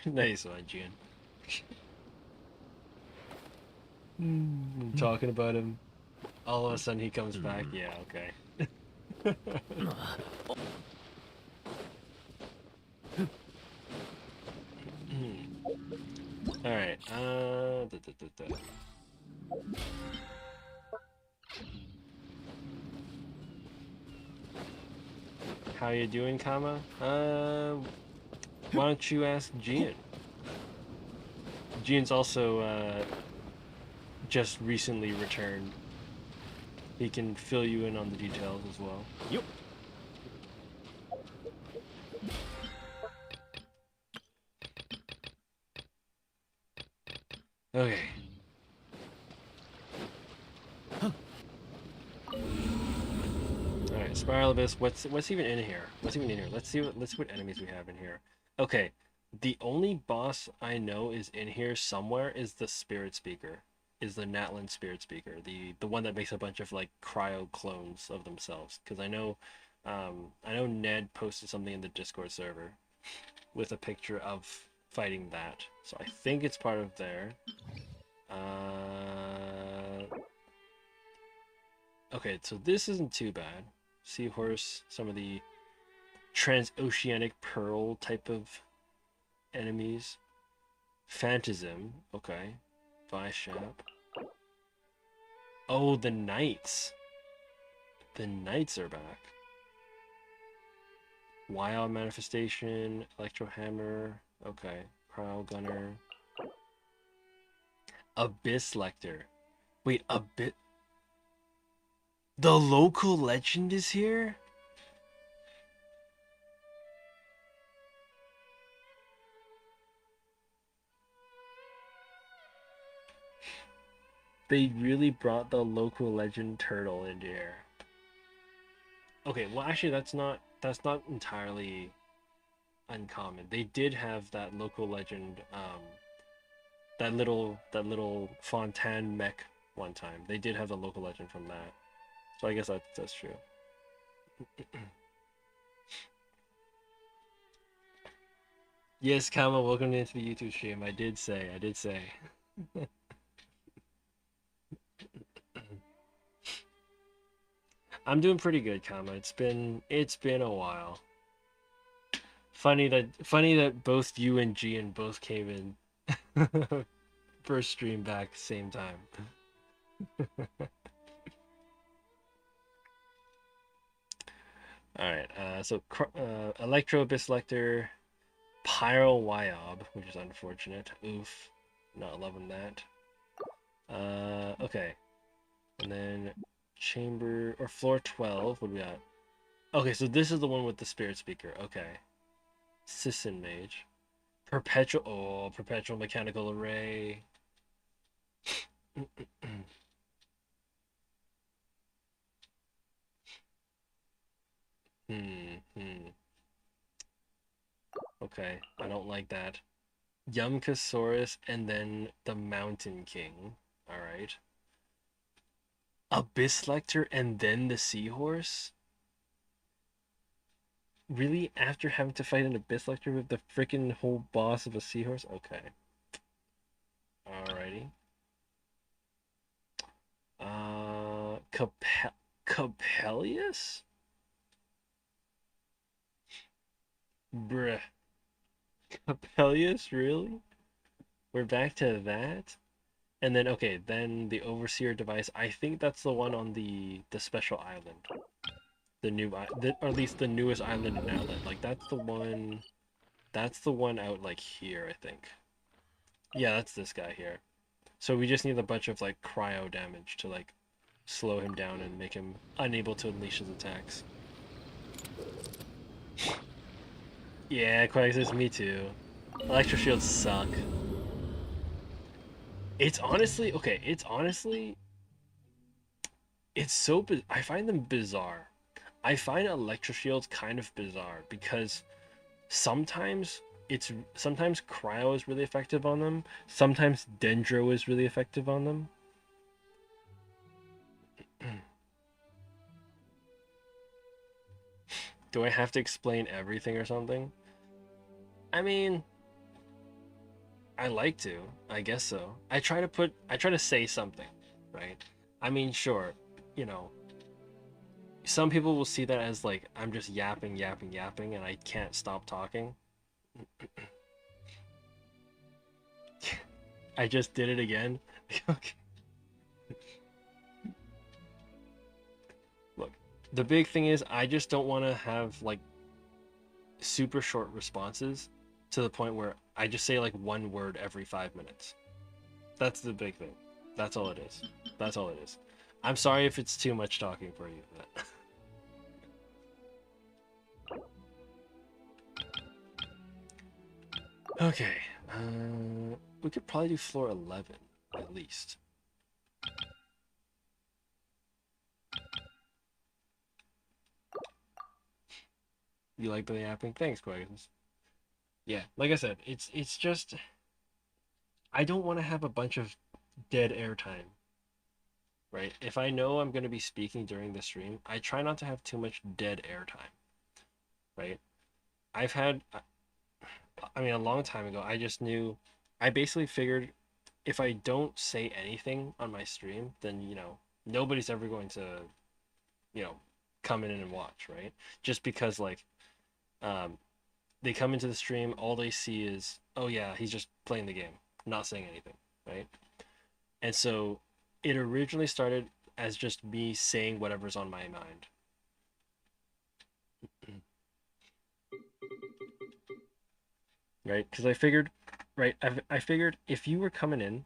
Nice one, Gian. I'm talking about him. All of a sudden he comes back. Yeah. Okay. All right. How you doing, Kama? Why don't you ask Gian? Gian's also just recently returned. He can fill you in on the details as well. Yup. Okay. Alright, Spiral Abyss, what's even in here? What's even in here? Let's see what enemies we have in here. Okay. The only boss I know is in here somewhere is the Spirit Speaker. Is the Natlan Spirit Speaker. The one that makes a bunch of like cryo clones of themselves. Because I know Ned posted something in the Discord server with a picture of fighting that. So I think it's part of there. Okay, so this isn't too bad. Seahorse, some of the transoceanic pearl type of enemies. Phantasm, okay. Bishop. Oh, the knights. The knights are back. Wild manifestation, electro hammer, okay. Prowl gunner. Abyss lector. Wait, the local legend is here? They really brought the local legend turtle into here. Okay, well actually that's not entirely uncommon. They did have that local legend, that little Fontaine mech one time. They did have the local legend from that. So I guess that's true. Yes, Kama, welcome into the YouTube stream. I did say. I'm doing pretty good, Kama. It's been a while. Funny that both you and Gian both came in first stream back same time. All right. So Electro Abyss Lector, Pyro Wyob, which is unfortunate. Oof, not loving that. Okay, and then chamber or floor 12. What do we got? Okay, so this is the one with the spirit speaker. Okay, Sisson Mage. Perpetual mechanical array. Hmm. Okay, I don't like that. Yumkasaurus and then the Mountain King. All right. Abyss Lecter and then the Seahorse? Really? After having to fight an Abyss Lecter with the freaking whole boss of a Seahorse? Okay. Alrighty. Capellius? Bruh. Capellius? Really? We're back to that? And then, okay, then the Overseer device. I think that's the one on the special island. The new, or at least the newest island in Outlet. Like, that's the one. That's the one out, like, here, I think. Yeah, that's this guy here. So we just need a bunch of, like, cryo damage to, like, slow him down and make him unable to unleash his attacks. Yeah, Quaxis, me too. Electro shields suck. It's honestly, okay, it's so, I find them bizarre. I find electro shields kind of bizarre because sometimes sometimes cryo is really effective on them, sometimes dendro is really effective on them. Do I have to explain everything or something? I mean, I like to. I guess so. I try to say something, right? I mean, sure, you know, some people will see that as like I'm just yapping, yapping, yapping, and I can't stop talking. I just did it again. Okay. Look, the big thing is I just don't want to have like super short responses to the point where I just say like one word every 5 minutes. That's the big thing. That's all it is. That's all it is. I'm sorry if it's too much talking for you, but okay. We could probably do floor 11 at least. You like the yapping? Thanks, Quaggins. Yeah, like I said, it's just I don't want to have a bunch of dead air time, right? If I know I'm going to be speaking during the stream, I try not to have too much dead air time, right? I've had, I mean, a long time ago, I just knew, I basically figured if I don't say anything on my stream, then, nobody's ever going to, you know, come in and watch, right? Just because, like, um, they come into the stream, all they see is, oh yeah, he's just playing the game, not saying anything, right? And so it originally started as just me saying whatever's on my mind. Right? Because I figured, right? I figured if you were coming in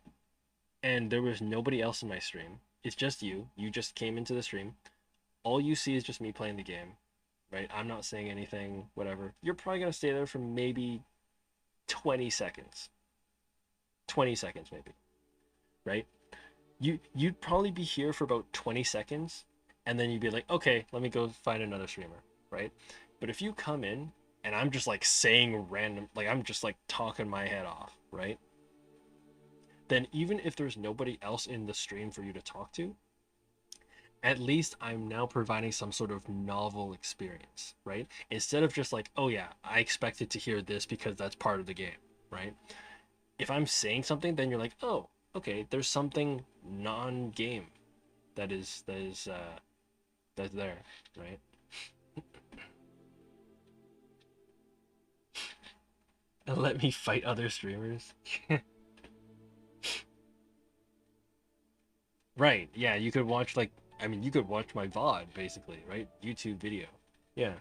and there was nobody else in my stream, it's just you just came into the stream, all you see is just me playing the game, right? I'm not saying anything, whatever. You're probably going to stay there for maybe 20 seconds. 20 seconds, maybe, right? You'd probably be here for about 20 seconds and then you'd be like, okay, let me go find another streamer, right? But if you come in and I'm just like saying random, like I'm just like talking my head off, right? Then even if there's nobody else in the stream for you to talk to, at least I'm now providing some sort of novel experience, right? Instead of just like, oh yeah, I expected to hear this because that's part of the game, right? If I'm saying something, then you're like, oh, okay, there's something non-game that's there, right? And let me fight other streamers. Right? Yeah, you could watch like I mean, you could watch my VOD basically, right? YouTube video. Yeah.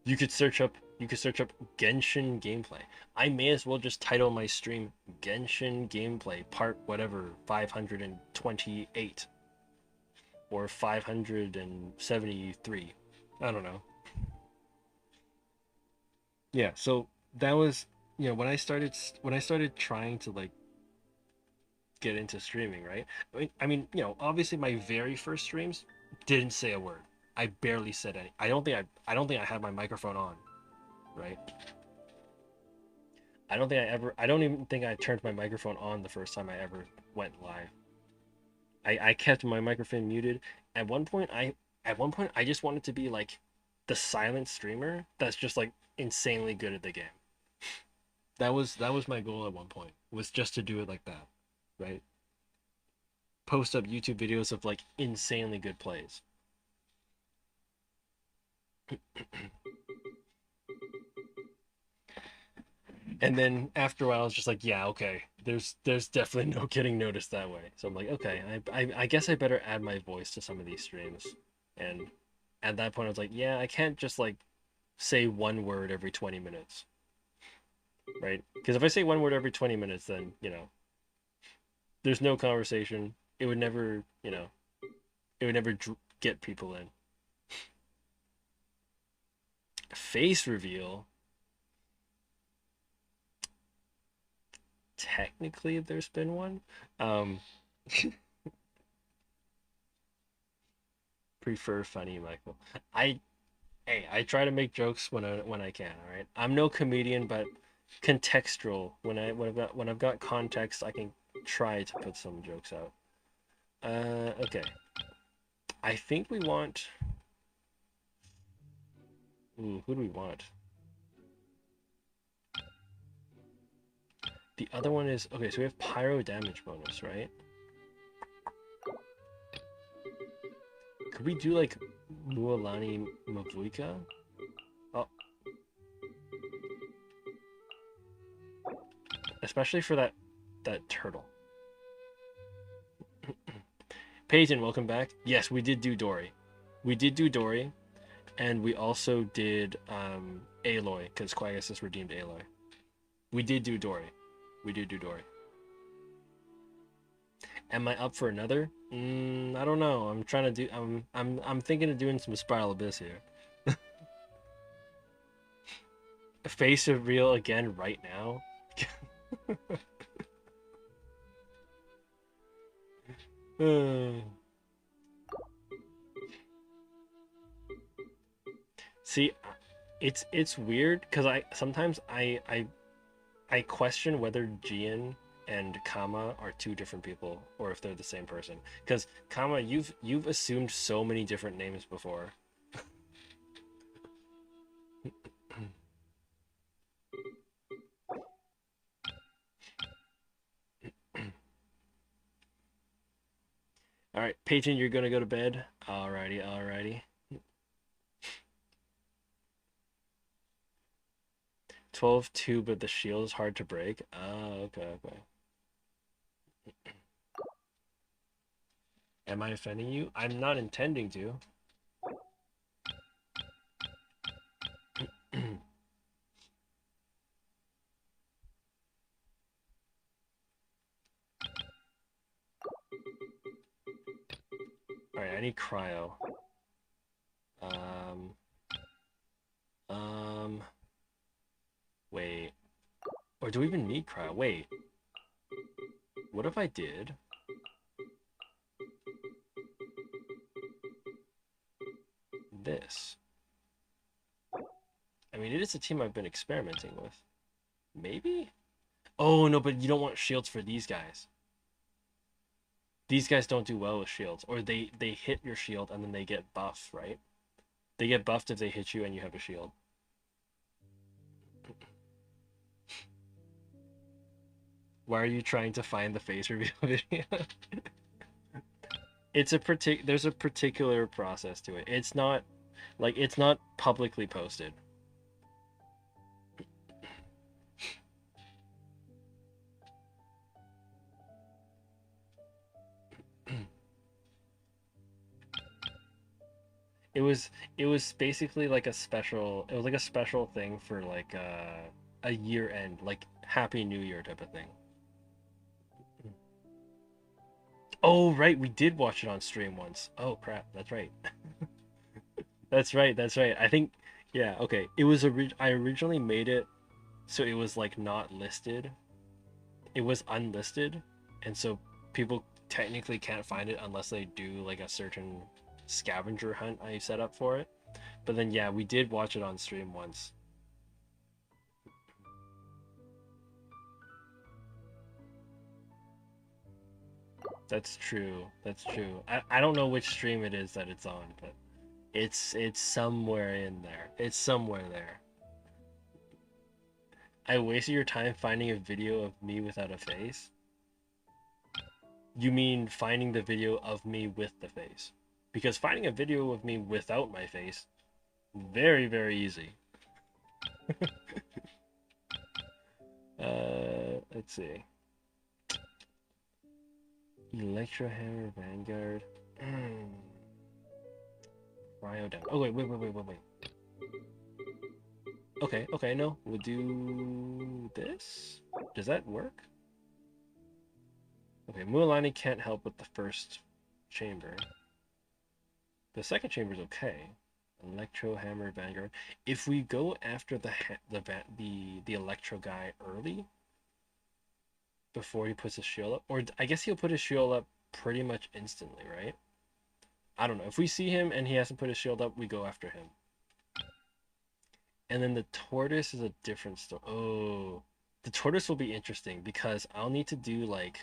You could search up Genshin gameplay. I may as well just title my stream Genshin gameplay part whatever 528 or 573. I don't know. Yeah, so that was, you know, when I started trying to like get into streaming, right? You know, obviously my very first streams didn't say a word. I barely said any. I don't think I had my microphone on, right? I don't even think I turned my microphone on the first time I ever went live. I kept my microphone muted. At one point I just wanted to be like the silent streamer that's just like insanely good at the game. That was my goal at one point. Was just to do it like that, right? Post up YouTube videos of like insanely good plays. And then after a while, I was just like, yeah, okay. There's definitely no getting noticed that way. So I'm like, okay, I guess I better add my voice to some of these streams. And at that point, I was like, yeah, I can't just like say one word every 20 minutes, right? Because if I say one word every 20 minutes, then you know, there's no conversation. It would never, you know, it would never get people in. Face reveal. Technically, there's been one. Um, prefer funny, Michael. I Hey, I try to make jokes when I can. All right, I'm no comedian, but contextual. When I've got context, I can try to put some jokes out. Okay. I think we want. Ooh, who do we want? The other one is okay. So we have pyro damage bonus, right? Could we do like Mualani Mavuika? Oh, especially for that turtle. Peyton, welcome back. Yes, we did do Dory. We did do Dory, and we also did Aloy because Quagus has redeemed Aloy. We did do Dory. We did do Dory. Am I up for another? I don't know. I'm trying to do. I'm thinking of doing some Spiral Abyss here. Face reveal again right now. See, it's weird because I question whether Jian and Kama are two different people or if they're the same person. Because Kama, you've assumed so many different names before. All right, Peyton, you're gonna go to bed. Alrighty, alrighty. 12-2, but the shield is hard to break. Oh, okay, okay. Am I offending you? I'm not intending to. Alright, I need cryo. Um, um, wait. Or do we even need cryo? Wait. What if I did? This. I mean, it is a team I've been experimenting with. Maybe? Oh, no, but you don't want shields for these guys. These guys don't do well with shields. Or they hit your shield and then they get buff, right? They get buffed if they hit you and you have a shield. Why are you trying to find the face reveal video? There's a particular process to it. It's not like it's not publicly posted. it was it was basically like a special it was like a special thing for like a year end, like Happy New Year type of thing. Oh right, we did watch it on stream once. Oh crap, that's right. That's right, that's right. I think yeah, okay. I originally made it so it was like not listed. It was unlisted, and so people technically can't find it unless they do like a certain scavenger hunt I set up for it. But then yeah, we did watch it on stream once. That's true. That's true. I don't know which stream it is that it's on, but it's somewhere in there. It's somewhere there. I wasted your time finding a video of me without a face? You mean finding the video of me with the face? Because finding a video of me without my face, very, very easy. Let's see. Electro Hammer Vanguard. Cryo down. Oh wait. Okay, no. We'll do this? Does that work? Okay, Mualani can't help with the first chamber. The second chamber is okay. Electro Hammer Vanguard. If we go after the Electro guy early, before he puts his shield up, or I guess he'll put his shield up pretty much instantly, right? I don't know. If we see him and he hasn't put his shield up, we go after him. And then the tortoise is a different story. Oh, the tortoise will be interesting because I'll need to do like,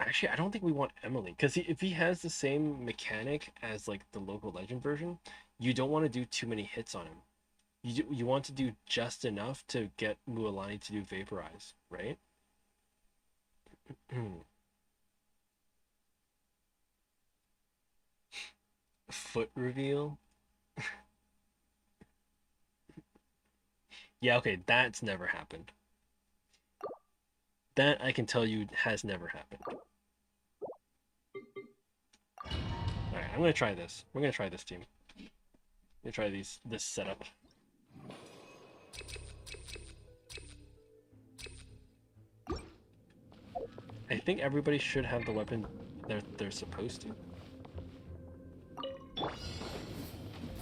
actually, I don't think we want Emily because if he has the same mechanic as like the local legend version, you don't want to do too many hits on him. You want to do just enough to get Mualani to do Vaporize, right? Foot reveal? Yeah, okay, that's never happened. That I can tell you has never happened. Alright, I'm gonna try this. We're gonna try this team. I'm gonna try this setup. I think everybody should have the weapon they're supposed to.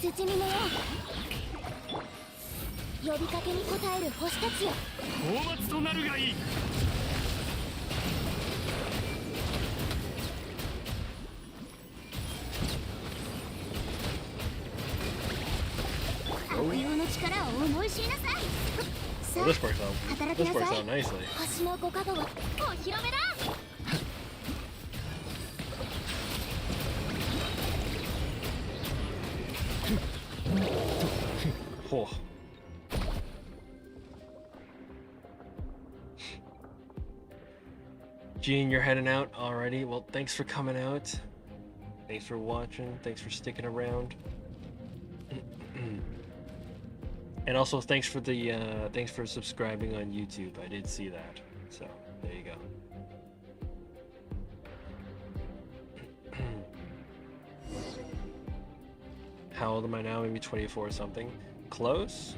土見のよ呼びかけに応える星たちよ討伐となるがいい 白竜の力を思い知りなさい Well, this works out nicely. 星のご加護をお披露目だ Oh. Gene, you're heading out already. Well, thanks for coming out. Thanks for watching. Thanks for sticking around. And also thanks for subscribing on YouTube. I did see that. So there you go. How old am I now? Maybe 24 or something. Close?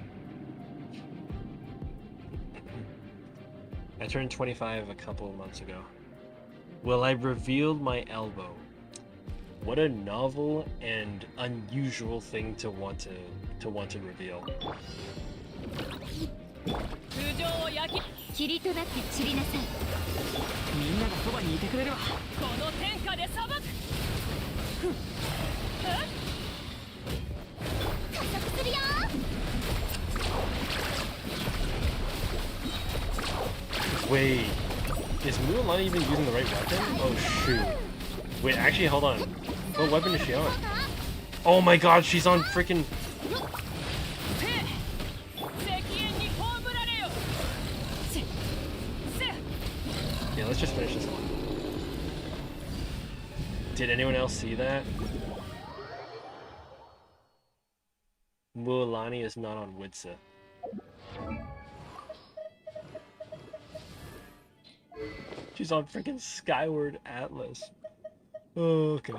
I turned 25 a couple of months ago. Well, I revealed my elbow. What a novel and unusual thing to want to reveal. 霧となって散りなさいみんながそばにいてくれればこの天下で裁く加速するよ Wait, is Mualani even using the right weapon? Oh shoot. Wait, actually, hold on. What weapon is she on? Oh my god, she's on freaking... Yeah, let's just finish this one. Did anyone else see that? Mualani is not on Witsa. She's on freaking Skyward Atlas. Oh, okay.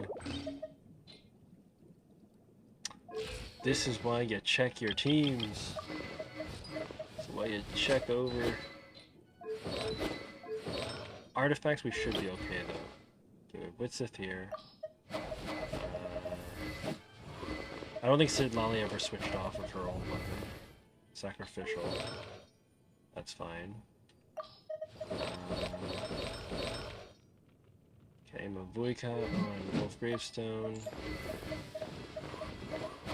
This is why you check your teams. This is why you check over. Artifacts, we should be okay though. Okay, Witsith here. I don't think Sid Lally ever switched off of her old weapon. Sacrificial. That's fine. Okay, Mavuika on Wolf Gravestone.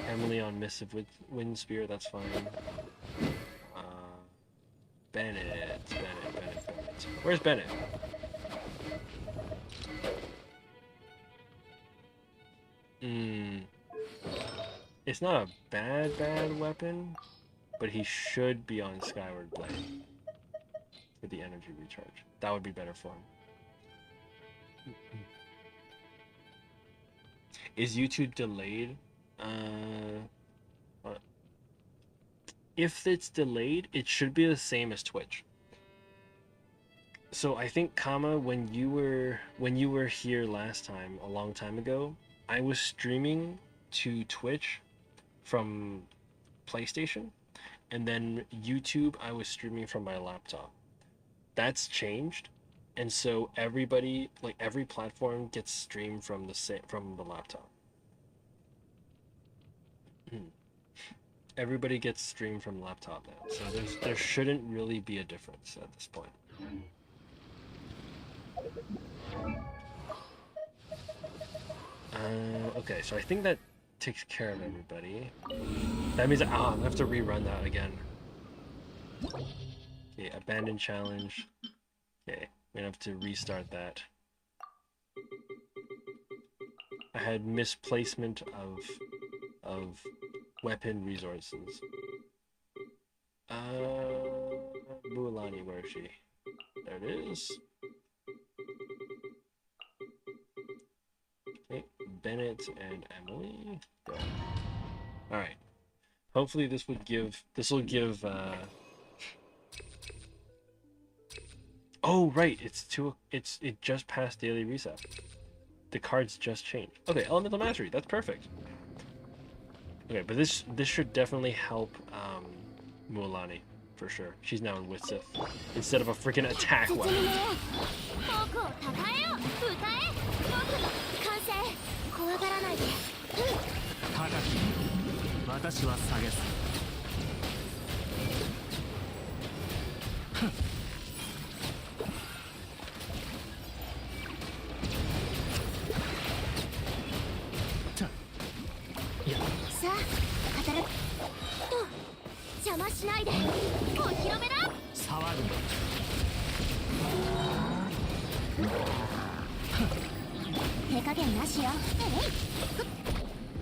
Emily on Missive Wind Spear, that's fine. Bennett. Where's Bennett? It's not a bad weapon, but he should be on Skyward Blade for the energy recharge. That would be better for him. Is YouTube delayed? If it's delayed, it should be the same as Twitch. So I think, Kama, when you were here last time, a long time ago, I was streaming to Twitch from PlayStation, and then YouTube I was streaming from my laptop. That's changed, and so everybody, like every platform, gets streamed from the laptop. Everybody gets streamed from laptop now, so there shouldn't really be a difference at this point. Okay, so I think that takes care of everybody. That means I'm gonna have to rerun that again. Okay, abandoned challenge. Okay, I'm gonna have to restart that. I had misplacement of weapon resources. Mualani, where is she? There it is. Okay, Bennett and Emily. Go. All right. Hopefully this will give. Oh right, it just passed daily reset. The cards just changed. Okay, elemental mastery. That's perfect. Okay, but this should definitely help Mualani for sure. She's now in Witsith instead of a freaking attack weapon.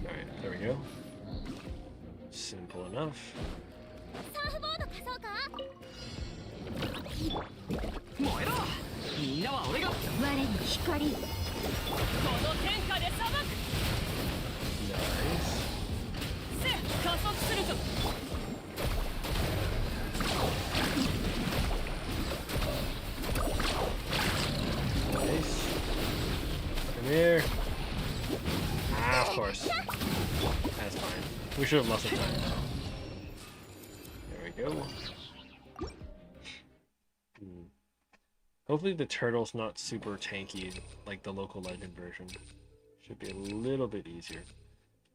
Alright, there we go. Simple enough. 燃えろみんなは俺が我に光この天下で裁く Nice. せ加速するぞ Nice. Come here. Ah, of course. That's fine. We should have lost the time. There we go. Hopefully the turtle's not super tanky like the local legend version. Should be a little bit easier.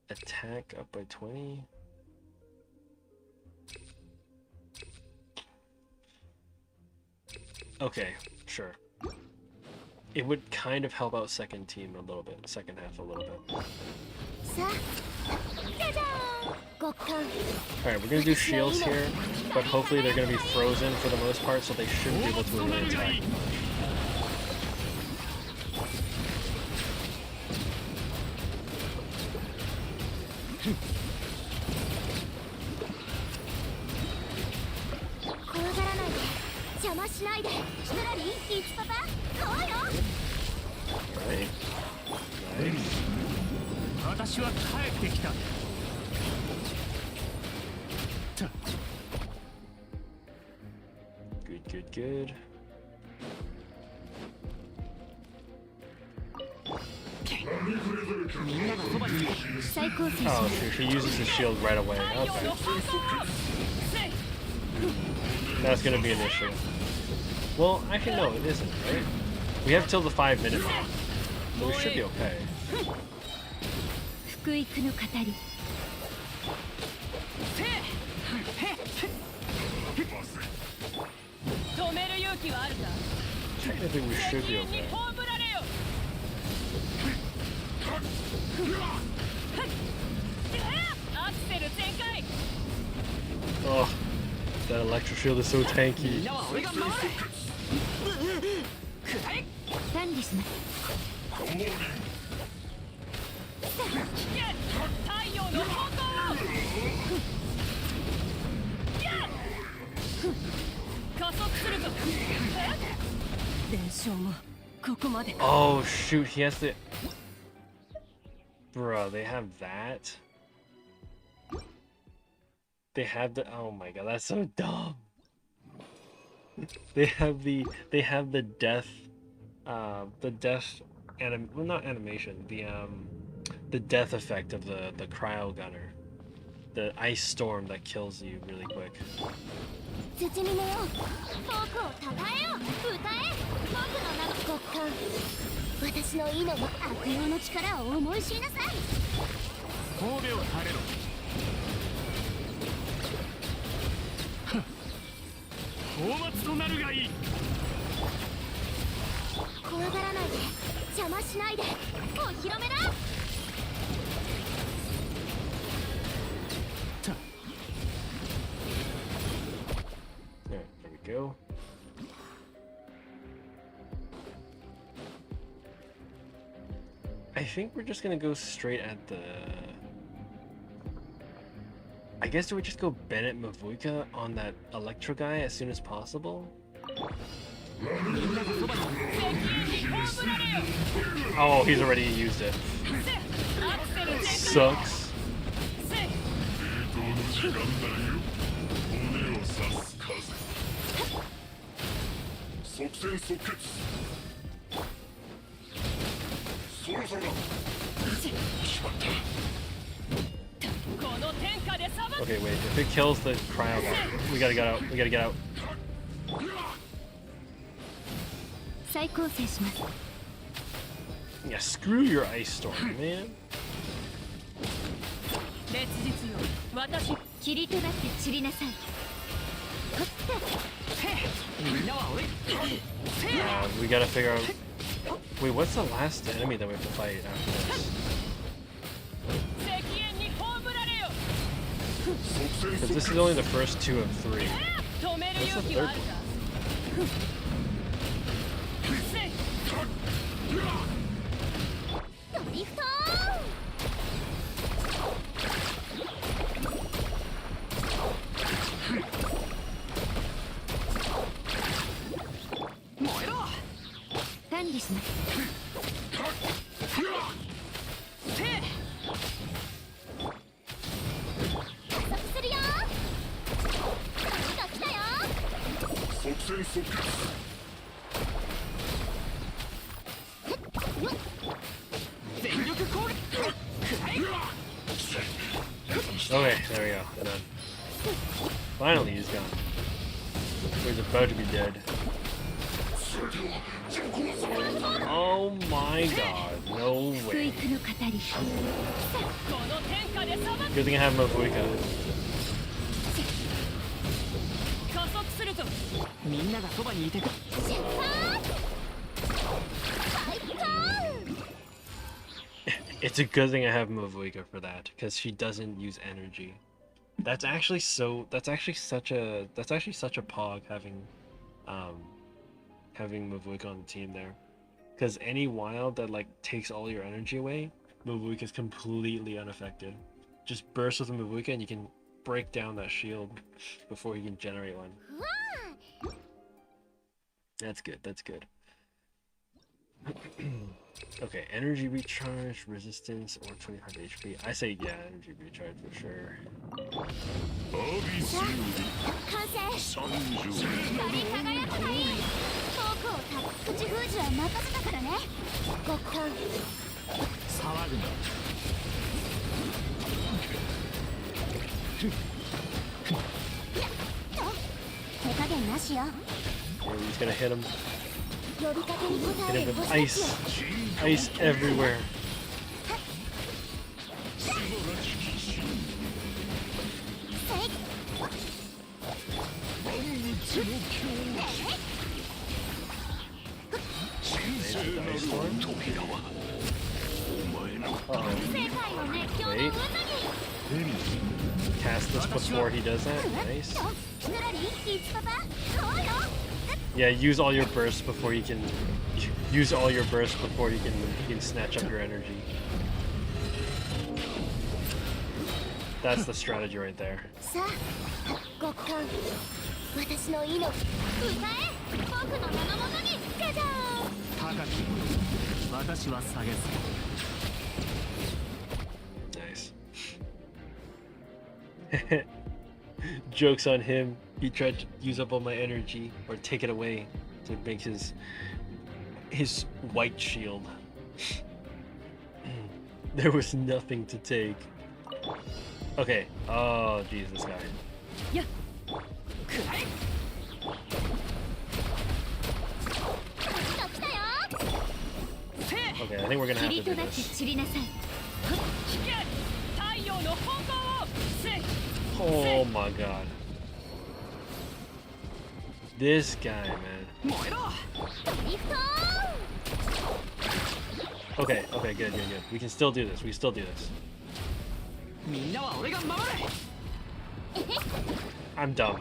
Attack up by 20. Okay, sure. It would kind of help out second team a little bit, second half a little bit. Alright, we're gonna do shields here, but hopefully they're gonna be frozen for the most part, so they shouldn't be able to really attack. Alright. Nice. 私は帰ってきた Good, good, good. Oh, she uses the shield right away. Okay. That's gonna be an issue. Well, actually no, it isn't, right? We have till the 5-minute mark. So we should be okay. 止める勇気はあるか。 Technically, we should be 責任に okay. 葬られよ。アクセル全開。 Oh, that electro shield is so みん tanky. なは俺が守れ。くらえ。管理します。太陽の方向を。加速するぞ。伝承もここまで。 Oh shoot, he has to. Bro, they have that. They have the. Oh my god, that's so dumb. They have the death, well, not animation, the death effect of the cryo gunner, the ice storm that kills you really quick. 土見のよ、僕をたたえよ、歌え、僕の名の極寒。私の意の悪用の力を思い知りなさい。神戸を垂れろ。放末となるがいい。怖がらないで、邪魔しないで、お披露目だ。 Alright, there we go. I think we're just gonna go straight at the. I guess do we just go Bennett Mavuika on that Electro guy as soon as possible? Oh, he's already used it. Sucks. Okay, wait. If it kills the cryo guy, we gotta get out. We gotta get out. 再構成します。 Yeah, screw your ice storm, man. 烈日よ、私。切り取らって散りなさい。みんなは俺。 We gotta figure out. Wait, what's the last enemy that we have to fight after this? 責任に葬られよ。 Because this is only the first 2 of 3. 止める勇気はあるか。ドリフト。 燃えろ。管理します。 加速するよ。波が来たよ。 全力攻撃。 Okay, there we go. Done. Finally, he's gone. He's about to be dead. Oh my god, no 福 way. 育の語り。 この天下で裁く。 Good thing I have Mavuika. 加速するぞ。みんながそばにいてく。 出発。最高。 It's a good thing I have Mavuika for that, because she doesn't use energy. That's actually such a pog having Mavuika on the team there. Because any wild that like takes all your energy away, Mavuika is completely unaffected. Just burst with a Mavuika and you can break down that shield before he can generate one. That's good, that's good. Okay, energy recharge, resistance, or 25 HP. I say yeah, energy recharge for sure. 完成。光り輝くがいい。僕を口封じは任せたからね。極寒。騒ぐな。手加減なしよ。 Yeah, he's gonna hit him. 呼びかけに応 Hit え him る with 星たち ice. よ。 Ice everywhere. せい。Wait. Cast this before he does that. Nice. Yeah, use all your bursts before you can. Use all your bursts before you can snatch up your energy. That's the strategy right there. 極寒私の命歌え僕の名のもとにじゃじゃーん高き私は下げず Nice. Joke's on him. He tried to use up all my energy or take it away to make his white shield. There was nothing to take. Okay. Oh, jeez, this guy. Yeah. Okay, I think we're gonna have to do this. Oh my god. This guy, man. Okay, okay, good. We can still do this. We still do this. I'm dumb.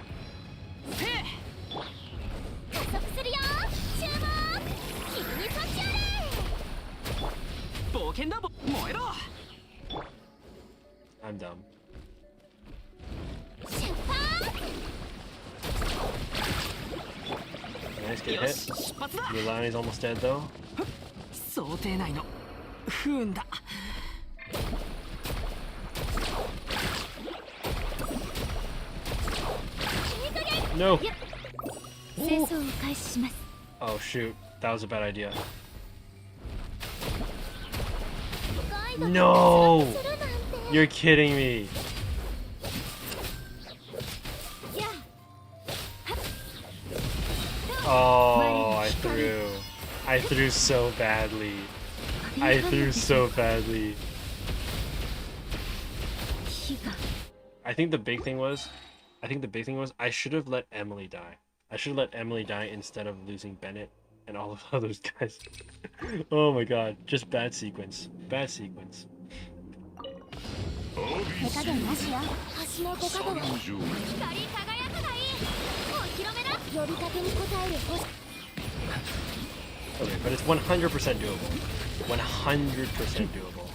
I'm dumb. Nice, good hit. Mulani's almost dead though. No! Oh shoot, that was a bad idea. No! You're kidding me. Oh, I threw so badly. I threw so badly. I think the big thing was I should have let Emily die. I should have let Emily die instead of losing Bennett and all of those guys. Oh my god, just bad sequence. Bad sequence. Okay, but it's 100% doable. 100% doable.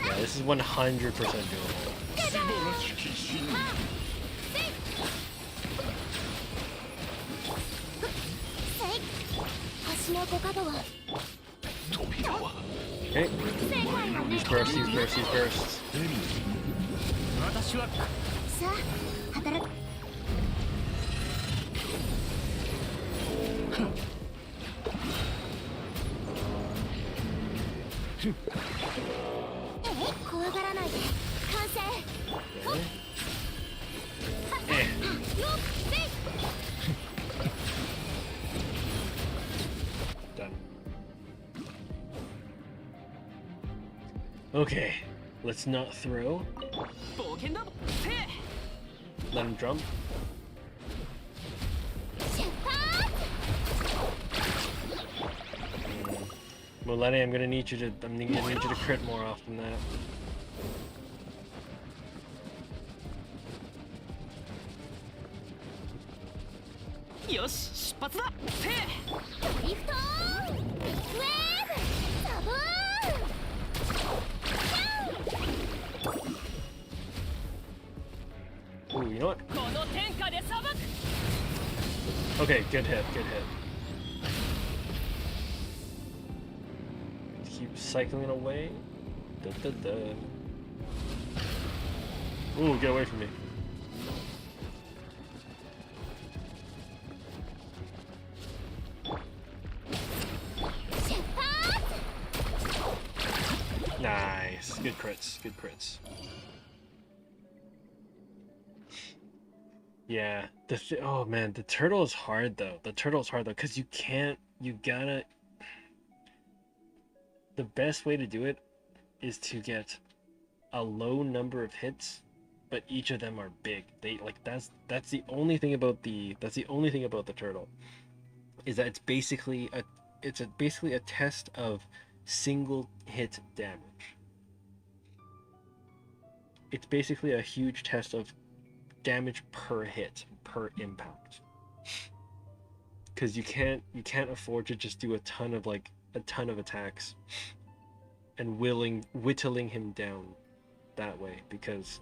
Yeah, this is 100% doable. Okay. These bursts. Done. Okay, let's not throw. Let him jump. Mulani, I'm gonna need you to crit more often than that. Ooh, you know what? Okay, good hit. Keep cycling it away. Ooh, get away from me. Nice. Good crits. Yeah. Oh man, the turtle is hard though. Because you gotta... the best way to do it is to get a low number of hits, but each of them are big. They like that's the only thing about the turtle, is that it's basically a test of single hit damage. It's basically a huge test of damage per hit, per impact. Because you can't afford to just do a ton of attacks and whittling him down that way, because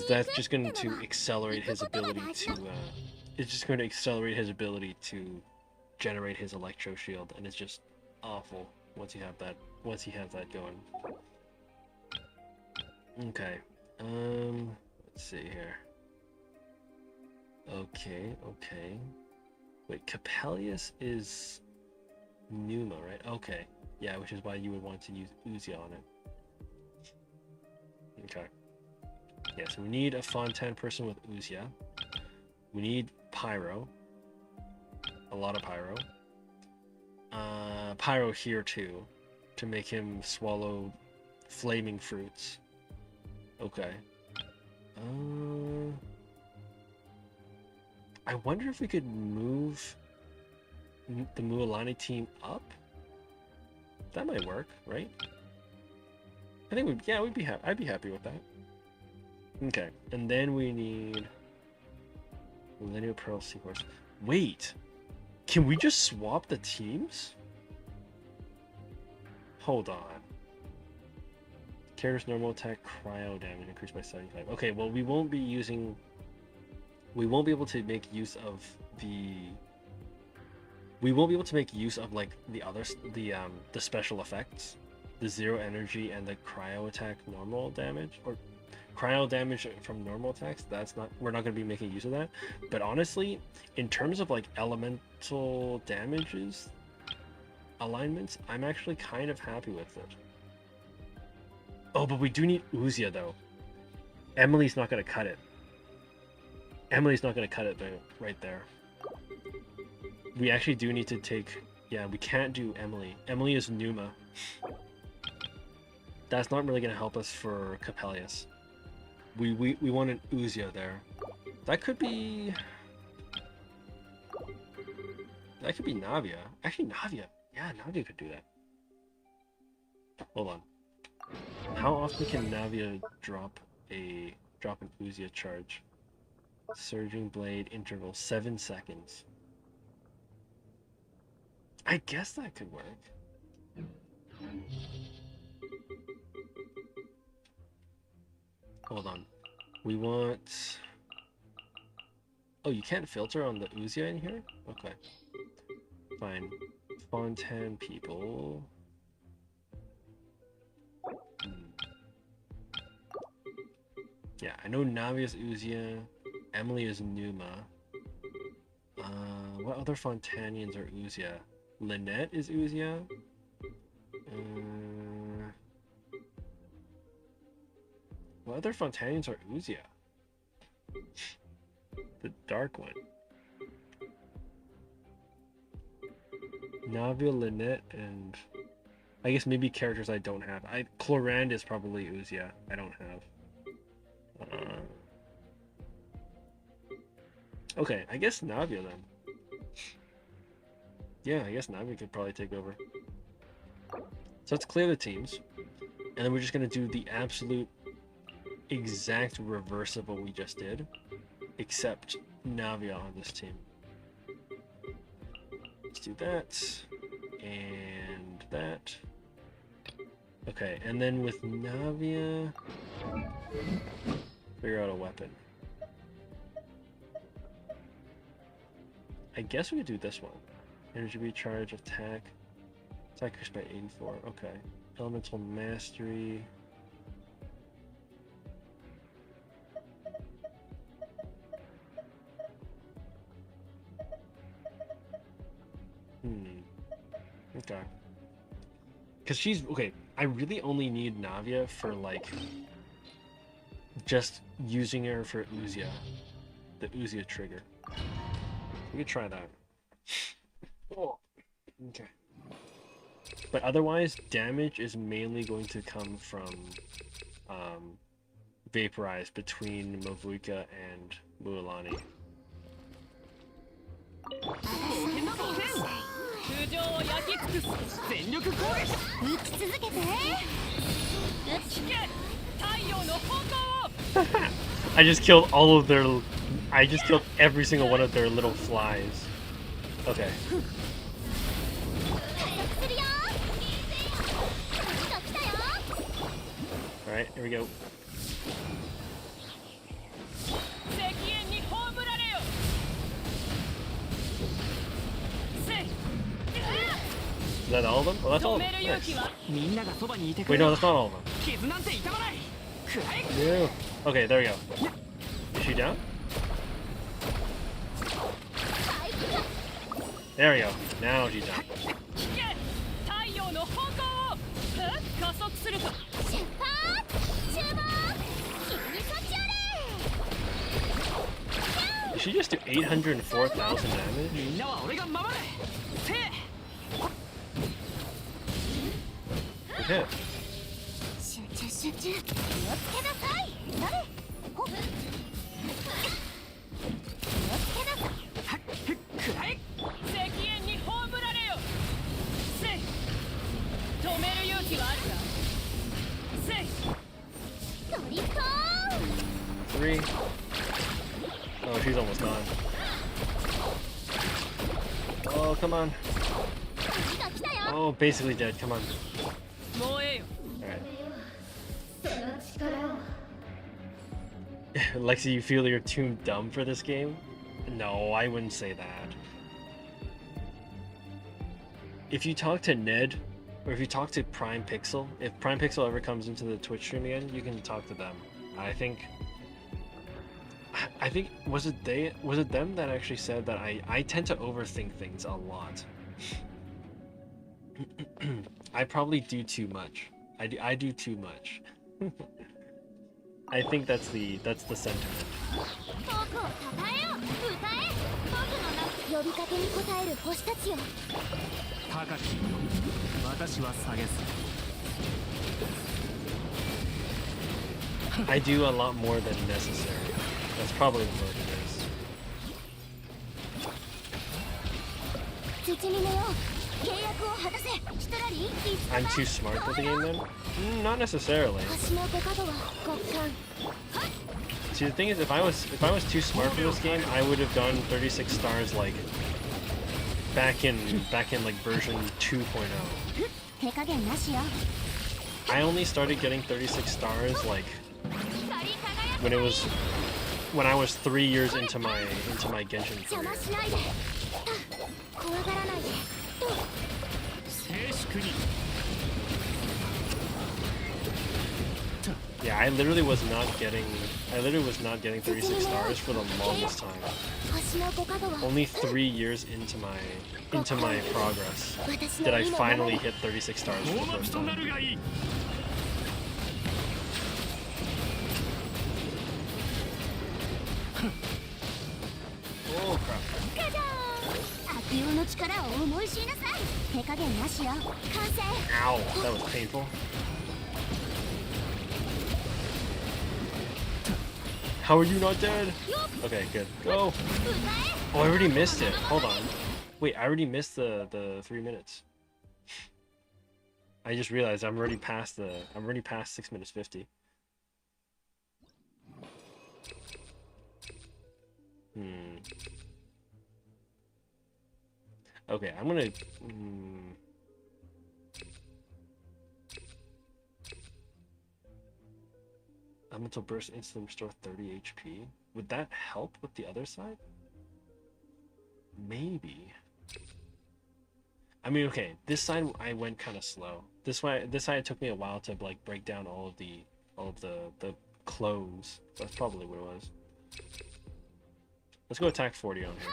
that's just going to accelerate his ability to generate his electro shield, and it's just awful once he has that going. Okay. Let's see here. Okay. Wait, Capellius is Numa, right? Okay. Yeah, which is why you would want to use Uzia on it. Okay. Yeah, so we need a Fontaine person with Uzia. We need Pyro. A lot of Pyro. Pyro here too, to make him swallow flaming fruits. Okay. I wonder if we could move the Mualani team up. That might work, right? I think I'd be happy with that. Okay, and then we need Millennial Pearl Seahorse. Wait, can we just swap the teams? Hold on. Character's normal attack cryo damage increased by 75. Okay, well we won't be able to make use of like the special effects, the zero energy and the cryo attack normal damage, or cryo damage from normal attacks. We're not going to be making use of that. But honestly, in terms of like elemental damages alignments, I'm actually kind of happy with it. Oh, but we do need Uzia though. Emily's not going to cut it. Right there. We actually do need to take... Yeah, we can't do Emily. Emily is Numa. That's not really going to help us for Capellius. We want an Uzia there. That could be Navia. Actually, Navia. Yeah, Navia could do that. Hold on. How often can Navia drop an Uzia charge? Surging Blade interval 7 seconds. I guess that could work. Hold on. We want... Oh, you can't filter on the Uzia in here? Okay. Fine. Fontaine people. Yeah, I know Navia's Uzia. Emily is Numa. What other Fontanians are Uzia? Lynette is Uzia. What other Fontanians are Uzia? The dark one. Navia, Lynette, and... I guess maybe characters I don't have. Clorand is probably Uzia. I don't have. Okay, I guess Navia then. Yeah, I guess Navia could probably take over. So let's clear the teams. And then we're just going to do the absolute exact reverse of what we just did. Except Navia on this team. Let's do that. And that. Okay, and then with Navia... figure out a weapon. I guess we could do this one. Energy recharge, attack. Attack increased by 84. Okay. Elemental mastery. Okay. Because she's... Okay, I really only need Navia for, like... just using her for Uzia. The Uzia trigger. We could try that. Oh. Okay. But otherwise, damage is mainly going to come from Vaporize between Mavuika and Mualani. 通常を焼き尽くす全力攻撃浮き続けて聞け太陽の炎を I just killed all of their. I just killed every single one of their little flies. Okay. 加速するよ火が来たよ Alright, here we go. 石煙に葬られよせい Is that all of them? Well, that's all 止 of め them. る勇気 Nice. はみんながそばにいてく Wait, れ no, る that's not all of them. 傷なんて痛まないくらえ No. Okay, there we go. Is she down? There we go. Now she's down. 聞け太陽の炎を加速すると出発注文君にそっちあ Did she just do 804,000 damage? みんなは俺が守れせい Okay. れ集中集中気をつけなさいそれほっ気をつけなさいはっくらえ石煙に葬られよせい止める勇気はあるかせいドリフト 3. Oh, she's almost gone. Oh, come on. 火が来たよ Oh, basically dead. Come on. 燃えよ Alright. Lexi, you feel you're too dumb for this game? No, I wouldn't say that. If you talk to Ned, or if you talk to Prime Pixel, if Prime Pixel ever comes into the Twitch stream again, you can talk to them. I think was it them that actually said that I tend to overthink things a lot. I probably do too much. I do too much. I think that's the sentiment. 僕をたたえよ歌え僕の呼びかけに応える星たちよ高き私は下げず I do a lot more than necessary. That's probably what it is. 土に寝よう契約を果たせシトラリー I'm too smart for the game then? Not necessarily. 星の五角は極寒 See, the thing is, if I was too smart for this game, I would have done 36 stars like back in like version 2.0. 手加減なしよ I only started getting 36 stars like when I was 3 years into my Genshin 邪 career. 魔しないで怖がらないで静粛に Yeah, I literally was not getting 36 stars for the longest time. 星の五角は Only 3 years into my progress did I finally hit 36 stars for the 大 first とな time. るがいい Oh crap. ガジャーン悪用の力を思い知りなさい手加減なしよ完成 Ow, that was painful. How are you not dead? Okay, good. Go. 歌え Oh, I already missed it. Hold on. Wait, I already missed the 3 minutes. I just realized I'm already past 6 minutes 50. Okay, I'm gonna. Elemental Burst instantly restore 30 HP. Would that help with the other side? Maybe. I mean, okay, this side I went kind of slow. This side it took me a while to like break down all of the clothes. That's probably what it was. Let's go attack 40 on here.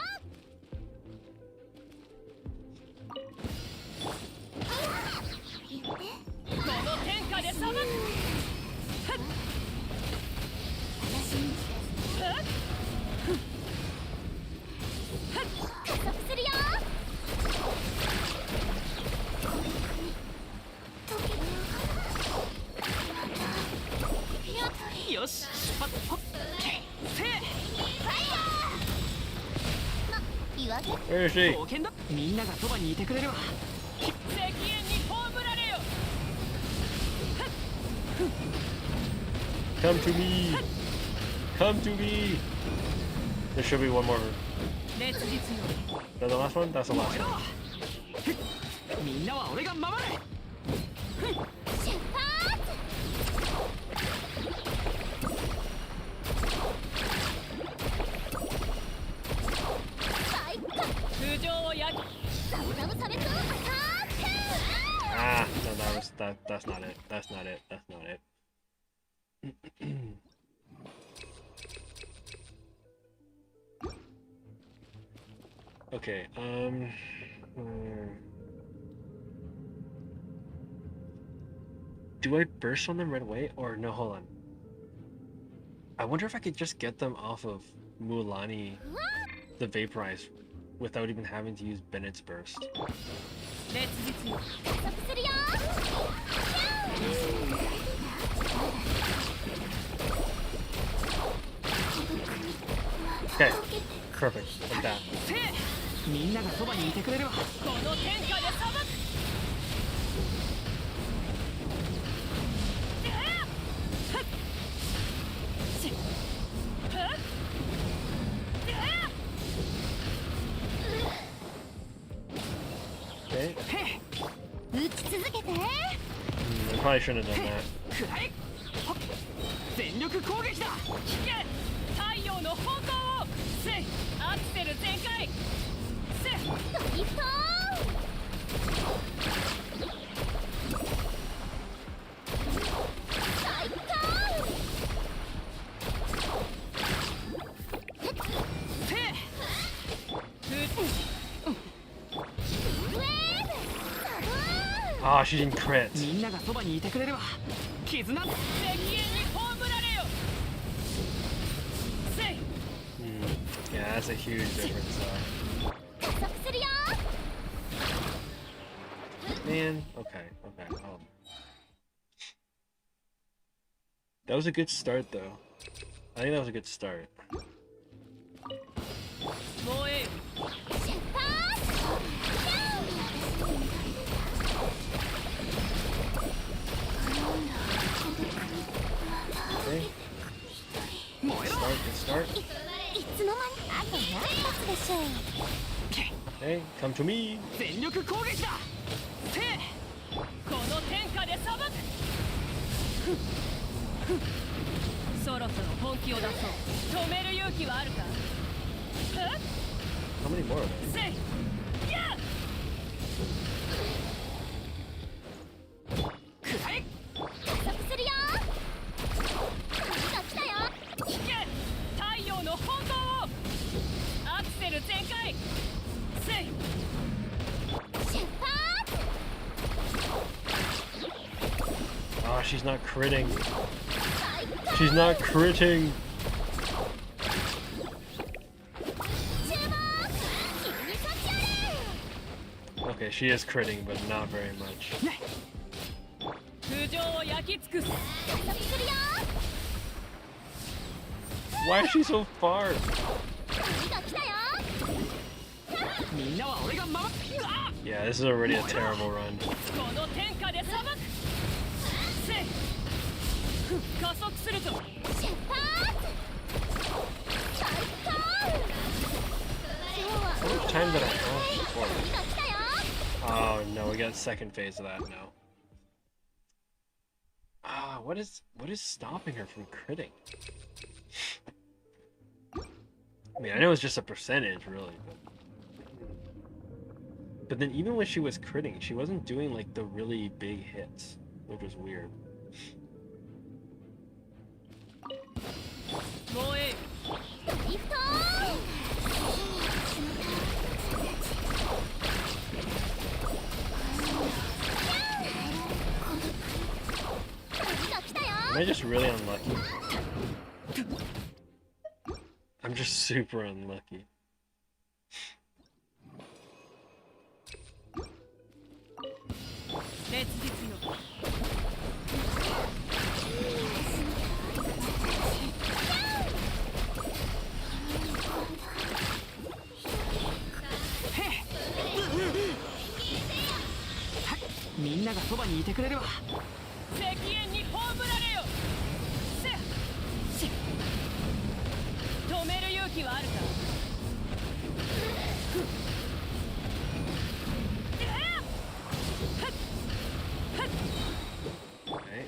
この天下で裁く加速するよ Where is she? 冒険だ。みんながそばにいてくれるわ。石煙に葬られよ。 Come to me! Come to me! There should be one more. 烈日よ。 Is that the last one? That's the last one. みんなは俺が守れ。出発。最高。通常を焼き。サムサムサメとアタック。 Ah, no, that's not it. That's not it. That's not it. Okay, do I burst on them right away? Or no, hold on. I wonder if I could just get them off of Mulan, the Vaporize, without even having to use Bennett's burst. 烈日よ。加速するよ。 Okay, perfect, like that. せい。みんながそばにいてくれるわ。この天下で裁く。Okay. 打ち続けて。 I probably shouldn't have done that. くらえ。全力攻撃だ。引け。太陽の方向を。せい。アクセル全開。せい。ドリフト。最高。 せい。 Ah, she didn't crit. みんながそばにいてくれるわ。絆。石煙に葬られよ。せい。 Yeah, that's a huge difference, though. 加速するよ。 Man, okay. That was a good start, though. I think that was a good start. もうええ。出発。 Okay, 燃えろ。 good start. いつの間にあと何発でしょう。 Okay, come to me. 全力攻撃だ。せい。この天下で裁く。そろそろ本気を出そう。止める勇気はあるか。 How many more are there? せい。やっ。くらえ。加速するよ。波が来たよ。引け。太陽の方向を。アクセル全開。せい。出発。 Ah, she's not critting. 最高。 She's not critting. 注目。君に立ちあれ。 Okay, she is critting, but not very much. 空上を焼き尽くす。加速するよ。 Why is she so far? 波が来たよ。みんなは俺が守る。あっ。 Yeah, this is already a terrible run. この天下で裁く。せい。加速するぞ。出発。最高。今日は How much time did I have 波 before? が来たよ。 Oh no, we got second phase of that now. Ah, what is stopping her from critting? I mean, I know it's just a percentage, really, but then even when she was critting, she wasn't doing like the really big hits, which was weird. もうええ。ドリフト。 波が来たよ。 Am I just really unlucky? I'm just super unlucky. 烈日よ。 出にいてくれれば石煙に葬られよ。せし止める勇気はあるか。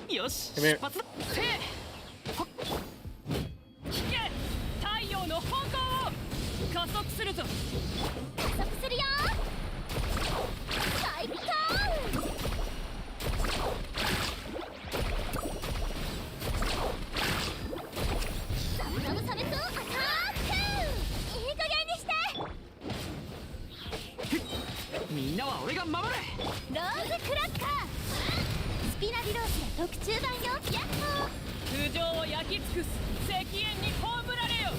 よし、出発だ。せ聞け、太陽の方向を加速するぞ。加速するよ。最高。サムサムサメとアタック。いい加減にして。みんなは俺が守る。ローズクラッカー。スピナディロースが特注版よ。ヤッホー。通常を焼き尽くす石煙に葬られよ。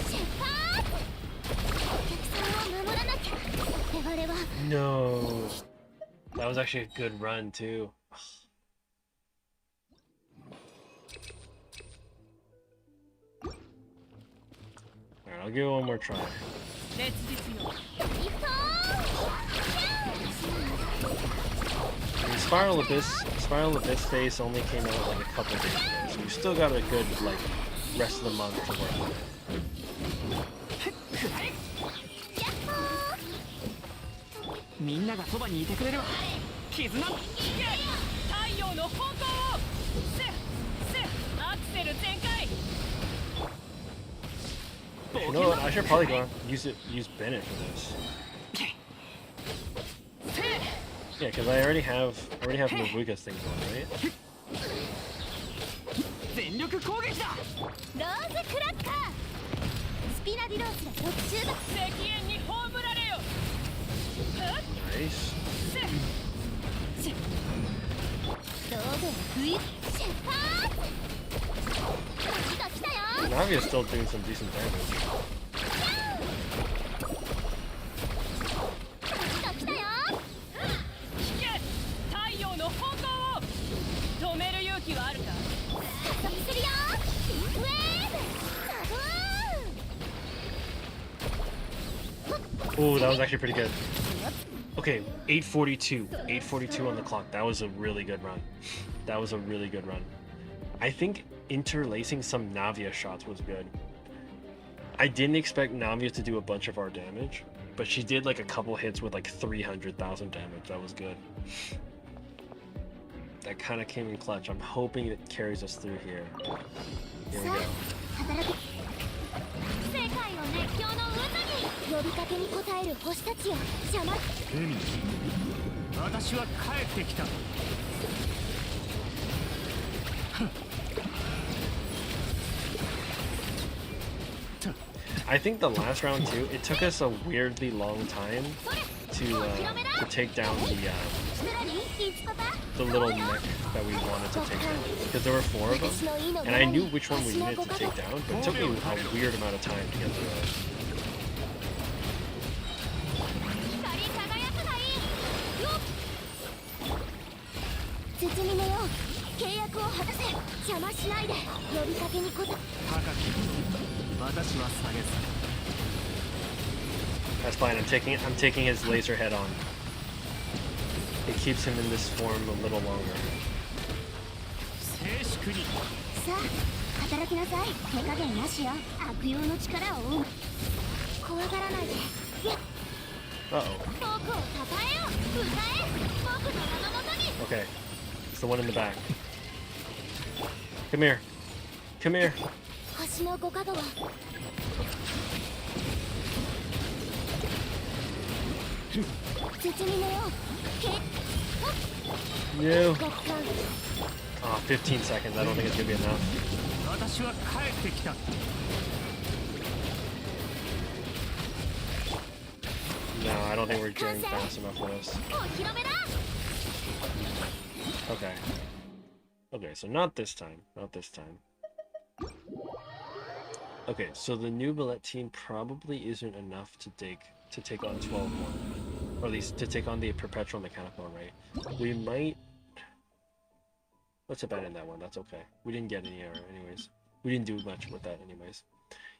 出発。お客さんを守らなきゃ。我々は No. That was actually a good run too. Alright, I'll give it one more try. 烈日よ。リフト。 I mean, Spiral Abyss Face only came out like a couple days ago, so we still got a good like rest of the month to work on. みんながそばにいてくれるわ。絆太陽の方向をアクセル全開。 You know what? I should probably go use Bennett for this. Yeah, because I already have Mabuka's things on, right? 全力攻撃だ。ローズクラッカー。スピナディロースが特注版。石煙に葬られよ。 Nice. 道具を不意。出発。何が来たよ。 Navia's still doing some decent damage. 何が来たよ。聞け、太陽の方向を止める勇気はあるか。加速するよ。ビッグウェーブ。ザブーン。 Oh, that was actually pretty good. Okay, 842. 842 on the clock. That was a really good run. That was a really good run. I think interlacing some Navia shots was good. I didn't expect Navia to do a bunch of our damage, but she did like a couple hits with like 300,000 damage. That was good. That kind of came in clutch. I'm hoping it carries us through here. Here we go. 働く。世界を熱狂の渦に。呼びかけに応える星たちよ。邪魔。海、私は帰ってきた。 I think the last round too, it took us a weirdly long time to take down the little mech that we wanted to take down, because there were 4 of them, and I knew which one we needed to take down, but it took me a weird amount of time to get through it. 光り輝くがいい。よっ。絶妙よ。契約を果たせ。邪魔しないで。呼びかけに応え。高き、私は下げず。 That's fine. I'm taking his laser head on. It keeps him in this form a little longer. 静粛に。さあ、働きなさい。手加減なしよ。悪用の力を生む。怖がらないで。Uh-oh. 僕をたたえよ。歌え。僕の名のもとに。 Okay. It's the one in the back. Come here. Come here. 星のご加護は。絶妙よ。No. 極寒。 Oh, 15 seconds. I don't think it's gonna be enough. 私は帰ってきた。 No, I don't think we're doing fast enough for this. お披露目だ。 Okay. Okay, so not this time. Not this time. Okay, so the new Bullet team probably isn't enough to take on 12 more, or at least to take on the perpetual mechanical array. We might. Let's abandon that one. That's okay. We didn't get any error, anyways. We didn't do much with that, anyways.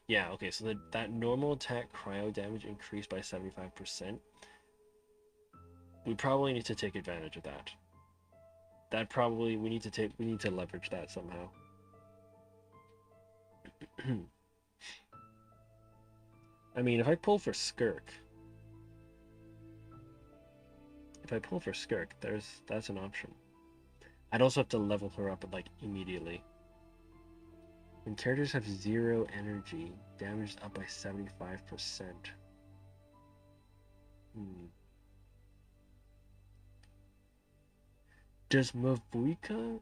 Yeah. Okay. So that normal attack cryo damage increased by 75%. we probably need to take advantage of that. That probably we need to leverage that somehow. I mean, if I pull for Skirk, that's an option. I'd also have to level her up like immediately. When characters have 0 energy, damage is up by 75%. Does Mavuika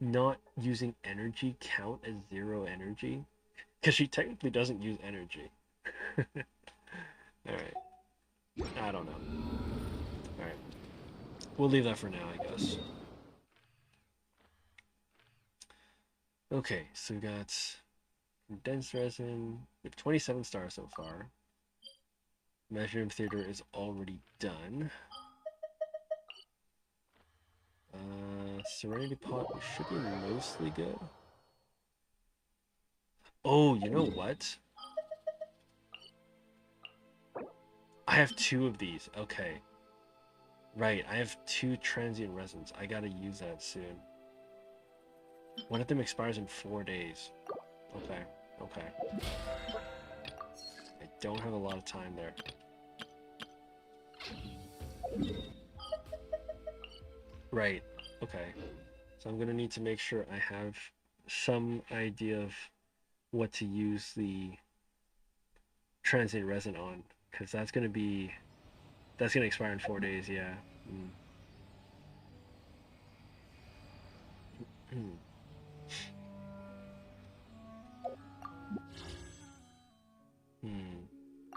not using energy count as 0 energy? Because she technically doesn't use energy. Alright. I don't know. Alright. We'll leave that for now, I guess. Okay, so we got condensed resin. We have 27 stars so far. Measuring theater is already done. Serenity pot should be mostly good. Oh, you know what? I have 2 of these. Okay. Right, I have 2 transient resins. I gotta use that soon. One of them expires in 4 days. Okay, okay. I don't have a lot of time there. Right, okay. So I'm gonna need to make sure I have some idea of what to use the transient resin on, because that's gonna expire in 4 days, yeah.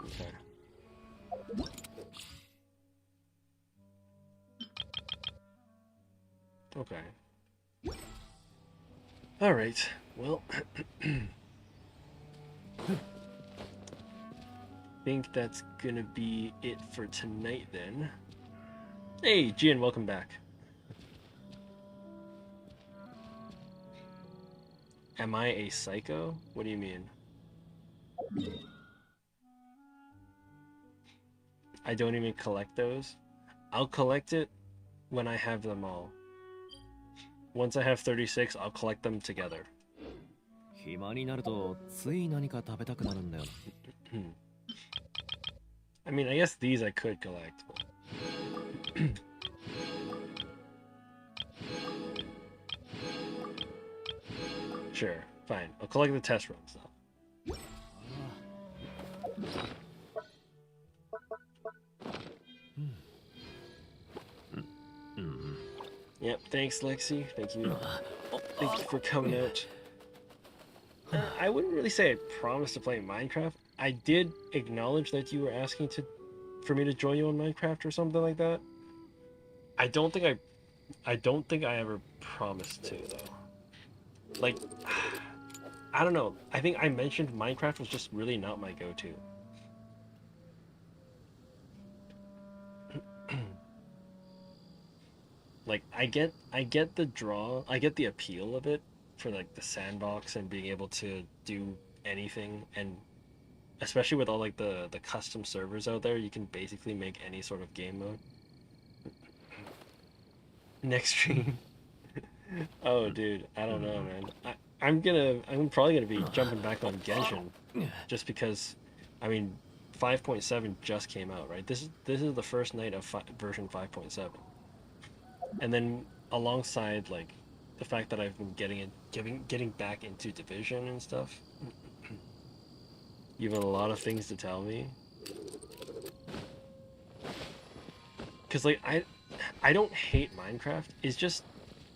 Okay. Okay. All right. Well, think that's gonna be it for tonight then. Hey, Gian, welcome back. Am I a psycho? What do you mean? I don't even collect those? I'll collect it when I have them all. Once I have 36, I'll collect them together. 暇になるとつい何か食べたくなるんだよ。I mean, I guess these I could collect. But... Sure, fine. I'll collect the test runs though. Yep, thanks Lexi. Thank you. Thank you for coming out. I wouldn't really say I promised to play Minecraft. I did acknowledge that you were asking for me to join you on Minecraft or something like that. I don't think I ever promised to though. Like, I don't know. I think I mentioned Minecraft was just really not my go-to. Like, I get the draw, I get the appeal of it for like the sandbox and being able to do anything, and especially with all like the custom servers out there, you can basically make any sort of game mode. Next stream. Oh dude, I don't know, man. I'm probably gonna be jumping back on Genshin, just because, I mean, 5.7 just came out, right? This is the first night of version 5.7, and then alongside like the fact that I've been getting back into Division and stuff, you have a lot of things to tell me. Cause like I don't hate Minecraft. It's just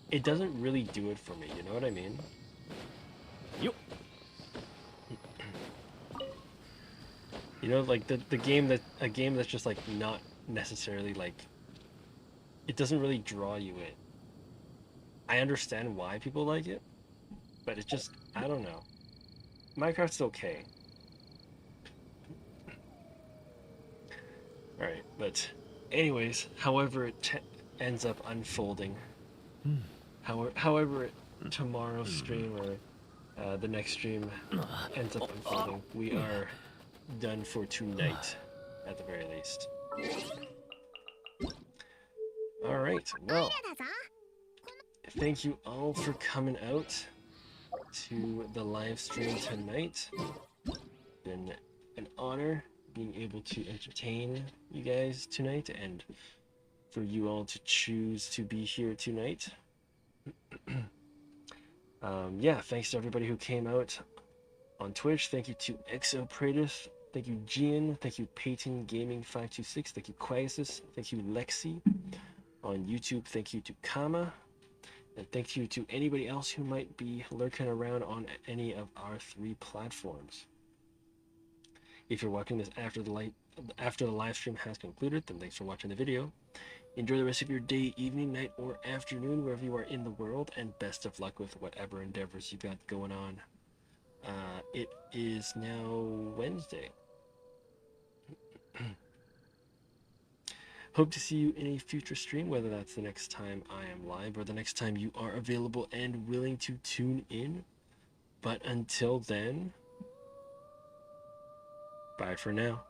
it doesn't really do it for me. You know what I mean? Yup. You know, like a game that's just like not necessarily like, it doesn't really draw you in. I understand why people like it, but it just, I don't know. Minecraft's okay. Alright, but anyways, however it ends up unfolding, however tomorrow's stream or the next stream ends up unfolding, we are done for tonight, at the very least. All right. Well, thank you all for coming out to the live stream tonight. Been an honor being able to entertain you guys tonight, and for you all to choose to be here tonight. Yeah, thanks to everybody who came out on Twitch. Thank you to Exopratus. Thank you, Gian. Thank you, Peyton Gaming 526. Thank you, Quasis. Thank you, Lexi. On YouTube, thank you to Kama. And thank you to anybody else who might be lurking around on any of our 3 platforms. If you're watching this after the live stream has concluded, then thanks for watching the video. Enjoy the rest of your day, evening, night, or afternoon, wherever you are in the world, and best of luck with whatever endeavors you got going on. It is now Wednesday. Hope to see you in a future stream, whether that's the next time I am live or the next time you are available and willing to tune in. But until then, bye for now.